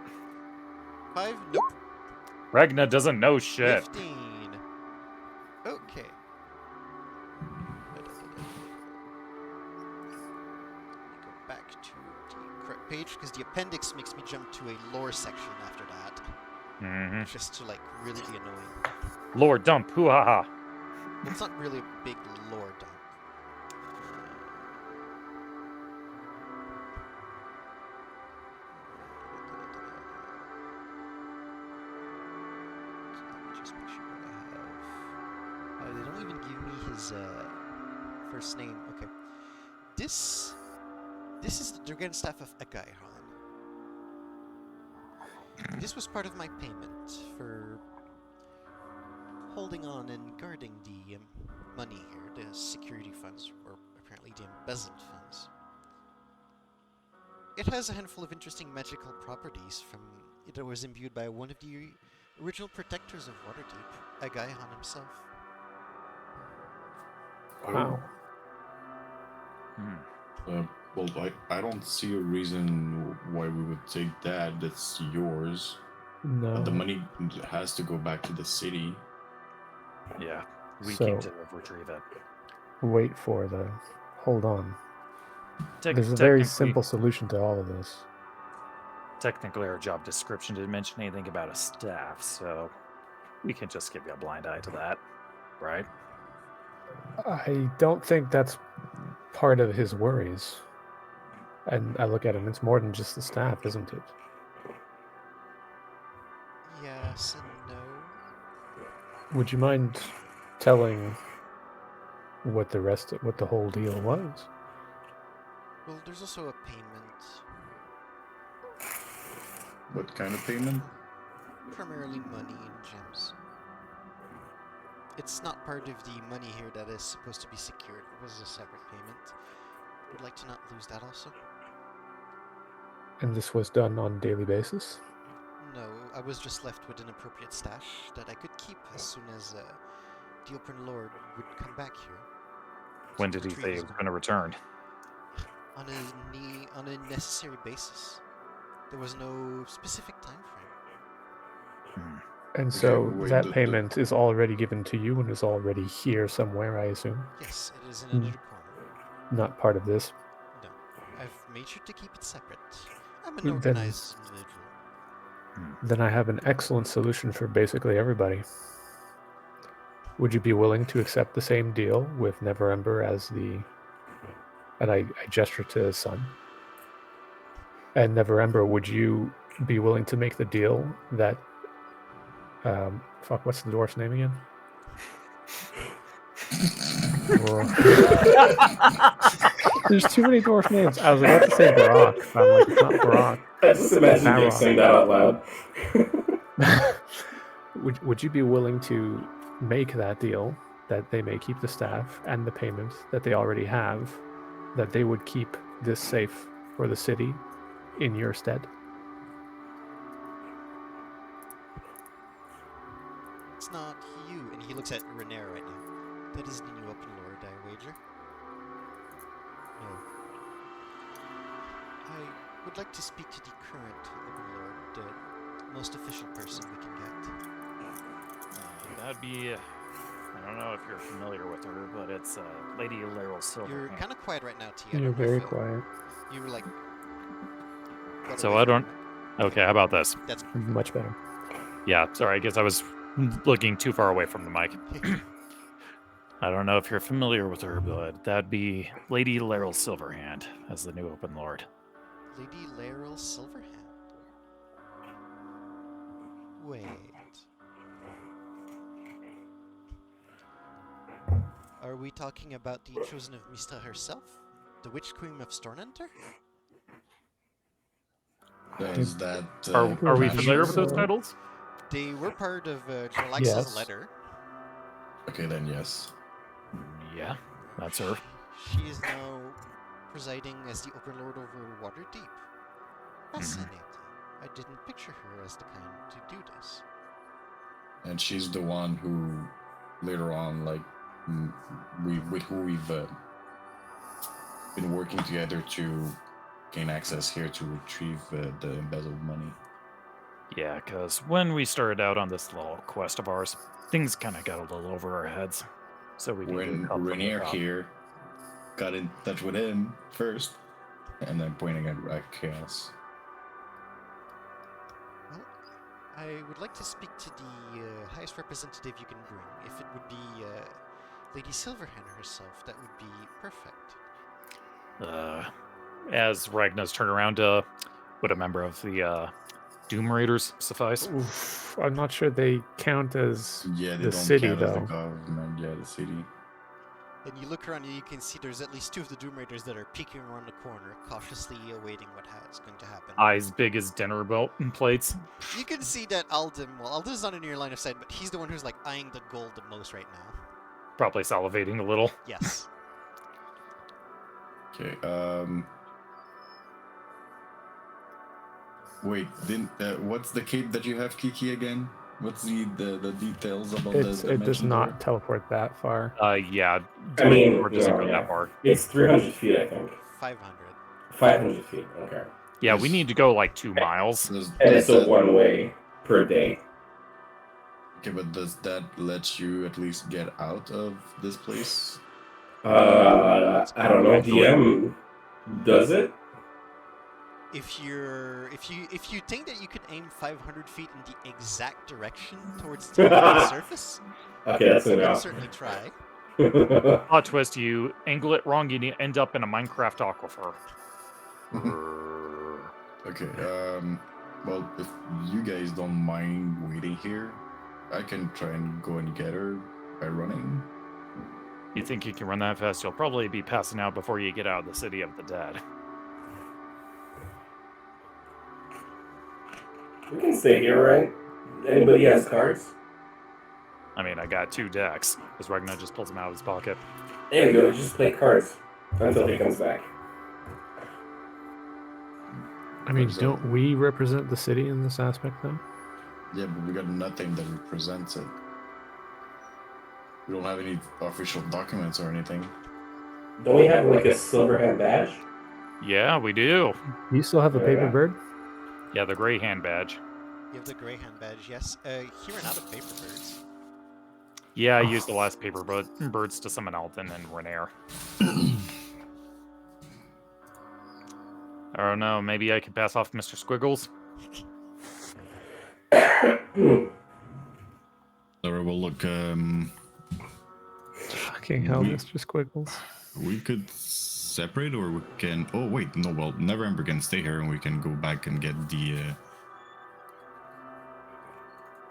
5? Nope. Ragna doesn't know shit. 15. Okay. Let me go back to the correct page, because the appendix makes me jump to a lore section after that. Mm-hmm. Just to, like, really be annoying. Lord dump. Hoo ha ha. Well, it's not really a big lore dump. Let me just make sure that I have. They don't even give me his first name. Okay. This is the Dragon Staff of Agaihan. This was part of my payment for holding on and guarding the money here, the security funds, or apparently the embezzled funds. It has a handful of interesting magical properties from it was imbued by one of the original protectors of Waterdeep, Agaihan himself. Wow. Well, I don't see a reason why we would take that. That's yours. No. But the money has to go back to the city. Yeah. We So- came to retrieve it. Wait for the. Hold on. Tec- There's a very technically- simple solution to all of this. Technically, our job description didn't mention anything about a staff, so we can just give you a blind eye to that, right? I don't think that's part of his worries. And I look at it, it's more than just the staff, isn't it? Yes and no. Would you mind telling what the whole deal was? Well, there's also a payment. What kind of payment? Primarily money and gems. It's not part of the money here that is supposed to be secured. It was a separate payment. Would like to not lose that also. And this was done on a daily basis? No, I was just left with an appropriate stash that I could keep as soon as the Open Lord would come back here. When to did he retrieve say he his was going to return? on a necessary basis. There was no specific time frame. And Okay, so wait, that the- payment is already given to you and is already here somewhere, I assume? Yes, it is in Hmm. another corner. Not part of this. No, I've made sure to keep it separate. I'm an Then- organized individual. Then I have an excellent solution for basically everybody. Would you be willing to accept the same deal with Neverember as the... And I gesture to his son. And Neverember, would you be willing to make the deal that... what's the dwarf's name again? There's too many dwarf names. I was about to say Brock. But I'm like, it's not Brock. I just imagine you Barrock. saying that out loud. Would you be willing to make that deal that they may keep the staff and the payment that they already have, that they would keep this safe for the city in your stead? It's not you. And he looks at Renair right now. That isn't a new open lord, I wager. No. I would like to speak to the current open lord, the most official person we can get. That'd be. I don't know if you're familiar with her, but it's Lady Laryl Silver. You're kind of quiet right now, T. I You're don't know very if, quiet. You were like. got So away I from don't. the mic. Okay, how about this? That's Much better. Yeah, sorry, I guess I was looking too far away from the mic. I don't know if you're familiar with her, but that'd be Lady Laryl Silverhand as the new Open Lord. Lady Laryl Silverhand. Wait. Are we talking about the chosen of Mistra herself? The Witch Queen of Stornenter? Does that? Are we match familiar with those so. titles? They were part of Jarlaxle's Yes. letter. Okay, then yes. Yeah, that's her. She is now presiding as the Open Lord over Waterdeep. Fascinating. I didn't picture her as the kind to do this. And she's the one who, later on, like, with who we've been working together to gain access here to retrieve the embezzled money. Yeah, because when we started out on this little quest of ours, things kind of got a little over our heads. So we When needed help from the Rainier top. here got in touch with him first, and then pointing at Chaos. Well, I would like to speak to the highest representative you can bring. If it would be Lady Silverhand herself, that would be perfect. As Ragnar's turned around, would a member of the Doom Raiders suffice? Oof, I'm not sure they count as Yeah, they the don't city, count as the though. government. Yeah, the city. And you look around and you can see there's at least two of the Doom Raiders that are peeking around the corner, cautiously awaiting what is going to happen. Eyes big as dinner belt plates. You can see that Aldim's not in your line of sight, but he's the one who's like eyeing the gold the most right now. Probably salivating a little. Yes. Okay. Wait. What's the cape that you have, Kiki? Again? What's the details about It the does dimension not door? teleport that far. Yeah. I mean, or doesn't no, go yeah. that far. It's 300 feet, I think. 500. 500 feet, okay. Yeah, we need to go like 2 miles. Does And it's a that- one-way per day. Okay, but does that let you at least get out of this place? I don't know. DM does it? If you think that you could aim 500 feet in the exact direction towards the surface, Okay, that's you can enough. certainly try. Plot twist, you angle it wrong, you end up in a Minecraft aquifer. Okay. Well, if you guys don't mind waiting here, I can try and go and get her by running. You think you can run that fast? You'll probably be passing out before you get out of the city of the dead. We can stay here, right? Anybody has cards? I mean, I got 2 decks. Because Ragnar just pulls them out of his pocket. There we go. Just play cards until he comes back. I mean, So- don't we represent the city in this aspect, though? Yeah, but we got nothing that represents it. We don't have any official documents or anything. Don't we have like a Silverhand badge? Yeah, we do. You still have a Yeah, paper yeah. bird? Yeah, the gray hand badge. You have the Greyhound badge, yes. He ran out of paper birds. Yeah, I used the last paper birds to summon Alton and Renair. I don't know, maybe I could pass off Mr. Squiggles? Laura will look. Fucking hell, We- Mr. Squiggles. We could separate, or we can. Oh wait, no. Well, Neverember can stay here, and we can go back and get the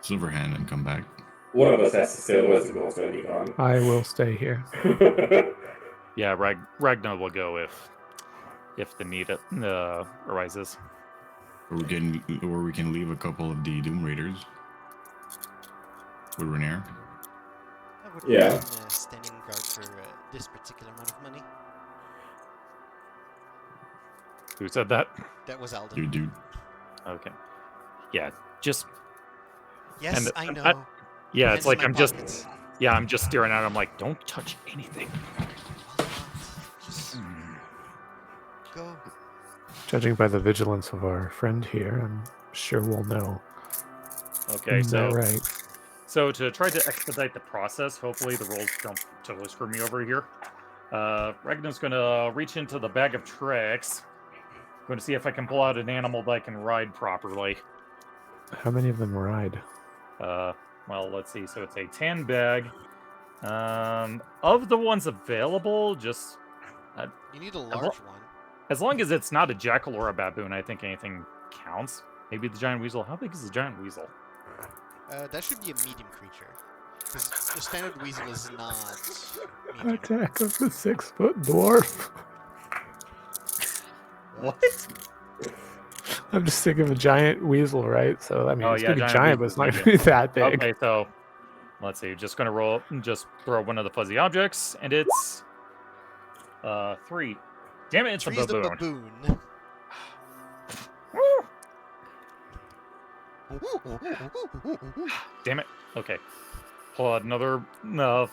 Silverhand and come back. One of us has to stay, otherwise the goal's gonna be gone. I will stay here. Yeah, Ragnar will go if the need arises. Or we can leave a couple of the Doom Raiders. with Rainier. I would Yeah. recommend standing guard for this particular amount of money. Who said that? That was Alden. You dude. Okay. Yeah, just Yes, and I I'm- know. yeah, Hands it's in like my I'm just pockets. I'm just staring at it. I'm like, don't touch anything. Just go. Judging by the vigilance of our friend here, I'm sure we'll know. Okay, Isn't so that right? So to try to expedite the process, hopefully the rolls don't totally screw me over here. Ragnar's gonna reach into the bag of tricks. Going to see if I can pull out an animal that I can ride properly. How many of them ride? Well, let's see. So it's a tan bag. Of the ones available, just You need a large one. as long as it's not a jackal or a baboon, I think anything counts. Maybe the giant weasel. How big is the giant weasel? That should be a medium creature. Because the standard weasel is not medium. Attack of the 6-foot dwarf. What? I'm just thinking of a giant weasel, right? So I mean, Oh, it's yeah, gonna be giant giant, but weasel's it's not gonna be that big. Okay, so let's see. Just gonna roll. Just throw one of the fuzzy objects, and it's 3. Damn it! It's Three's a the baboon. baboon. Damn it. Okay. Pull out another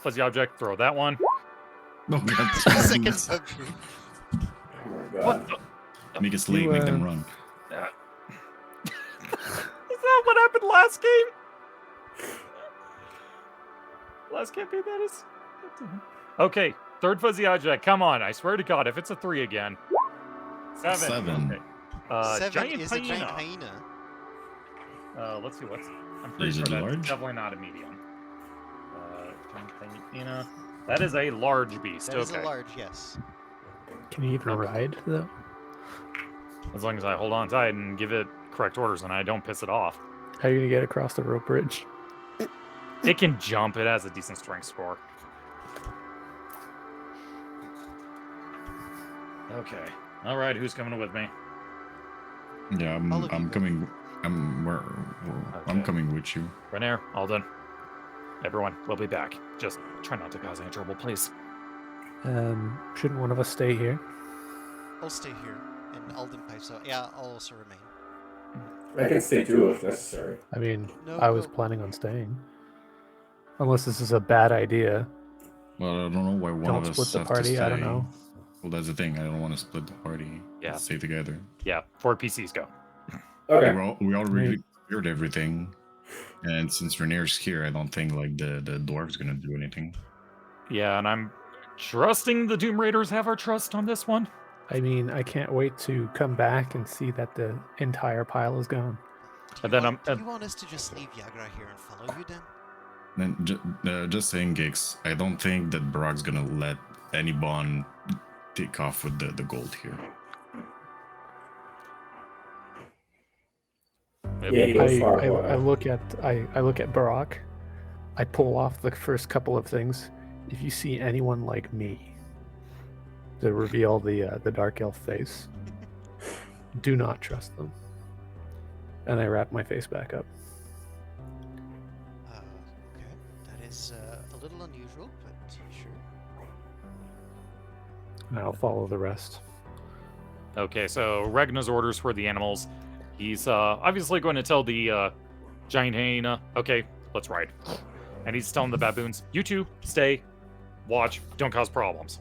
fuzzy object. Throw that one. Oh, God. Second baboon. Oh my god. What? Make it late, make them run. Is that what happened last game? Last campaign, that is. Okay, third fuzzy object. Come on, I swear to God, if it's a 3 again. 7. 7. Okay. 7 giant is hyena. a giant hyena. Let's see what's. I'm pretty Is sure it that's large? definitely not a medium. Giant hyena. That is a large beast. That is Okay. a large, yes. Can you even ride though? As long as I hold on tight and give it correct orders and I don't piss it off. How are you gonna get across the rope bridge? It can jump. It has a decent strength score. Okay. All right. Who's coming with me? Yeah, All of you I'm go. coming. I'm Okay. I'm coming with you. Renair, Alden. Everyone, we'll be back. Just try not to cause any trouble, please. Shouldn't one of us stay here? I'll stay here. And Alden pipes out. Yeah, I'll also remain. I can stay too if necessary. I mean, No, I was go. planning on staying. Unless this is a bad idea. Well, I don't know why one Don't of us split the have party, to I don't stay. know. Well, that's the thing. I don't want to split the party. Yeah. Let's stay together. Yeah, 4 PCs go. Okay. We already cleared everything, and since Rainier's here, I don't think like the dwarf's gonna do anything. Yeah, and I'm trusting the Doom Raiders have our trust on this one. I mean, I can't wait to come back and see that the entire pile is gone. And then Do you want us to just leave Yagra here and follow you then? Then just saying, Gigs, I don't think that Brock's gonna let any bond take off with the gold here. Yeah, he goes far. I look at Barack. I pull off the first couple of things. If you see anyone like me, to reveal the dark elf face, do not trust them. And I wrap my face back up. Okay. That is a little unusual, but sure. And I'll follow the rest. Okay, so Ragnar's orders for the animals. He's obviously going to tell the giant hyena, okay, let's ride. And he's telling the baboons, you two, stay, watch, don't cause problems.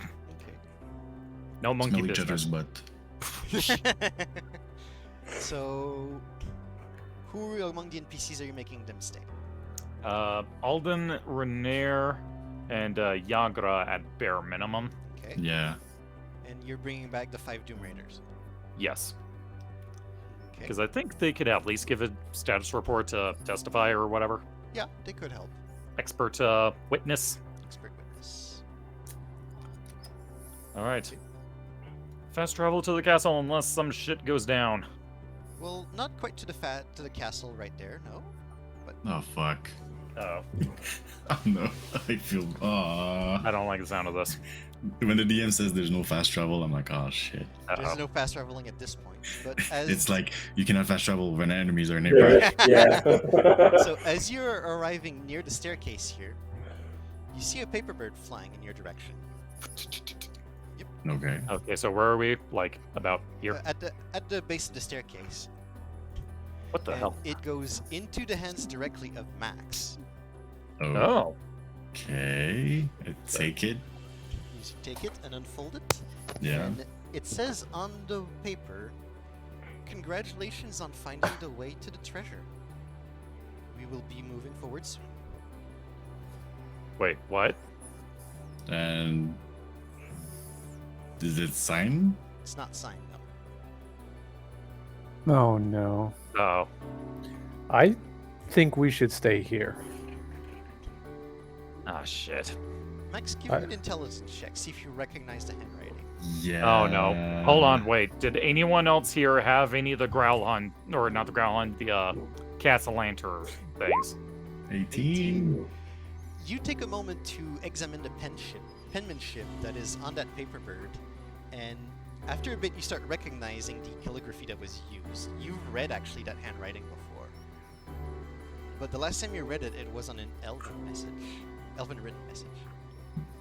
Okay. No monkey Smell each other's business. butt. So, who among the NPCs are you making them stay? Alden, Renair, and Yagra at bare minimum. Okay. Yeah. And you're bringing back the 5 Doom Raiders. Yes, Okay. because I think they could at least give a status report to testify or whatever. Yeah, they could help. Expert witness. Expert witness. All right. Fast travel to the castle unless some shit goes down. Well, not quite to the castle right there, no. Oh fuck. Oh, Oh no. I feel. I don't like the sound of this. When the DM says there's no fast travel, I'm like, oh shit. There's no fast traveling at this point. But as It's like you cannot fast travel when enemies are nearby. Yeah. so as you're arriving near the staircase here, you see a paper bird flying in your direction. Okay. Okay, so where are we? Like about here? At the base of the staircase. What the And hell? it goes into the hands directly of Max. Oh, Okay. I take it. You take it and unfold it. Yeah. And it says on the paper, "Congratulations on finding the way to the treasure. We will be moving forward soon." wait, what? And is it signed? It's not signed, no. Oh no. Oh, I think we should stay here. ah, shit. Max, give me an intelligence check. See if you recognize the handwriting. Yeah. Oh no. Hold on, wait. Did anyone else here have any of the Growlhund, or not the Growlhund, the Castellanter things? 18. You take a moment to examine the penmanship that is on that paper bird, and after a bit you start recognizing the calligraphy that was used. You've read actually that handwriting before. But the last time you read it, it was on an elven written message.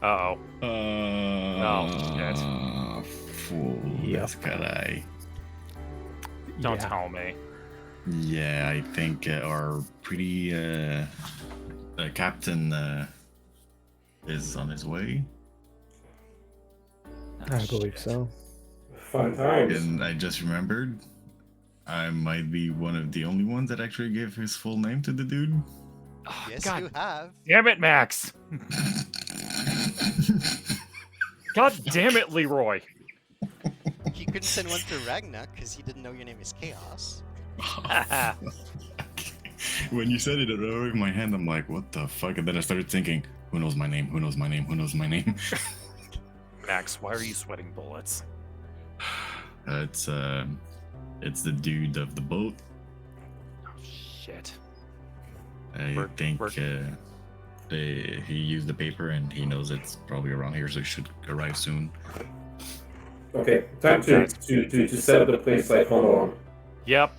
Uh-oh. Fool. Yep. This guy. Don't Yeah. tell me. Yeah, I think our pretty captain is on his way. I believe so. Fun times. And I just remembered, I might be one of the only ones that actually gave his full name to the dude. Oh, Yes, God you have. damn it, Max! God damn it, Leroy! He couldn't send one to Ragnar because he didn't know your name is Chaos. When you said it over in my hand, I'm like, what the fuck? And then I started thinking, who knows my name? Who knows my name? Who knows my name? Max, why are you sweating bullets? It's the dude of the boat. Oh, shit. I We're- think we're- he used the paper and he knows it's probably around here, so he should arrive soon. Okay, time to set up the place like home alone. Yep.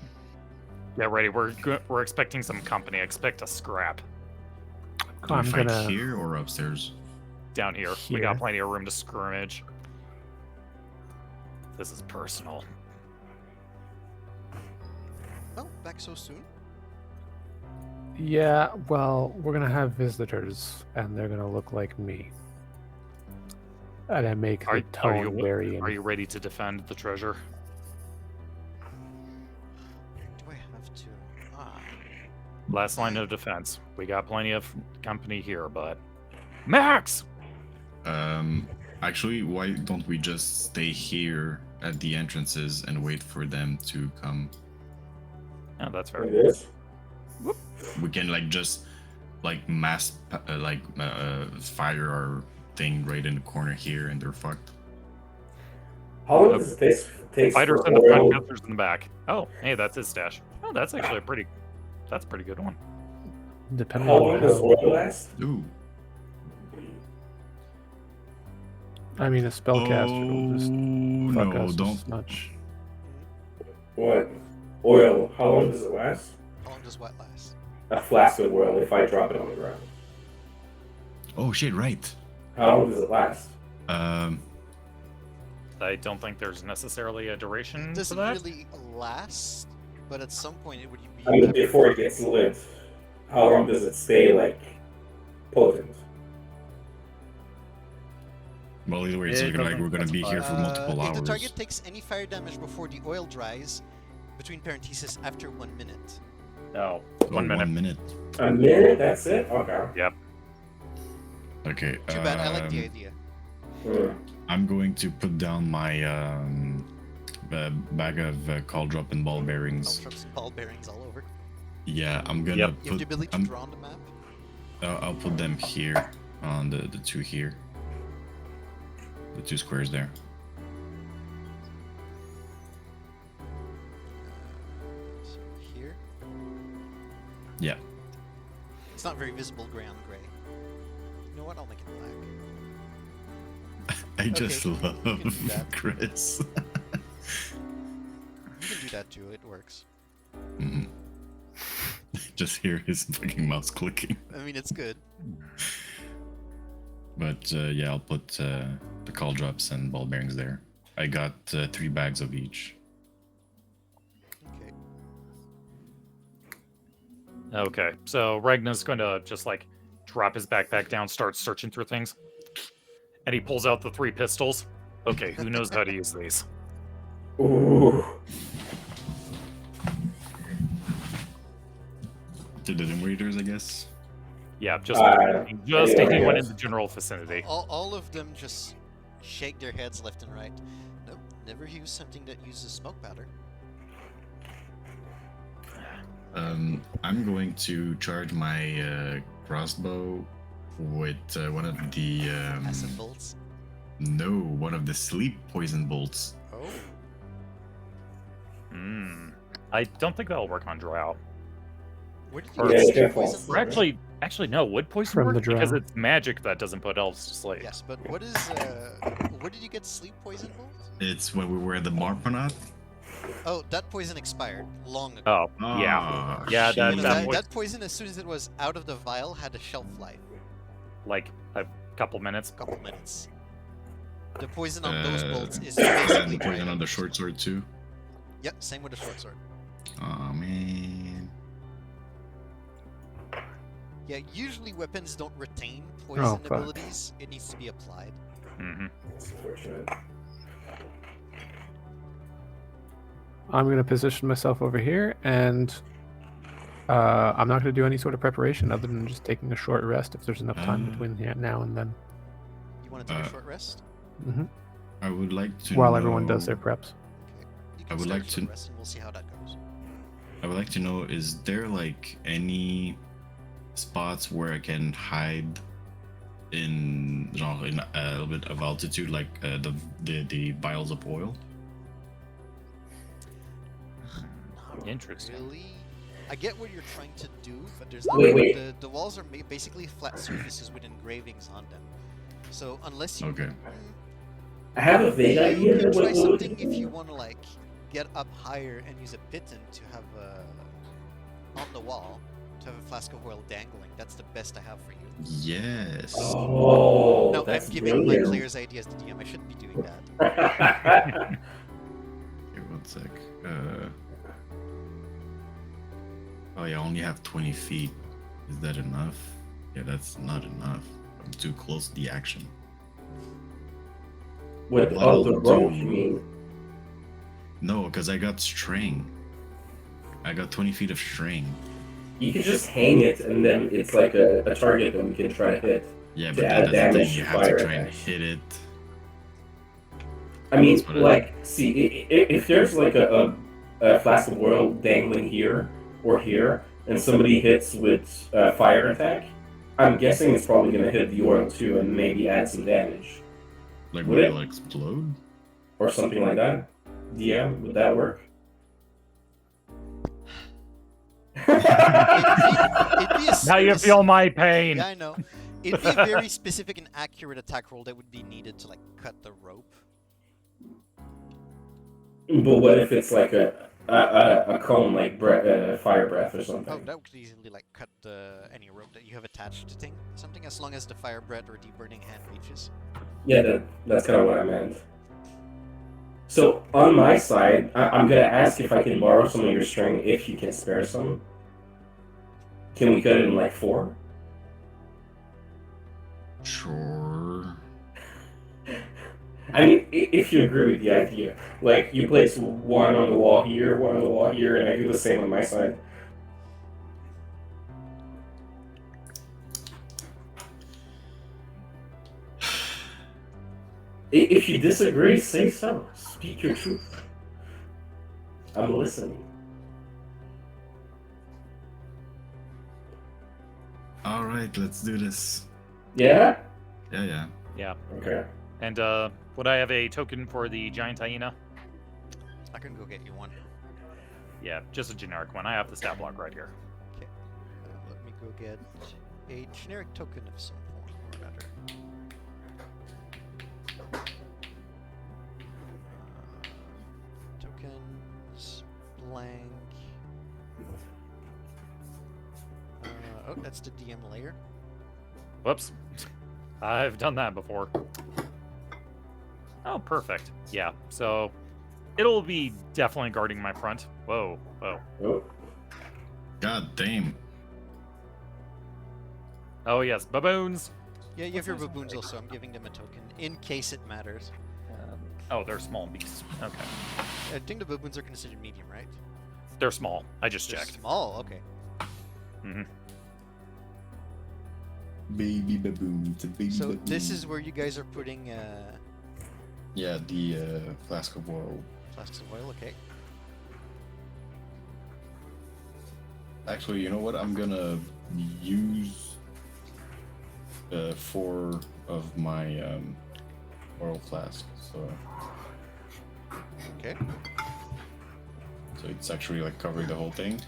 Get ready. We're expecting some company. Expect a scrap Do we I'm fight gonna- here or upstairs? down here. We got Here. plenty of room to scrimmage. This is personal. Oh, back so soon? Yeah, well, we're gonna have visitors, and they're gonna look like me. And I make the tone very. Are you ready to defend the treasure? Do I have to? Last line of defense. We got plenty of company here, but Max. Actually, why don't we just stay here at the entrances and wait for them to come? Oh, that's fair. Like this. We can just fire our thing right in the corner here, and they're fucked. How long does it take Fighters for in the front, oil? gunners in the back. Oh, hey, that's his stash. Oh, that's actually that's a pretty good one. Depending How on long does oil last? Ooh. I mean, a spellcaster will just fuck no, us don't. as much. What? Oil. How long does it last? How long does what last? A flask of oil if I drop it on the ground. Oh shit! Right. How long does it last? Um. I don't think there's necessarily a duration It to doesn't that. really last, but at some point it would be. I mean, before it gets lit, how long does it stay potent? Well, either way, it's It looking like doesn't we're gonna be here for multiple if hours. the target takes any fire damage before the oil dries, between parentheses after 1 minute. No, Oh, 1 minute. 1 minute. A minute? That's it? Okay. Okay. Too bad, I like the idea. I'm going to put down my bag of call drop and ball I'll bearings. drop some ball bearings all over. Yeah, I'm gonna Yep. You have put. the ability to I'm- draw on the map. I'll put them here on the two here. The two squares there. So here. Yeah. It's not very visible gray on gray. You know what? I'll make it black. I just Okay, love you can do that. Chris. You can do that too. It works. Mhm. Just hear his fucking mouse clicking. I mean, it's good. But yeah, I'll put the call drops and ball bearings there. I got 3 bags of each. Okay. Okay, so Ragnar's going to just like drop his backpack down, start searching through things, and he pulls out the 3 pistols. Okay, who knows how to use these? Ooh. To the Doom Raiders, I guess. Yeah, just Yeah, anyone in yes. the general vicinity. All of them just shake their heads left and right. Nope, never use something that uses smoke powder. I'm going to charge my crossbow with one of the Acid bolts. no, one of the sleep poison bolts. Oh. I don't think that'll work on Drow. Where did Or- you Yeah, get you sleep can fall poison? Or actually no, would poison From work? the Because Drow. it's magic that doesn't put elves to sleep. Yes, but what is where did you get sleep poison bolts? It's when we were at the Marponat. Oh, that poison expired long ago. Oh, yeah. Ah, Yeah, shit. that- You know, that that, poison- that poison, as soon as it was out of the vial, had a shelf life. Like a couple minutes. Couple minutes. The poison on those bolts is and basically the poison dried on the up. short sword too. Yep, same with the short sword. Oh man. Yeah, usually weapons don't retain poison Oh, fuck. abilities. It needs to be applied. Hmm. That's unfortunate. I'm going to position myself over here, and I'm not going to do any sort of preparation other than just taking a short rest if there's enough time between now and then. You want to take a short rest? Hmm. I would like to While know, everyone does their preps. Okay. You I can would start like a short to- rest, and we'll see how that goes. I would like to know, is there like any spots where I can hide in a little bit of altitude, like the vials of oil? Not Interesting. really. I get what you're trying to do, but there's not. Wait. The walls are basically flat surfaces with engravings on them. So unless you Okay. I have a vague you idea can of try what something if you want to like get up higher and use a piton to have on the wall to have a flask of oil dangling. That's the best I have for you. Yes. Oh, No, that's I'm giving my brilliant. players ideas to DM. I shouldn't be doing that. Here, 1 sec. Oh yeah, I only have 20 feet. Is that enough? Yeah, that's not enough. I'm too close to the action. With What all the I'll rope, do- you mean? No, because I got string. I got 20 feet of string. You can just hang it, and then it's like a target that we can try to hit. Yeah, To but add that's the damage thing. You to have to fire try and attacks. hit it. I mean, That's what like, see, if there's like a flask of oil dangling here or here, and somebody hits with fire attack, I'm guessing it's probably going to hit the oil too and maybe add some damage. Like, Would will it? it explode? Or something like that. Yeah, would that work? It'd be a Now you spec- feel my pain. Yeah, I know. It'd be a very specific and accurate attack roll that would be needed to like cut the rope. But what if it's like a cone, like fire breath or Oh, something? that could easily like cut any rope that you have attached to something, as long as the fire breath or the burning hand reaches. Yeah, that's kind of what I meant. So on my side, I'm gonna ask if I can borrow some of your string if you can spare some. Can we cut it in like 4? Sure. I mean, if you agree with the idea, like you place one on the wall here, one on the wall here, and I do the same on my side. If you disagree, say so. Speak your truth. I'm listening. All right, let's do this. Yeah? Yeah. Yeah. Okay. And would I have a token for the giant hyena? I can go get you one. Yeah, just a generic one. I have the stat block right here. Let me go get a generic token of some form or other. Tokens, blank. Oh, that's the DM layer. Whoops. I've done that before. Oh, perfect. Yeah, so it'll be definitely guarding my front. Whoa, whoa. Oh, God damn. Oh, yes, baboons. Yeah, you have your baboons also. I'm giving them a token in case it matters. Oh, they're small beasts. Okay. I think the baboons are considered medium, right? They're small. I just They're checked. small, okay. Mm-hmm. Baby baboon. It's a baby So baboon. this is where you guys are putting Yeah, the flask of oil. flasks of oil, okay? Actually, you know what? I'm gonna use 4 of my oil flasks. Okay. So it's actually like covering the whole thing.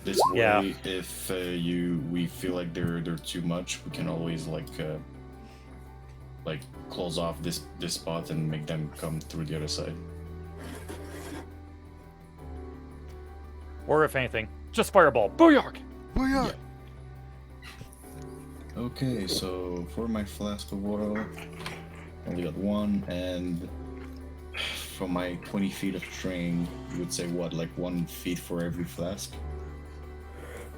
This way, Yeah. if we feel like they're too much, we can always like close off this spot and make them come through the other side. Or if anything, just fireball. Booyark! Booyah! Okay, so for my flask of oil, only got 1, and from my 20 feet of train, you would say what, like 1 feet for every flask?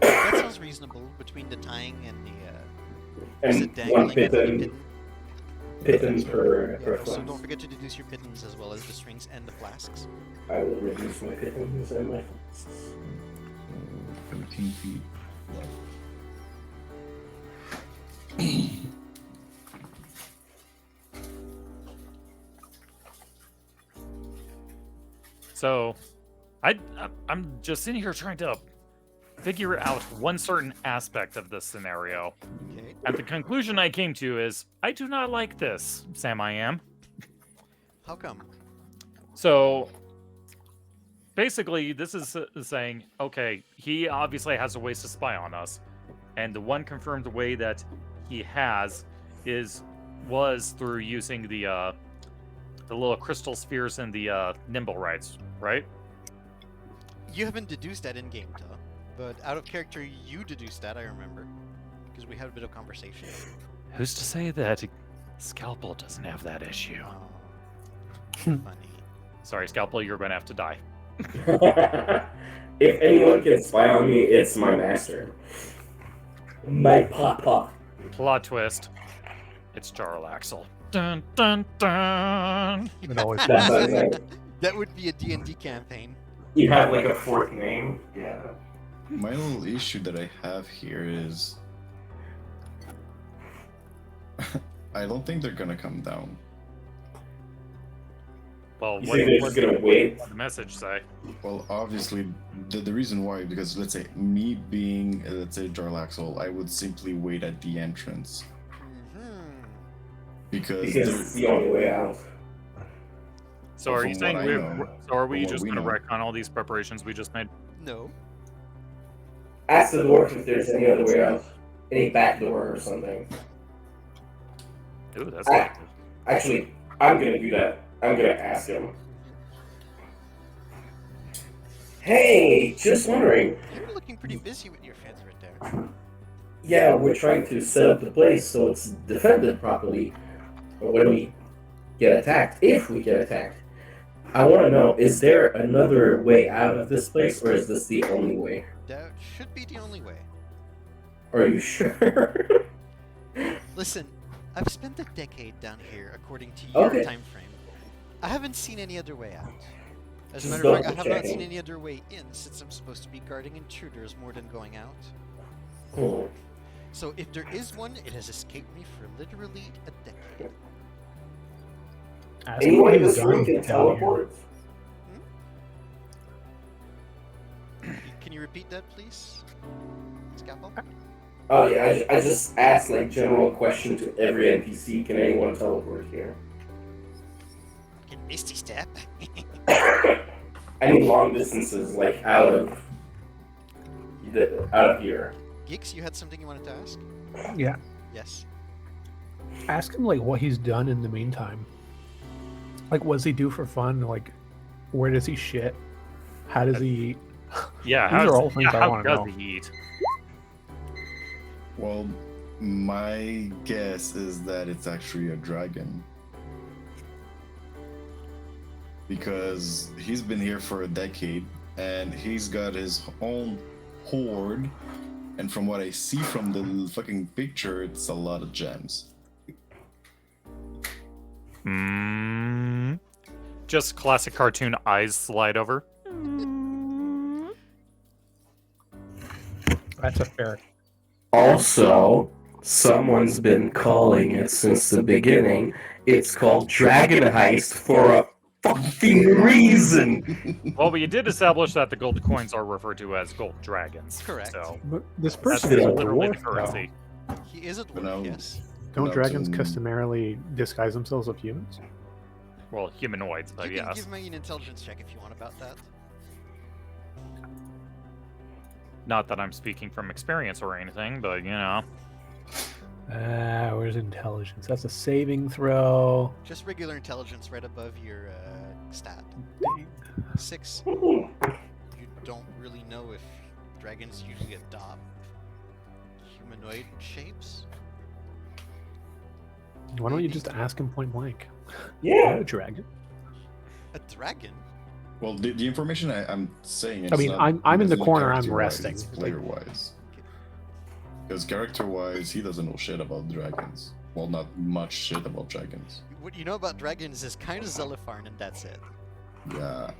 That sounds reasonable between the tying and the is and it dangling one and the pitten, pittance per Yeah, so flask. don't forget to deduce your pittons as well as the strings and the flasks. I will reduce my pittance and my flasks. So 13 feet left. So, I'm just sitting here trying to figure out one certain aspect of this scenario. Okay. And the conclusion I came to is, I do not like this, Sam I am. How come? So, basically, this is saying, okay, he obviously has a ways to spy on us. And the one confirmed way that he has was through using the little crystal spheres and the nimble rights, right? You haven't deduced that in game, Tuh. But out of character, you deduced that, I remember. Because we had a bit of conversation. Who's to say that Scalpel doesn't have that issue? Oh, funny. Sorry, Scalpel, you're going to have to die. If anyone can spy on me, it's my master. My papa. Plot twist. It's Jarlaxle. Dun dun dun. It always That's was. what I'm saying. That would be a D&D campaign. You have like a fourth name? Yeah. My little issue that I have here is I don't think they're gonna come down. Well, You what think they're does just gonna wait? the message say? Well, obviously, the reason why, because let's say me being, let's say, Jarlaxle, I would simply wait at the entrance. Mm-hmm. Because Because it's the only way out. So are you From saying what I know, so are we from what just we going to know. retcon all these preparations we just made? No. Ask the dwarf if there's any other way out. Any back door or something. Ooh, that's Ah. good. Actually, I'm gonna do that. I'm gonna ask him. Hey, just wondering. You're looking pretty busy with your fans right there. Yeah, we're trying to set up the place so it's defended properly when we get attacked, if we get attacked. I want to know, is there another way out of this place, or is this the only way? That should be the only way. Are you sure? Listen, I've spent a decade down here according to your Okay. time frame. I haven't seen any other way out. As a Just matter of fact, I have not double-checking. seen any other way in since I'm supposed to be guarding intruders more than going out. Hmm. So if there is one, it has escaped me for literally a decade. Ask Anyone in who's this room done can down here. teleport? Can you repeat that, please? Scalpel? Oh yeah, I just asked like general question to every NPC. Can anyone teleport here? Can Misty Step? I mean long distances, like out of here. Geeks, you had something you wanted to ask? Yeah. Yes. Ask him like what he's done in the meantime. Like, what does he do for fun? Like, where does he shit? How does he eat? Yeah, These are all things I how want to does know. he eat? Well, my guess is that it's actually a dragon. Because he's been here for a decade and he's got his own horde. And from what I see from the fucking picture, it's a lot of gems. Just classic cartoon eyes slide over. That's a fair. Also, someone's been calling it since the beginning. It's called Dragon Heist for a fucking reason. Well, we did establish that the gold coins are referred to as gold dragons. Correct. So But this that's person is a literally the dwarf, though. currency. He is a dwarf, No. yes. Don't No, dragons to- customarily disguise themselves as humans? Well, humanoids, but You can yes. give me an intelligence check if you want about that. Not that I'm speaking from experience or anything, but you know. Where's intelligence? That's a saving throw. Just regular intelligence right above your stat. 6. You don't really know if dragons usually adopt humanoid shapes. Why don't you just ask him point blank? Yeah. A dragon. A dragon? Well, the information I'm saying. I mean, I'm in the corner, I'm character-wise, resting. It's Like- player-wise. Because character-wise, he doesn't know shit about dragons. Well, not much shit about dragons. What you know about dragons is kind of Zelifarn, and that's it. Yeah.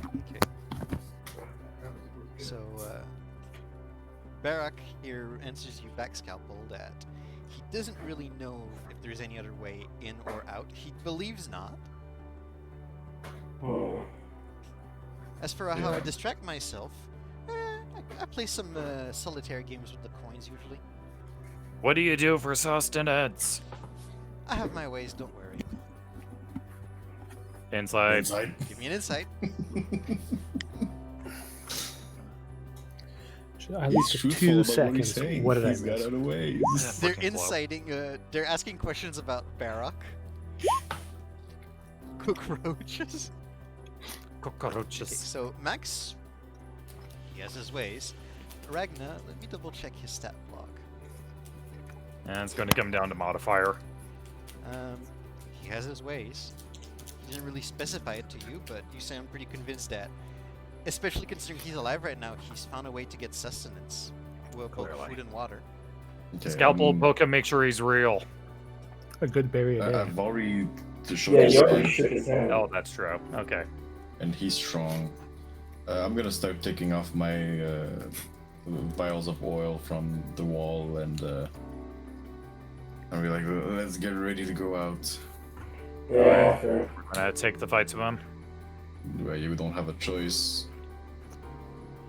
Okay. So, Barak here answers you back, Scalpel, that he doesn't really know if there's any other way in or out. He believes not. Oh. As for how I distract myself, I play some solitaire games with the coins usually. What do you do for sustenance? I have my ways, don't worry. Inside. Inside. Give me an insight. At He's least for truthful 2 about what he's seconds. saying. What did I He's got miss? other ways. They're Fucking blow. inciting, they're asking questions about Barak. Cockroaches. Okay, Cockroaches. so Max, he has his ways. Ragna, let me double check his stat block. And it's going to come down to modifier. He has his ways. He didn't really specify it to you, but you sound pretty convinced that, especially considering he's alive right now, he's found a way to get sustenance. Well, both Clearly. food and water. Okay, Scalpel, poke him, make sure he's real. A good berry a day. I've already shown Yeah, his you already hand, shook his hand. Oh, that's true. Okay. and he's strong. I'm gonna start taking off my vials of oil from the wall, and I'll be like, let's get ready to go out. Yeah, sure. I'm going to take the fight to him. Well, you don't have a choice.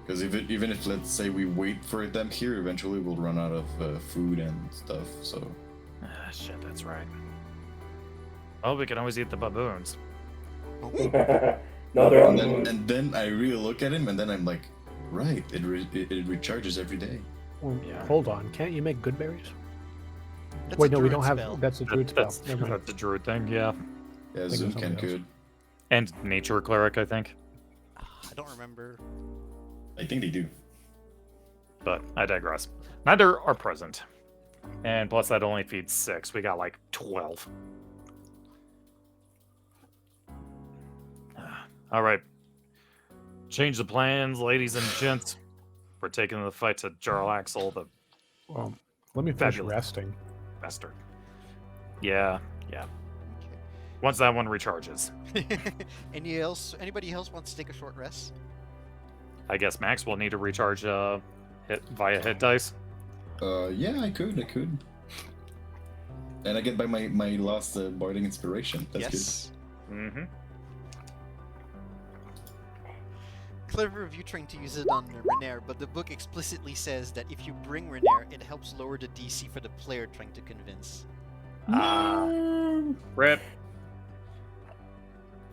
Because even if, let's say, we wait for them here, eventually we'll run out of food and stuff, so... Ah, shit, that's right. Oh, we can always eat the baboons. No, they're on And then I really look at him, and then I'm like, right, it recharges every day. Well, Yeah. Hold on, can't you make good berries? That's Wait, a no, we druid don't have. spell. That's a druid spell. That's, Never mind. that's a druid thing, yeah. Yeah, Think of Zoom something can else. could. And nature cleric, I think. I don't remember. I think they do. But I digress. Neither are present. And plus that only feeds 6. We got like 12. All right. Change the plans, ladies and gents. We're taking the fight to Jarl Axel, the Well, let me finish Fabulous. resting. bastard. Yeah. Once that one recharges. Anybody else wants to take a short rest? I guess Max will need to recharge hit via hit dice. Yeah, I could. And I get by my last Bardic Inspiration. That's Yes. Mm-hmm. Clever of you trying to use it on Renair, but the book explicitly says that if you bring Renair, it helps lower the DC for the player trying to convince. Rip.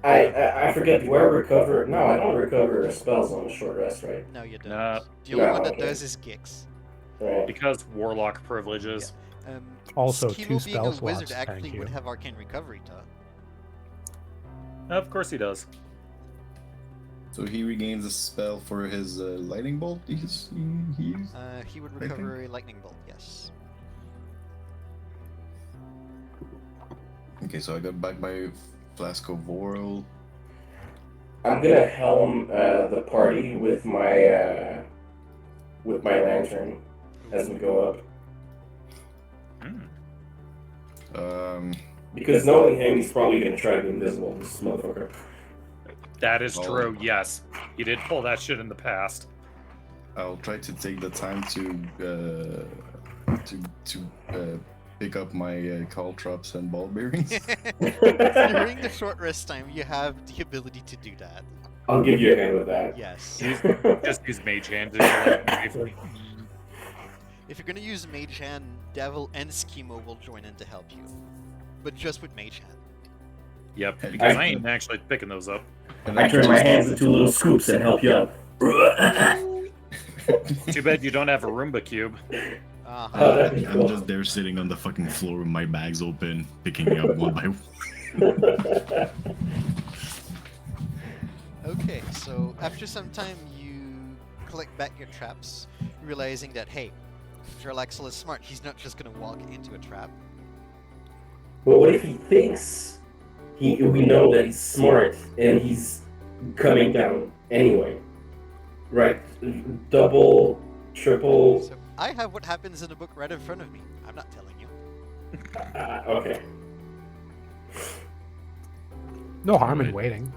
I forget. Do I recover? No, I don't recover spells on a short rest, right? No, you don't. Nah. The only No, one that okay. does is Gix. Right. Because warlock privileges. Um, Also, Schemo 2 being spell a wizard slots, actually thank would you. have arcane recovery, Todd. Of course he does. So he regains a spell for his lightning bolt. He's He would think- recover a lightning bolt, yes. okay. So I got back my flask of oil. I'm gonna helm the party with my lantern as we go up. Because knowing him, he's probably gonna try to be invisible. This motherfucker. That is Oh. true, yes. He did pull that shit in the past. I'll try to take the time to pick up my caltrops and ball bearings. During the short rest time, you have the ability to do that. I'll give you a hand with that. Yes. Just use Mage Hand. to- If you're gonna use Mage Hand, Devil and Schemo will join in to help you. But just with Mage Hand. Yep, because I ain't actually picking those up. And I turn my hands into little scoops and help you up. Too bad you don't have a Roomba cube. Uh-huh. Oh, that'd be I'm cool. just there sitting on the fucking floor with my bags open, picking up one by one. Okay, so after some time, you collect back your traps, realizing that, hey, Jarlaxle is smart. He's not just gonna walk into a trap. But what if he thinks we know that he's smart and he's coming down anyway? Right? Double, triple. So I have what happens in the book right in front of me. I'm not telling you. Okay. No harm in Right. waiting.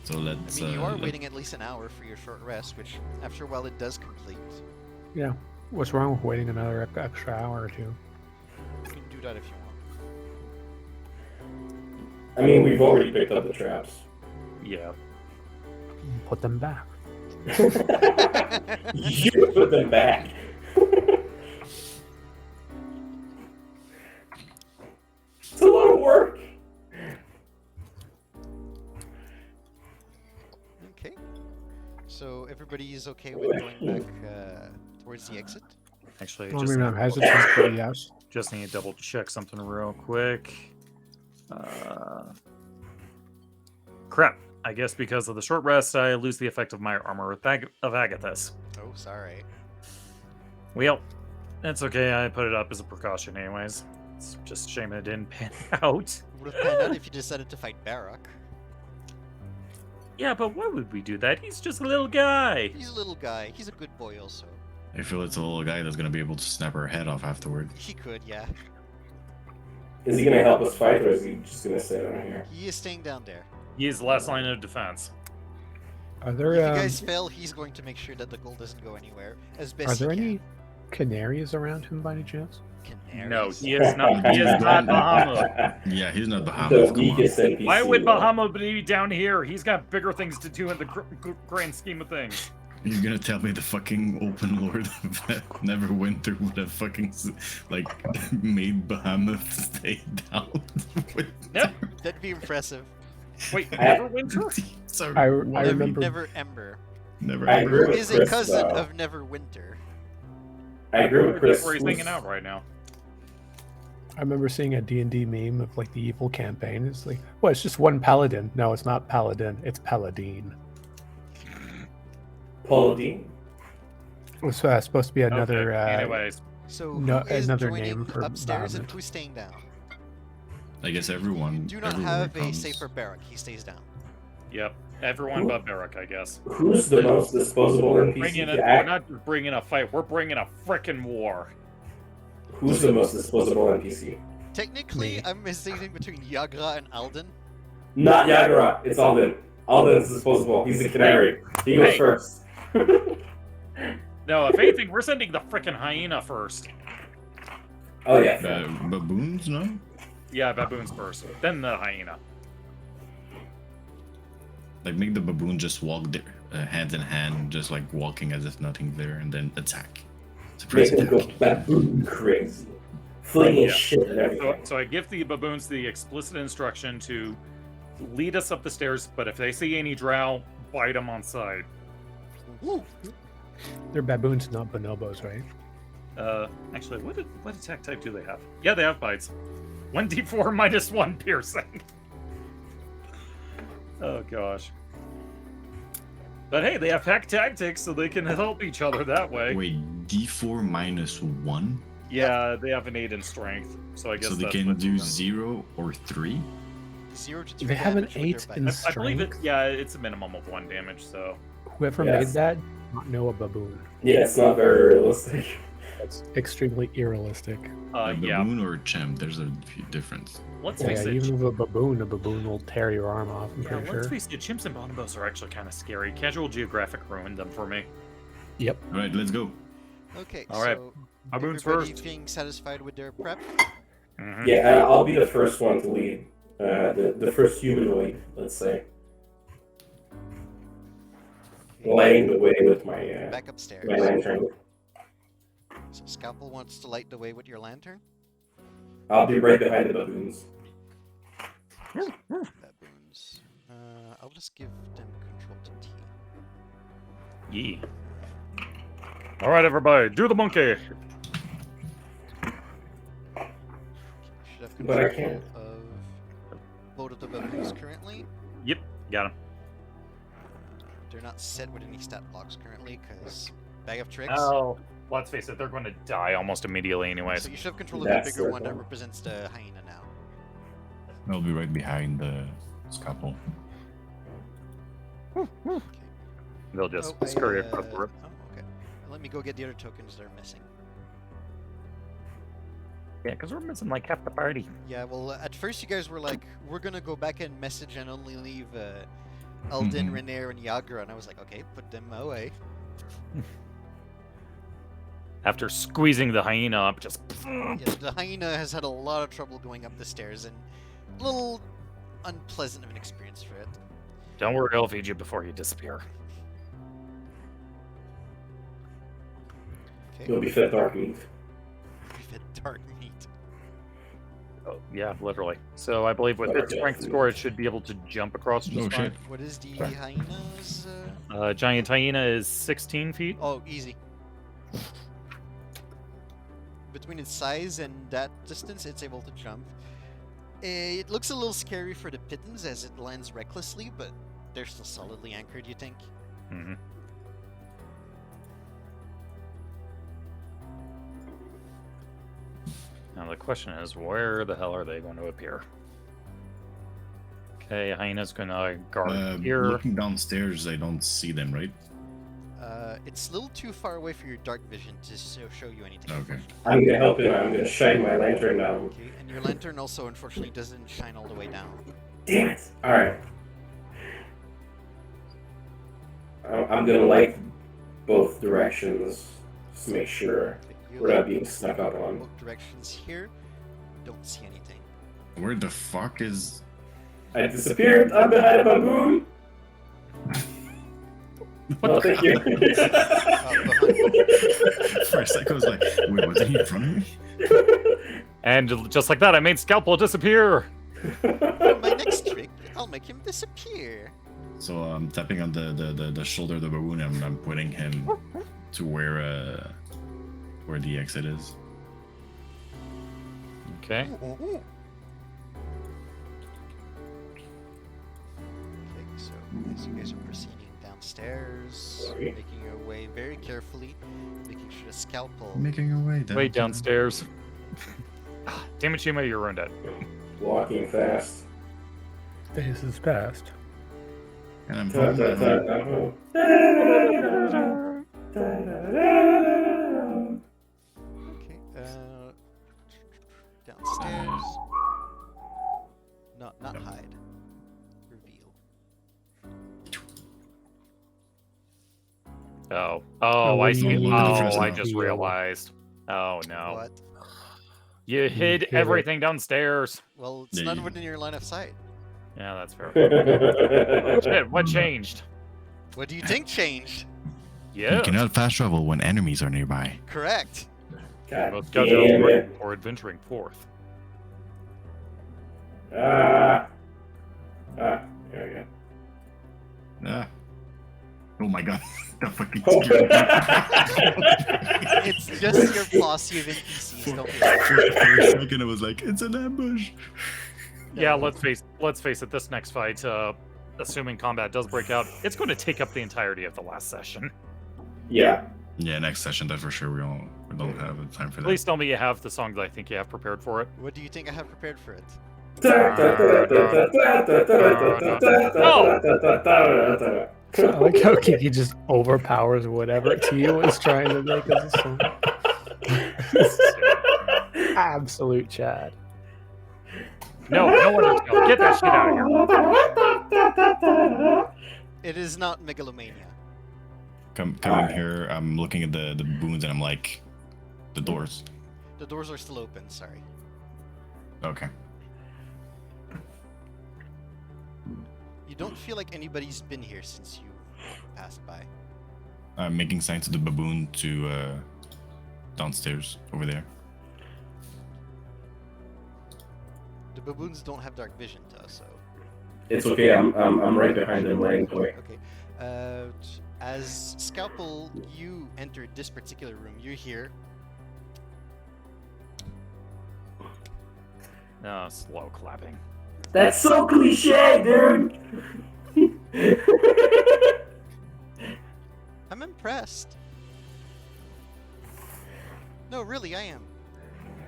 So let's. I mean, you are waiting at least an hour for your short rest, which after a while it does complete. Yeah. What's wrong with waiting another extra hour or two? You can do that if you want. I mean, we've already picked up the traps. Yeah. Put them back. You put them back. It's a lot of work. Okay. So everybody is okay with going back towards the exit? Actually, I just, mean, I'm hesitant, but yes. just need to double check something real quick. Crap. I guess because of the short rest, I lose the effect of my armor of Agathis. Oh, sorry. Well, that's okay. I put it up as a precaution anyways. It's just a shame it didn't pan out. It would have panned out if you decided to fight Barak. Yeah, but why would we do that? He's just a little guy. He's a little guy. He's a good boy also. I feel it's a little guy that's gonna be able to snap her head off afterward. He could, yeah. Is he gonna help us fight, or is he just gonna sit down here? He is staying down there. He is the last line of defense. Are there If you guys fail, he's going to make sure that the gold doesn't go anywhere as best are there he any canaries around him by any chance? can. No, Canaries. he is not. He is not Bahamut. Yeah, he's not The Bahamut. Come on. weakest NPC. Why would though. Bahamut be down here? He's got bigger things to do in the grand scheme of things. You're gonna tell me the fucking open lord of Neverwinter would have fucking like made Bahamut stay down? Yep. That'd be impressive. Wait, Neverwinter? Sorry. I Never, remember. Never Ember. Never. I agree Who with is a Chris, cousin though. of Neverwinter. I agree with Chris. Where he's hanging out right now. I remember seeing a D&D meme of like the evil campaign. It's like, well, it's just one paladin. No, it's not paladin. It's paladin. Paladin. It was supposed to be another. Okay, anyways, So No, who is another joining name for upstairs and Bahamut. who's staying down? I guess everyone. Do not everyone have a comes. safer Barak. He stays down. yep. Everyone but Barak, I guess. Who's the most disposable NPC Bringing to we're act? not bringing a fight. We're bringing a frickin' war. Who's the most disposable NPC? Technically, Me. I'm hesitating between Yagra and Alden. Not Yagara. It's Alden. Alden's disposable. He's the canary. He goes Hey. first. No, if anything, we're sending the frickin' hyena first. Oh yeah. Baboons, no? Yeah, baboons first, then the hyena. Like make the baboon just walk there, hands in hand, just like walking as if nothing's there, and then attack. Surprise Make them go attack. baboon crazy. Flinging Yeah. shit at So, everything. so I give the baboons the explicit instruction to lead us up the stairs, but if they see any drow, bite them on sight. They're baboons, not bonobos, right? Actually, what attack type do they have? Yeah, they have bites. 1d4 minus 1 piercing. Oh gosh. But hey, they have hack tactics, so they can help each other that way. Wait, D4 minus 1? Yeah, they have an 8 in strength, so I guess So they that's can what do them. 0 or 3? 0 to 3 They have an damage with 8 their in bite. I believe strength. it's a minimum of 1 damage, so. Whoever Yes. made that, not know a baboon. Yeah, it's not very realistic. That's extremely irrealistic. A Yeah. baboon or a chimp? There's a few difference. Let's Yeah, face it. even with a baboon will tear your arm off. I'm Yeah, pretty let's sure. face it, chimps and bonobos are actually kind of scary. Casual Geographic ruined them for me. Yep. Alright, let's go. Okay, All right. so Baboons everybody first. being satisfied with their prep? Mhm. Yeah, I'll be the first one to lead. The first humanoid, let's say. Lighting the way with my Back upstairs. my lantern. So Scalpel wants to light the way with your lantern? I'll be right behind the baboons. Baboons. I'll just give them control to T. Yee. All right, everybody, do the monkey. Should have But I control can't. of both of the baboons currently. Yep, got him. They're not set with any stat blocks currently, because Bag of Tricks. Oh, let's face it, they're going to die almost immediately anyways. So you should have control of That's the bigger the one that one. represents the hyena now. I'll be right behind the scalpel. They'll just Oh, scurry across the room. Oh, okay. Let me go get the other tokens they're missing. Yeah, because we're missing like half the party. Yeah, well, at first you guys were like, we're gonna go back and message and only leave Eldin, Mhm. Renair, and Yagra, and I was like, okay, put them away. After squeezing the hyena up, just. Yeah, the hyena has had a lot of trouble going up the stairs, and a little unpleasant of an experience for it. Don't worry, I'll feed you before you disappear. Okay. You'll be fed dark meat. Fed dark meat. Oh, yeah, literally. So I believe with its strength score, it should be able to jump across just Oh, fine. shit. What is the hyena's? Giant hyena is 16 feet. Oh, easy. Between its size and that distance, it's able to jump. It looks a little scary for the pittons as it lands recklessly, but they're still solidly anchored, you think? Mm-hmm. Now the question is, where the hell are they going to appear? Okay, hyena's gonna guard here. Looking downstairs, I don't see them, right? It's a little too far away for your dark vision to show you anything. Okay. I'm gonna help him. I'm gonna shine my lantern down. Okay, and your lantern also, unfortunately, doesn't shine all the way down. Damn it! Alright. I'm gonna light both directions just to make sure Okay, you we're not light being snuck up on. both directions here. Don't see anything. Where the fuck is... I disappeared. I'm behind a baboon. Oh, thank you. Behind For a second, I was like, wait, wasn't he in front of me? And just like that, I made Scalpel disappear. my next trick, I'll make him disappear. So I'm tapping on the shoulder of the baboon and I'm putting him to where the exit is. Okay. Okay, so as you guys are proceeding downstairs, Sorry. making your way very carefully, making sure the scalpel. Making our way down. Wait downstairs. Ah, damn it, Shima, you ruined it. Walking fast. This is past. And I'm Ta- ta- following. ta- Okay, downstairs. Not hide. Reveal. Oh, Oh, I when see. you trust I now. just realized. Oh no, What? you hid hid it. everything downstairs. Well, it's Yeah, not you- within your line of sight. Yeah, that's fair. ta- Shit, what changed? What do you think changed? Yeah. You cannot fast travel when enemies are nearby. Correct. God Both damn scheduled it. or adventuring forth. Ah, Ah, there we go. Ah. Oh my god. That fucking Oh. scared me. It's just your posse of NPCs. Don't be worried. For a second, I was like, it's an ambush. Yeah, No. let's face it. This next fight, assuming combat does break out, it's going to take up the entirety of the last session. Yeah. Yeah, next session, that for sure. We don't have time for that. Please tell me you have the song that I think you have prepared for it. What do you think I have prepared for it? I like how Kiki just overpowers whatever Tia was trying to make as a song. Absolute Chad. No Undertale. Get that shit out of here. It is not megalomania. Come Alright. in here. I'm looking at the boons and I'm like, the doors. The doors are still open. Sorry. Okay. You don't feel like anybody's been here since you passed by. I'm making signs to the baboon to downstairs over there. The baboons don't have dark vision to us, so. It's okay. I'm right behind them, right away. Okay. As Scalpel, you entered this particular room. You're here. No, slow clapping. That's so cliche, dude. I'm impressed. No, really, I am.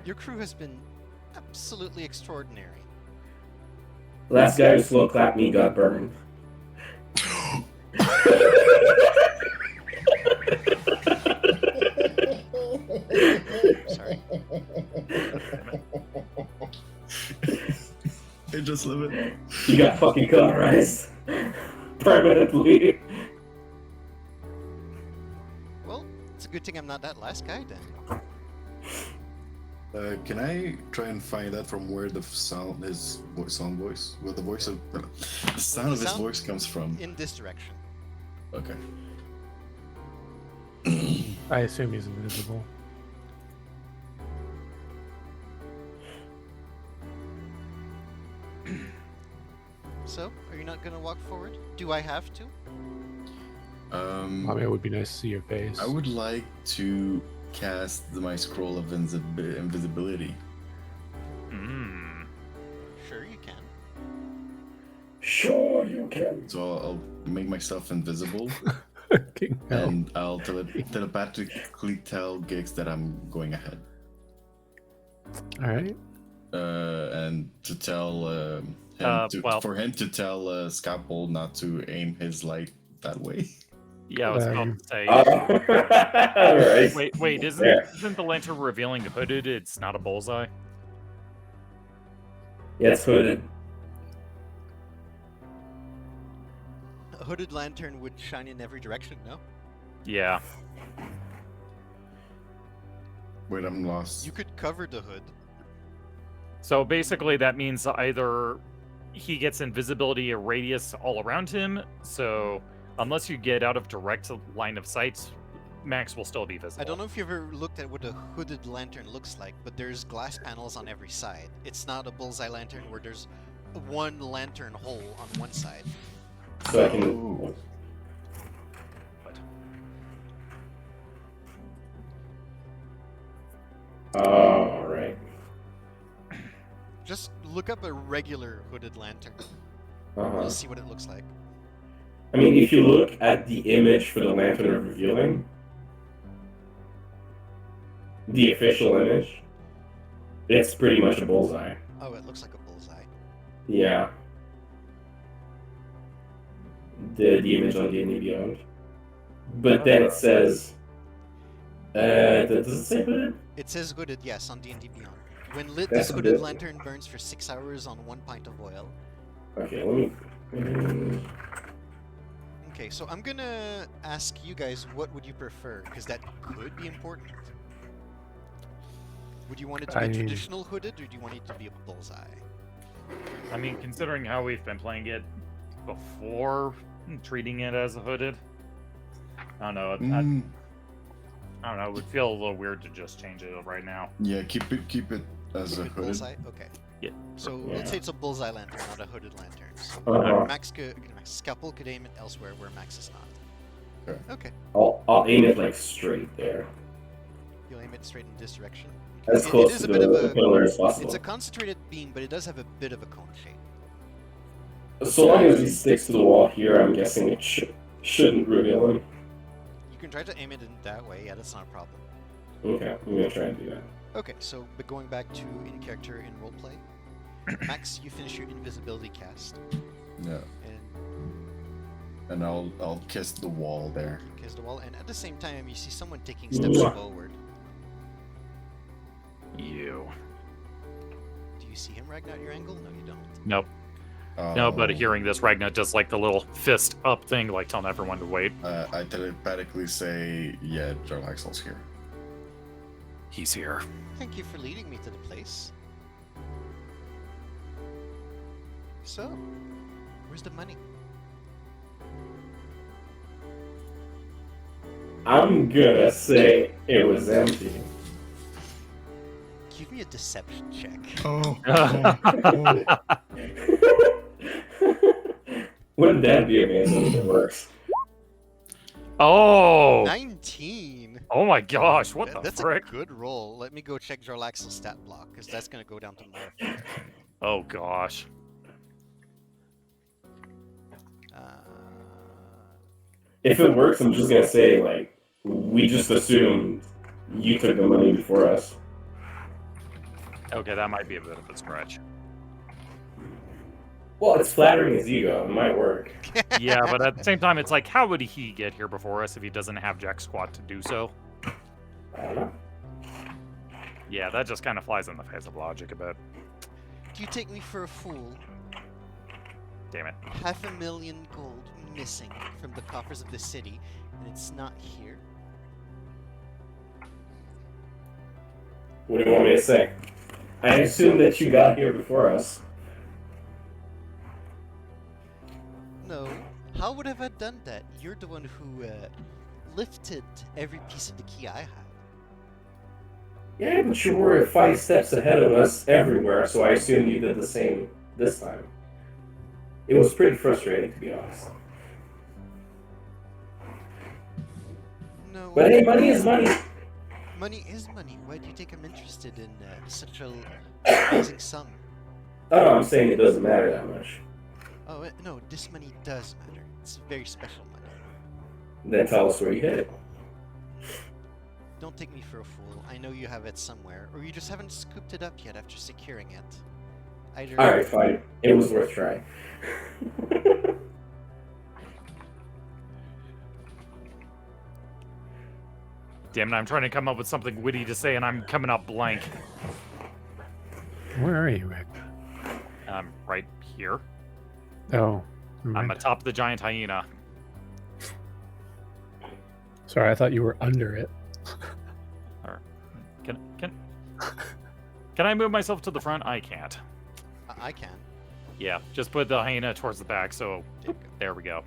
Your crew has been absolutely extraordinary. Last guy who slow clapped me got burned. Sorry. I just love it. You got fucking cauterized permanently. Well, it's a good thing I'm not that last guy then. Can I try and find out from where the sound his voice, where the sound of his Sound- voice comes from? In this direction. Okay. I assume he's invisible. So, are you not gonna walk forward? Do I have to? I mean, it would be nice to see your face. I would like to cast my scroll of invisibility. Sure, you can. Sure you can. So I'll make myself invisible, King hell. and I'll telepathically tell Giggs that I'm going ahead, All right. and to tell for him to tell Scalpel not to aim his light that way. Yeah, I was about to say. Alright. Wait, isn't the lantern revealing hooded? It's not a bullseye. Yeah, it's hooded. A hooded lantern would shine in every direction, no? Yeah. Wait, I'm lost. You could cover the hood. So basically, that means either he gets invisibility a radius all around him. So unless you get out of direct line of sight, Max will still be visible. I don't know if you've ever looked at what a hooded lantern looks like, but there's glass panels on every side. It's not a bullseye lantern where there's one lantern hole on one side. So I can. Alright. Just look up a regular hooded lantern. Uh-huh. You'll see what it looks like. I mean, if you look at the image for the lantern of revealing, the official image, it's pretty much a bullseye. Oh, it looks like a bullseye. Yeah. The image on D&D Beyond. But then it says... does it say hooded? It says hooded, yes, on D&D Beyond. When lit, That's this a hooded bit- lantern burns for 6 hours on 1 pint of oil. Okay, let me... Okay, so I'm gonna ask you guys, what would you prefer? Because that could be important. Would you want it to be I mean- traditional hooded, or do you want it to be a bullseye? I mean, considering how we've been playing it before, treating it as a hooded, I don't know. I don't know. It would feel a little weird to just change it right now. Yeah, keep it As a Hooded hooded. bullseye? Okay. Yeah. So Yeah. let's say it's a bullseye lantern, not a hooded lantern. So Uh-huh. Max scalpel could aim it elsewhere where Max is not. Okay. Okay. I'll aim it like straight there, You'll aim it straight in this direction. as It close is to a bit of the a. pillar as possible. It's a concentrated beam, but it does have a bit of a cone shape. So long as he sticks to the wall here, I'm guessing it shouldn't reveal him. You can try to aim it in that way. Yeah, that's not a problem. Okay, I'm gonna try and do that. Okay, so but going back to in character in roleplay, Max, you finish your invisibility cast, Yeah. and And I'll kiss the wall there. you kiss the wall, and at the same time you see someone taking steps Mwah. forward. You. Do you see him, Ragnar, at your angle? No, you don't. Nope. No, but Oh, hearing this, Ragnar does like the little fist up thing, like telling everyone to wait. I telepathically say, yeah, Joe Axel's here. He's here. Thank you for leading me to the place. So, where's the money? I'm gonna say it was empty. Give me a deception check. Oh. Wouldn't that be amazing if it works? Oh! 19! Oh my gosh, what the That's frick? a good roll. Let me go check Jarlaxle's stat block, because that's going to go down to more. Oh gosh. Uh, If it works, I'm just gonna say, like, we just assumed you took the money before us. Okay, that might be a bit of a stretch. Well, it's flattering his ego. It might work. Yeah, but at the same time, it's like, how would he get here before us if he doesn't have Jack Squat to do so? I don't know. Yeah, that just kind of flies in the face of logic a bit. Do you take me for a fool? Damn it. 500,000 gold missing from the coffers of the city, and it's not here? What do you want me to say? I assume that you got here before us. No. How would have I done that? You're the one who lifted every piece of the key I had. Yeah, but you were 5 steps ahead of us everywhere, so I assume you did the same this time. It was pretty frustrating, to be honest. No. But hey, money is money. Money is money. Why do you think I'm interested in such a amazing sum? Oh, no, I'm saying it doesn't matter that much. Oh, no, this money does matter. It's very special money. Then tell us where you hid it. Don't take me for a fool. I know you have it somewhere, or you just haven't scooped it up yet after securing it. Either. Alright, fine. It was worth trying. Damn it, I'm trying to come up with something witty to say, and I'm coming up blank. Where are you, Rick? Right here. Oh, never I'm mind. atop the giant hyena. Sorry, I thought you were under it. Can I move myself to the front? I can't. I can. Yeah, just put the hyena towards the back, so There you go. there we go.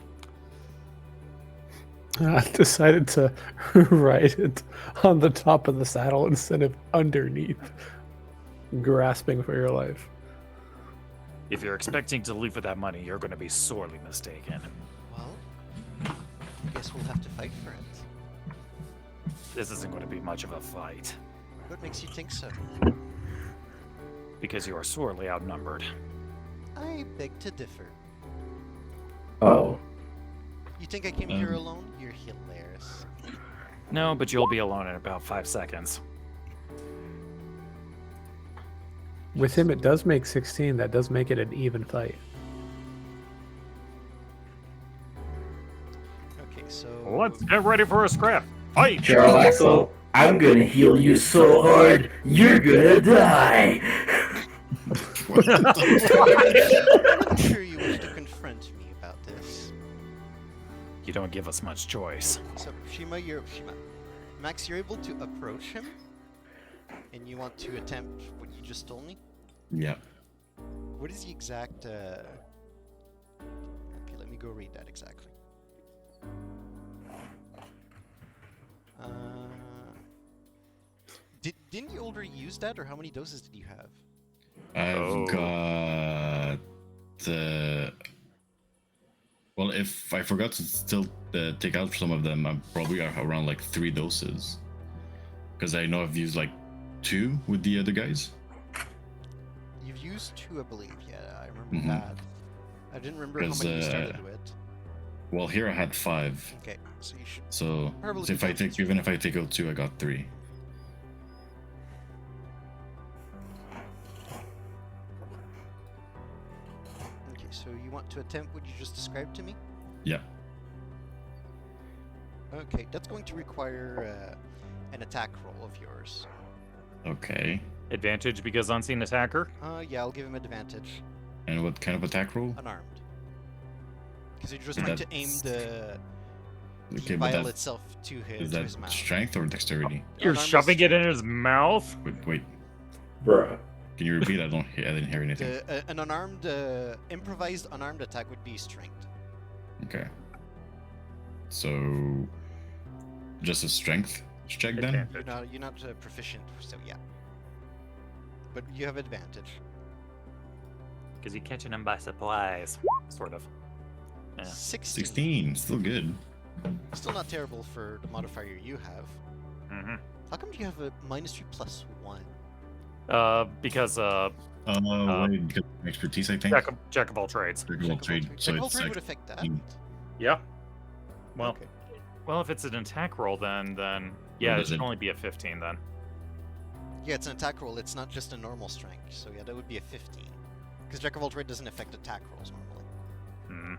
I decided to ride it on the top of the saddle instead of underneath, grasping for your life. If you're expecting to leave with that money, you're going to be sorely mistaken. Well, I guess we'll have to fight for it. This isn't going to be much of a fight, What makes you think so? because you are sorely outnumbered. I beg to differ. Oh. You think I came here alone? You're hilarious. No, but you'll be alone in about 5 seconds. With him, it does make 16. That does make it an even fight. Okay, so Let's get ready for a scrap. Fight! Charles Axel, I'm gonna heal you so hard, you're gonna die! What the I'm sure you wish to confront me about this. You don't give us much choice. So Shima, Max, you're able to approach him, and you want to attempt what you just told me. Yeah. What is the exact? Okay, let me go read that exactly. Didn't you already use that, or how many doses did you have? I've got. Well, if I forgot to still take out some of them, I'm probably around like 3 doses. Because I know I've used like 2 with the other guys. You've used 2, I believe. Yeah, I remember Mhm. that. I didn't remember how 'Cause, many you started with. Well, here I had 5. Okay, so you should So probably if I take, even if I take out 2, I got 3. Okay, so you want to attempt what you just described to me? Yeah. Okay, that's going to require an attack roll of yours. Okay. Advantage because unseen attacker. Yeah, I'll give him advantage. And what kind of attack roll? Unarmed. Because you're just trying to aim the Okay, but vial that, itself to is his that mouth. strength or dexterity? You're Unarmed is shoving it in strength. his mouth? Wait. Bruh. Can you repeat? I didn't hear anything. An unarmed, improvised unarmed attack would be strength. Okay. So, just a strength check then? Advantage. You're not proficient, so yeah. But you have advantage. Because you're catching him by surprise. Sort of. Yeah. 16. 16, still good. Still not terrible for the modifier you have. Mm-hmm. How come you have a -3 +1? Because Wait, because of expertise, I think. jack of all trades. Jack of all trade, so Jack of all it's trade would like affect that. Yeah. Well, Okay. well, if it's an attack roll, then yeah, it does should it? only be a 15 then. Yeah, it's an attack roll. It's not just a normal strength. So yeah, that would be a 15. Because Jack of all trade doesn't affect attack rolls normally. Hmm.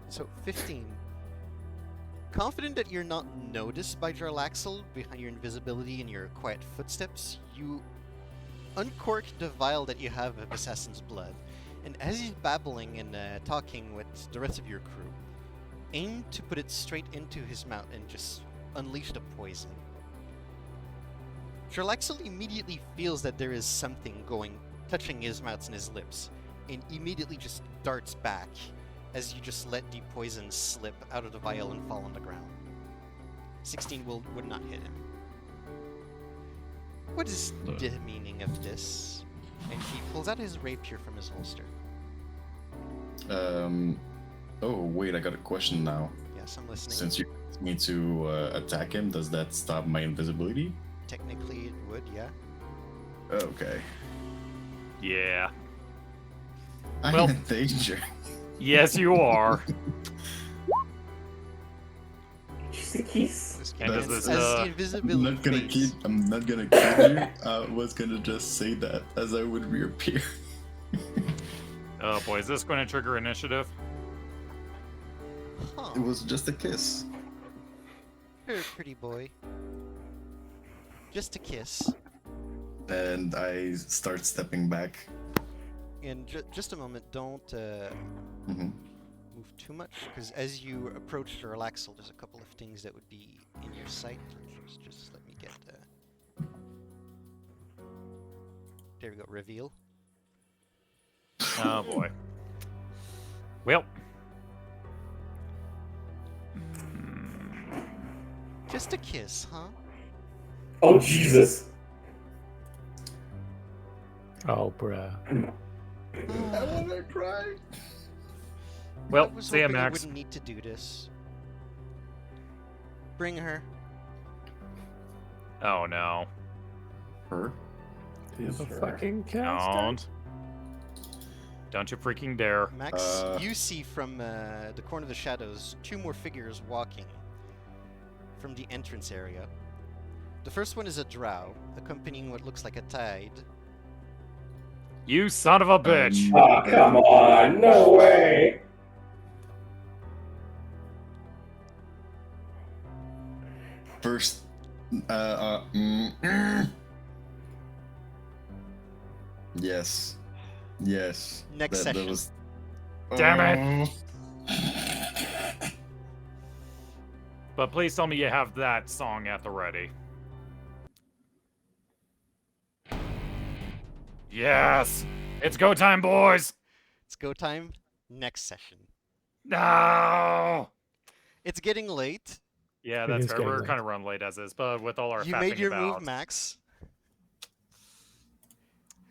So 15. Confident that you're not noticed by Jarlaxle behind your invisibility and your quiet footsteps, you uncork the vial that you have of Assassin's Blood, and as he's babbling and talking with the rest of your crew, aim to put it straight into his mouth and just unleash the poison. Jarlaxle immediately feels that there is something touching his mouth and his lips, and immediately just darts back as you just let the poison slip out of the vial and fall on the ground. 16 would not hit him. What is the meaning of this? And he pulls out his rapier from his holster. Oh, wait, I got a question now. Yes, I'm listening. Since you asked me to attack him, does that stop my invisibility? Technically it would, yeah. Okay. Yeah. I'm Well- in danger. Yes, you are. Just a kiss. This And as does this, the I'm invisibility not gonna fades. I'm not gonna kill you. I was gonna just say that as I would reappear. Oh boy, is this going to trigger initiative? Huh. It was just a kiss. You're a pretty boy. Just a kiss. And I start stepping back. And just a moment, don't Mhm. move too much, because as you approach the Relaxel, there's a couple of things that would be in your sight. Just let me get there we go, reveal. Oh boy. Well. Just a kiss, huh? Oh, Jesus. Oh, bruh. I wanna cry. Well, I was see ya, hoping I Max. wouldn't need to do this. Bring her. Oh no. Her? Is The her. fucking caster. Don't. Don't you freaking dare. Max, you see from the corner of the shadows 2 more figures walking from the entrance area. The first one is a drow, accompanying what looks like a tide. You son of a bitch. Oh, come on. No way. First, yes, yes. Next session. That was. Damn it! But please tell me you have that song at the ready. Yes! It's go time, boys! It's go time. Next session. No! It's getting late. Yeah, It that's is fair. getting We're late. kind of run late as is, but with all our You faffing made your about, move, Max.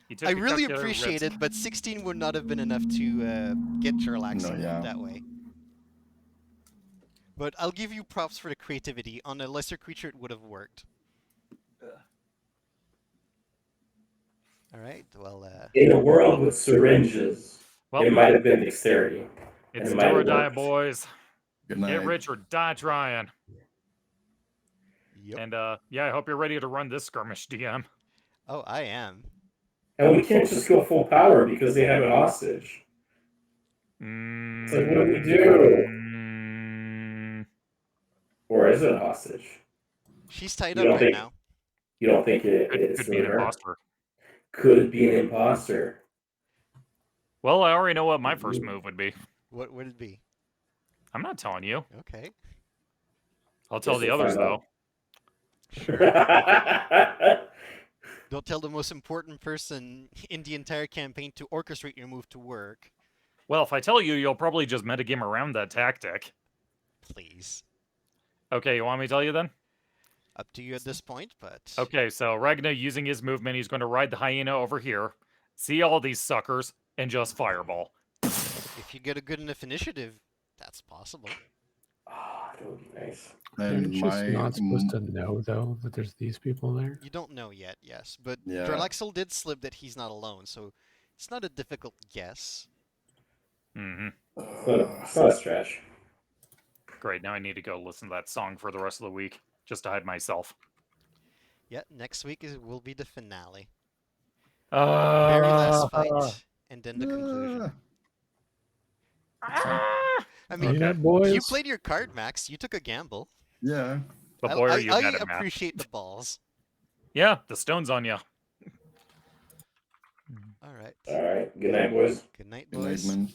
He took I the really calculator, appreciate ripped- it, but 16 would not have been enough to get Jarlaxle No, yeah. that way. But I'll give you props for the creativity. On a lesser creature, it would have worked. All right. Well, In a world with syringes, Well, it might have been dexterity. it's it do might or have die, worked. boys. Good night. Get rich or die trying. yep. And yeah, I hope you're ready to run this skirmish, DM. Oh, I am. And we can't just go full power because they have a hostage. Mm, It's like, what do we do? mm, Or is it a hostage? She's tied You up don't right think- now. You don't think it's could be an really her? imposter. Could be an imposter. Well, I already know what my first move would be. What would it be? I'm not telling you. Okay. I'll tell Guess the we'll others, find though. out. Don't tell the most important person in the entire campaign to orchestrate your move to work. Well, if I tell you, you'll probably just metagame around that tactic. Please. Okay, you want me to tell you then? Up to you at this point, but... Okay, so Ragnar using his movement, he's going to ride the hyena over here, see all these suckers, and just fireball. If you get a good enough initiative, that's possible. Ah, that would be nice. Aren't And you just not supposed to know, though, that there's these people there? You don't know yet, yes. But Yeah. Jarlaxle did slip that he's not alone, so it's not a difficult guess. Mm-hmm. It's not a stretch. Great, now I need to go listen to that song for the rest of the week, just to hide myself. Yeah, next week will be the finale. Uh, Very last fight, and then the conclusion. I mean, Good night, Okay. boys. you played your card, Max. You took a gamble. Yeah. But boy, are you I bad at math. appreciate the balls. Yeah, the stone's on you. All right. All right. Good night, boys. Good night, Good night, boys. man.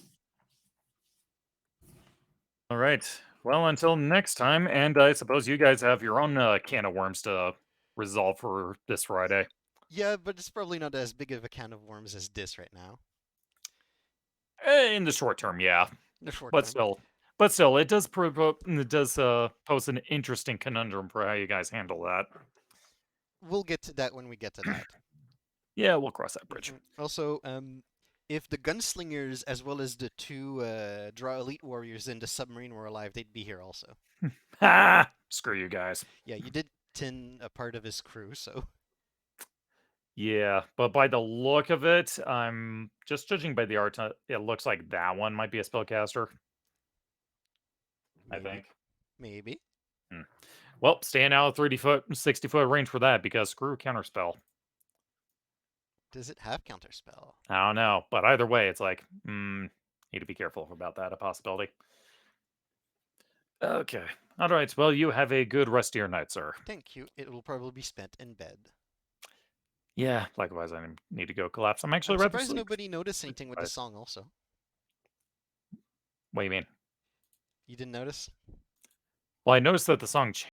All right. Well, until next time, and I suppose you guys have your own can of worms to resolve for this Friday. Yeah, but it's probably not as big of a can of worms as this right now. In the short term, yeah. In the short But term. still, it does pose an interesting conundrum for how you guys handle that. We'll get to that when we get to that. Yeah, we'll cross that bridge. Also, if the gunslingers as well as the two draw elite warriors in the submarine were alive, they'd be here also. Ha! Screw you guys. Yeah, you did tin a part of his crew, so Yeah, but by the look of it, I'm just judging by the art. It looks like that one might be a spellcaster. I think. maybe. Well, staying out of 30-foot, 60-foot range for that because screw counterspell. Does it have counterspell? I don't know, but either way, it's like, need to be careful about that. A possibility. Okay. All right. Well, you have a good rest of your night, sir. Thank you. It will probably be spent in bed. Yeah. Likewise, I need to go collapse. I'm actually I'm rather surprised sleep. nobody noticed anything with the Right. song also. What do you mean? You didn't notice? Well, I noticed that the song